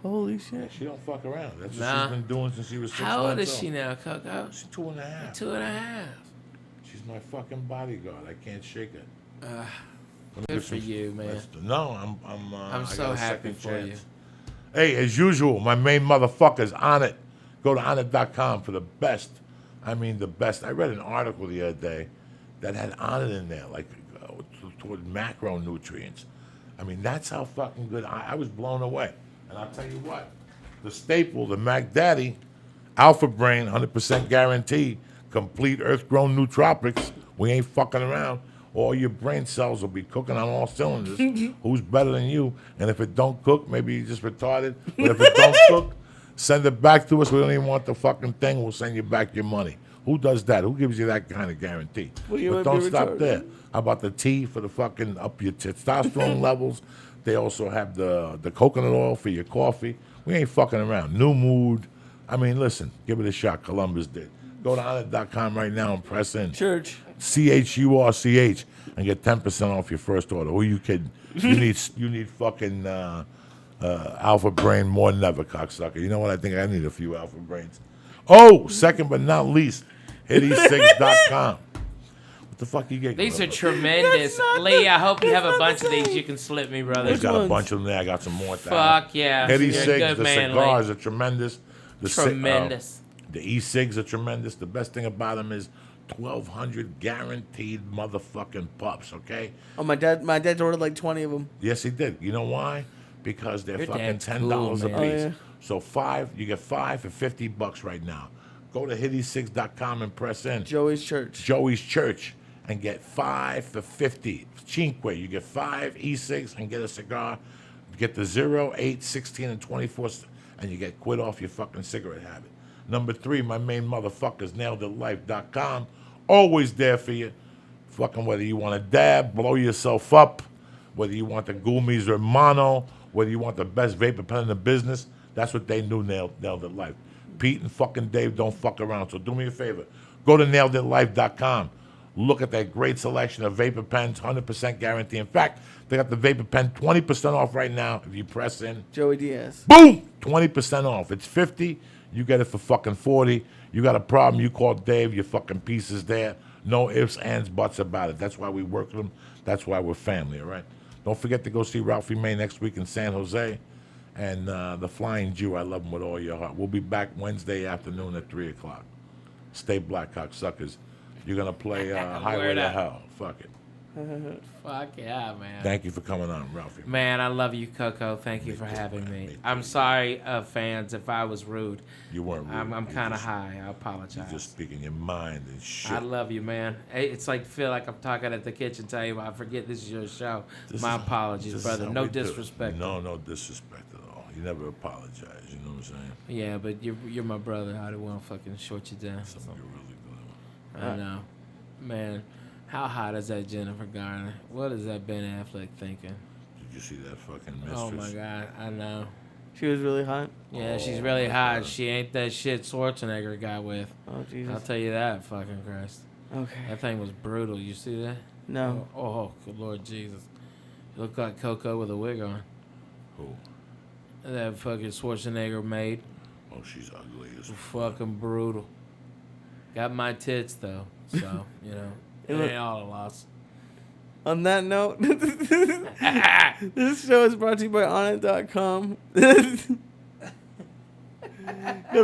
Holy shit. she don't fuck around. That's what Nah. she's been doing since she was 6 How old months is she now, Coco? She's 2.5. 2.5. She's my fucking bodyguard. I can't shake her. Let me Good get for you, man. No, I'm I so got a happy second for chance. Hey, as usual, my main motherfuckers on it. Go to onit.com for the best. I mean, the best. I read an article the other day that had Onnit in there, like toward macronutrients. I mean, that's how fucking good. I was blown away. And I'll tell you what, the staple, the Mac Daddy, Alpha Brain, 100% guaranteed, complete earth-grown nootropics. We ain't fucking around. All your brain cells will be cooking on all cylinders. Who's better than you? And if it don't cook, maybe you're just retarded. But if it don't cook, send it back to us. We don't even want the fucking thing. We'll send you back your money. Who does that? Who gives you that kind of guarantee? Well, you But might don't be stop retarded. there. How about the tea for the fucking up your testosterone levels? They also have the coconut oil for your coffee. We ain't fucking around. New mood. I mean, listen, give it a shot. Columbus did. Go to honor.com right now and press in. Church. CHURCH and get 10% off your first order. Who you kidding? You need fucking Alpha Brain more than ever, cocksucker. You know what? I think I need a few Alpha Brains. Oh, second but not least, hitty6.com. What the fuck you get? These are Gorilla? tremendous. Lee, I hope you have a bunch of these you can slip me, brother. He's got ones? a bunch of them there. I got some more. at the Fuck house. yeah. Hitty You're a Cigs, good the man, cigars Lee. are tremendous. The Tremendous. The e-cigs are tremendous. The best thing about them is 1,200 guaranteed motherfucking pups, okay? Oh, my dad's ordered like 20 of them. Yes, he did. You know why? Because they're Your fucking dad's $10 cool, a piece. man. Oh, yeah. So you get 5 for $50 right now. Go to hitty6.com and press in. Joey's Church. Joey's Church and get 5 for 50. Cinque, you get 5 e-cigs and get a cigar. Get the 0, 8, 16, and 24, and you get quit off your fucking cigarette habit. Number 3, my main motherfuckers, naileditlife.com. Always there for you. Fucking whether you want to dab, blow yourself up, whether you want the Goomies or Mono, whether you want the best vapor pen in the business, that's what they knew Nailed It Life. Pete and fucking Dave don't fuck around, so do me a favor. Go to naileditlife.com. Look at that great selection of vapor pens, 100% guarantee. In fact, they got the vapor pen 20% off right now if you press in. Joey Diaz. Boom! 20% off. It's 50. You get it for fucking 40. You got a problem, you call Dave, your fucking piece is there. No ifs, ands, buts about it. That's why we work with them. That's why we're family, all right? Don't forget to go see Ralphie May next week in San Jose. And the Flying Jew, I love him with all your heart. We'll be back Wednesday afternoon at 3 o'clock. Stay black, cocksuckers. You're going to play Highway Word to up. Hell. Fuck it. Fuck yeah, man. Thank you for coming on, Ralphie. Man, I love you, Coco. Thank you for having man. me. Me I'm too. sorry, fans, if I was rude. You weren't rude. I'm You kind of just- high. I You're apologize. just speaking your mind and shit. I love you, man. It's like feel like I'm talking at the kitchen table. I forget this is your show. This My is- apologies, this is brother. how No we do it. disrespect. No disrespect at all. You never apologize. You know what I'm saying? Yeah, but you're my brother. I don't want to fucking short you down. Something you're really good. I know, man. How hot is that Jennifer Garner? What is that Ben Affleck thinking? Did you see that fucking mistress? Oh my God, I know. She was really hot. Yeah, she's Oh, really my hot. God. She ain't that shit Schwarzenegger got with. Oh, I'll Jesus. tell you that, fucking Christ. Okay. That thing was brutal. You see that? No. Oh, good Lord Jesus. It looked like Coco with a wig on. Who? That fucking Schwarzenegger maid. Oh, she's ugly as Fucking brutal. Got my tits, though. So, you know, it ain't all a loss. On that note, this show is brought to you by Onnit.com. Go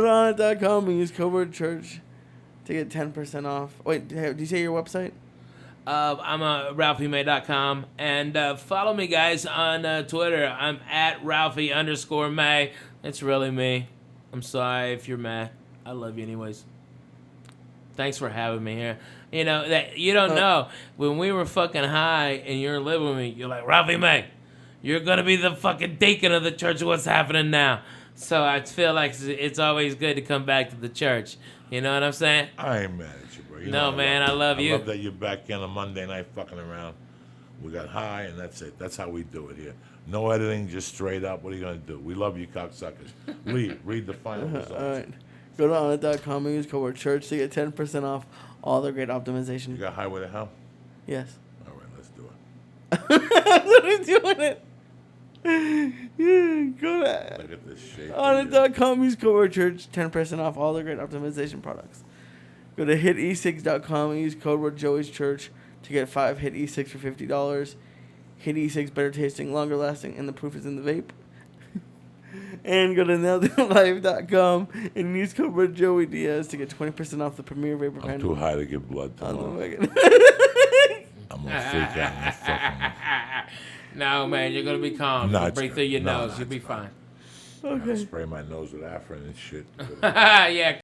to Onnit.com and use code word church to get 10% off. Wait, did you say your website? I'm RalphieMay.com. And follow me, guys, on Twitter. I'm at Ralphie_May. It's really me. I'm sorry if you're mad. I love you anyways. Thanks for having me here. You know, that you don't know. When we were fucking high and you're living with me, you're like, Ralphie May, you're going to be the fucking deacon of the church. What's happening now? So I feel like it's always good to come back to the church. You know what I'm saying? I ain't mad at you, bro. You No, know man, I love you. I love that you're back in on Monday night fucking around. We got high, and that's it. That's how we do it here. No editing, just straight up. What are you going to do? We love you, cocksuckers. Read the final results. All right. Go to Onnit.com and use code word church to get 10% off all the great optimization. You got Highway to Hell? Yes. All right, let's do it. I'm literally doing it. Yeah, go to Look at this shape. Onnit.com, use code word church, 10% off all the great optimization products. Go to hitecigs.com and use code word Joey's Church to get 5 Hit E6 for $50. Hit E6 better tasting, longer lasting, and the proof is in the vape. And go to naildownlive.com and use code word Joey Diaz to get 20% off the premier vapor pen. I'm too high to give blood to on the them. wagon. I'm going to freak out. I'm fucking... No, man, you're going to be calm. No, You'll it's breathe good. through your No, nose. no, You'll be it's fine. I'm gonna Okay. spray my nose with Afrin and shit. Yeah,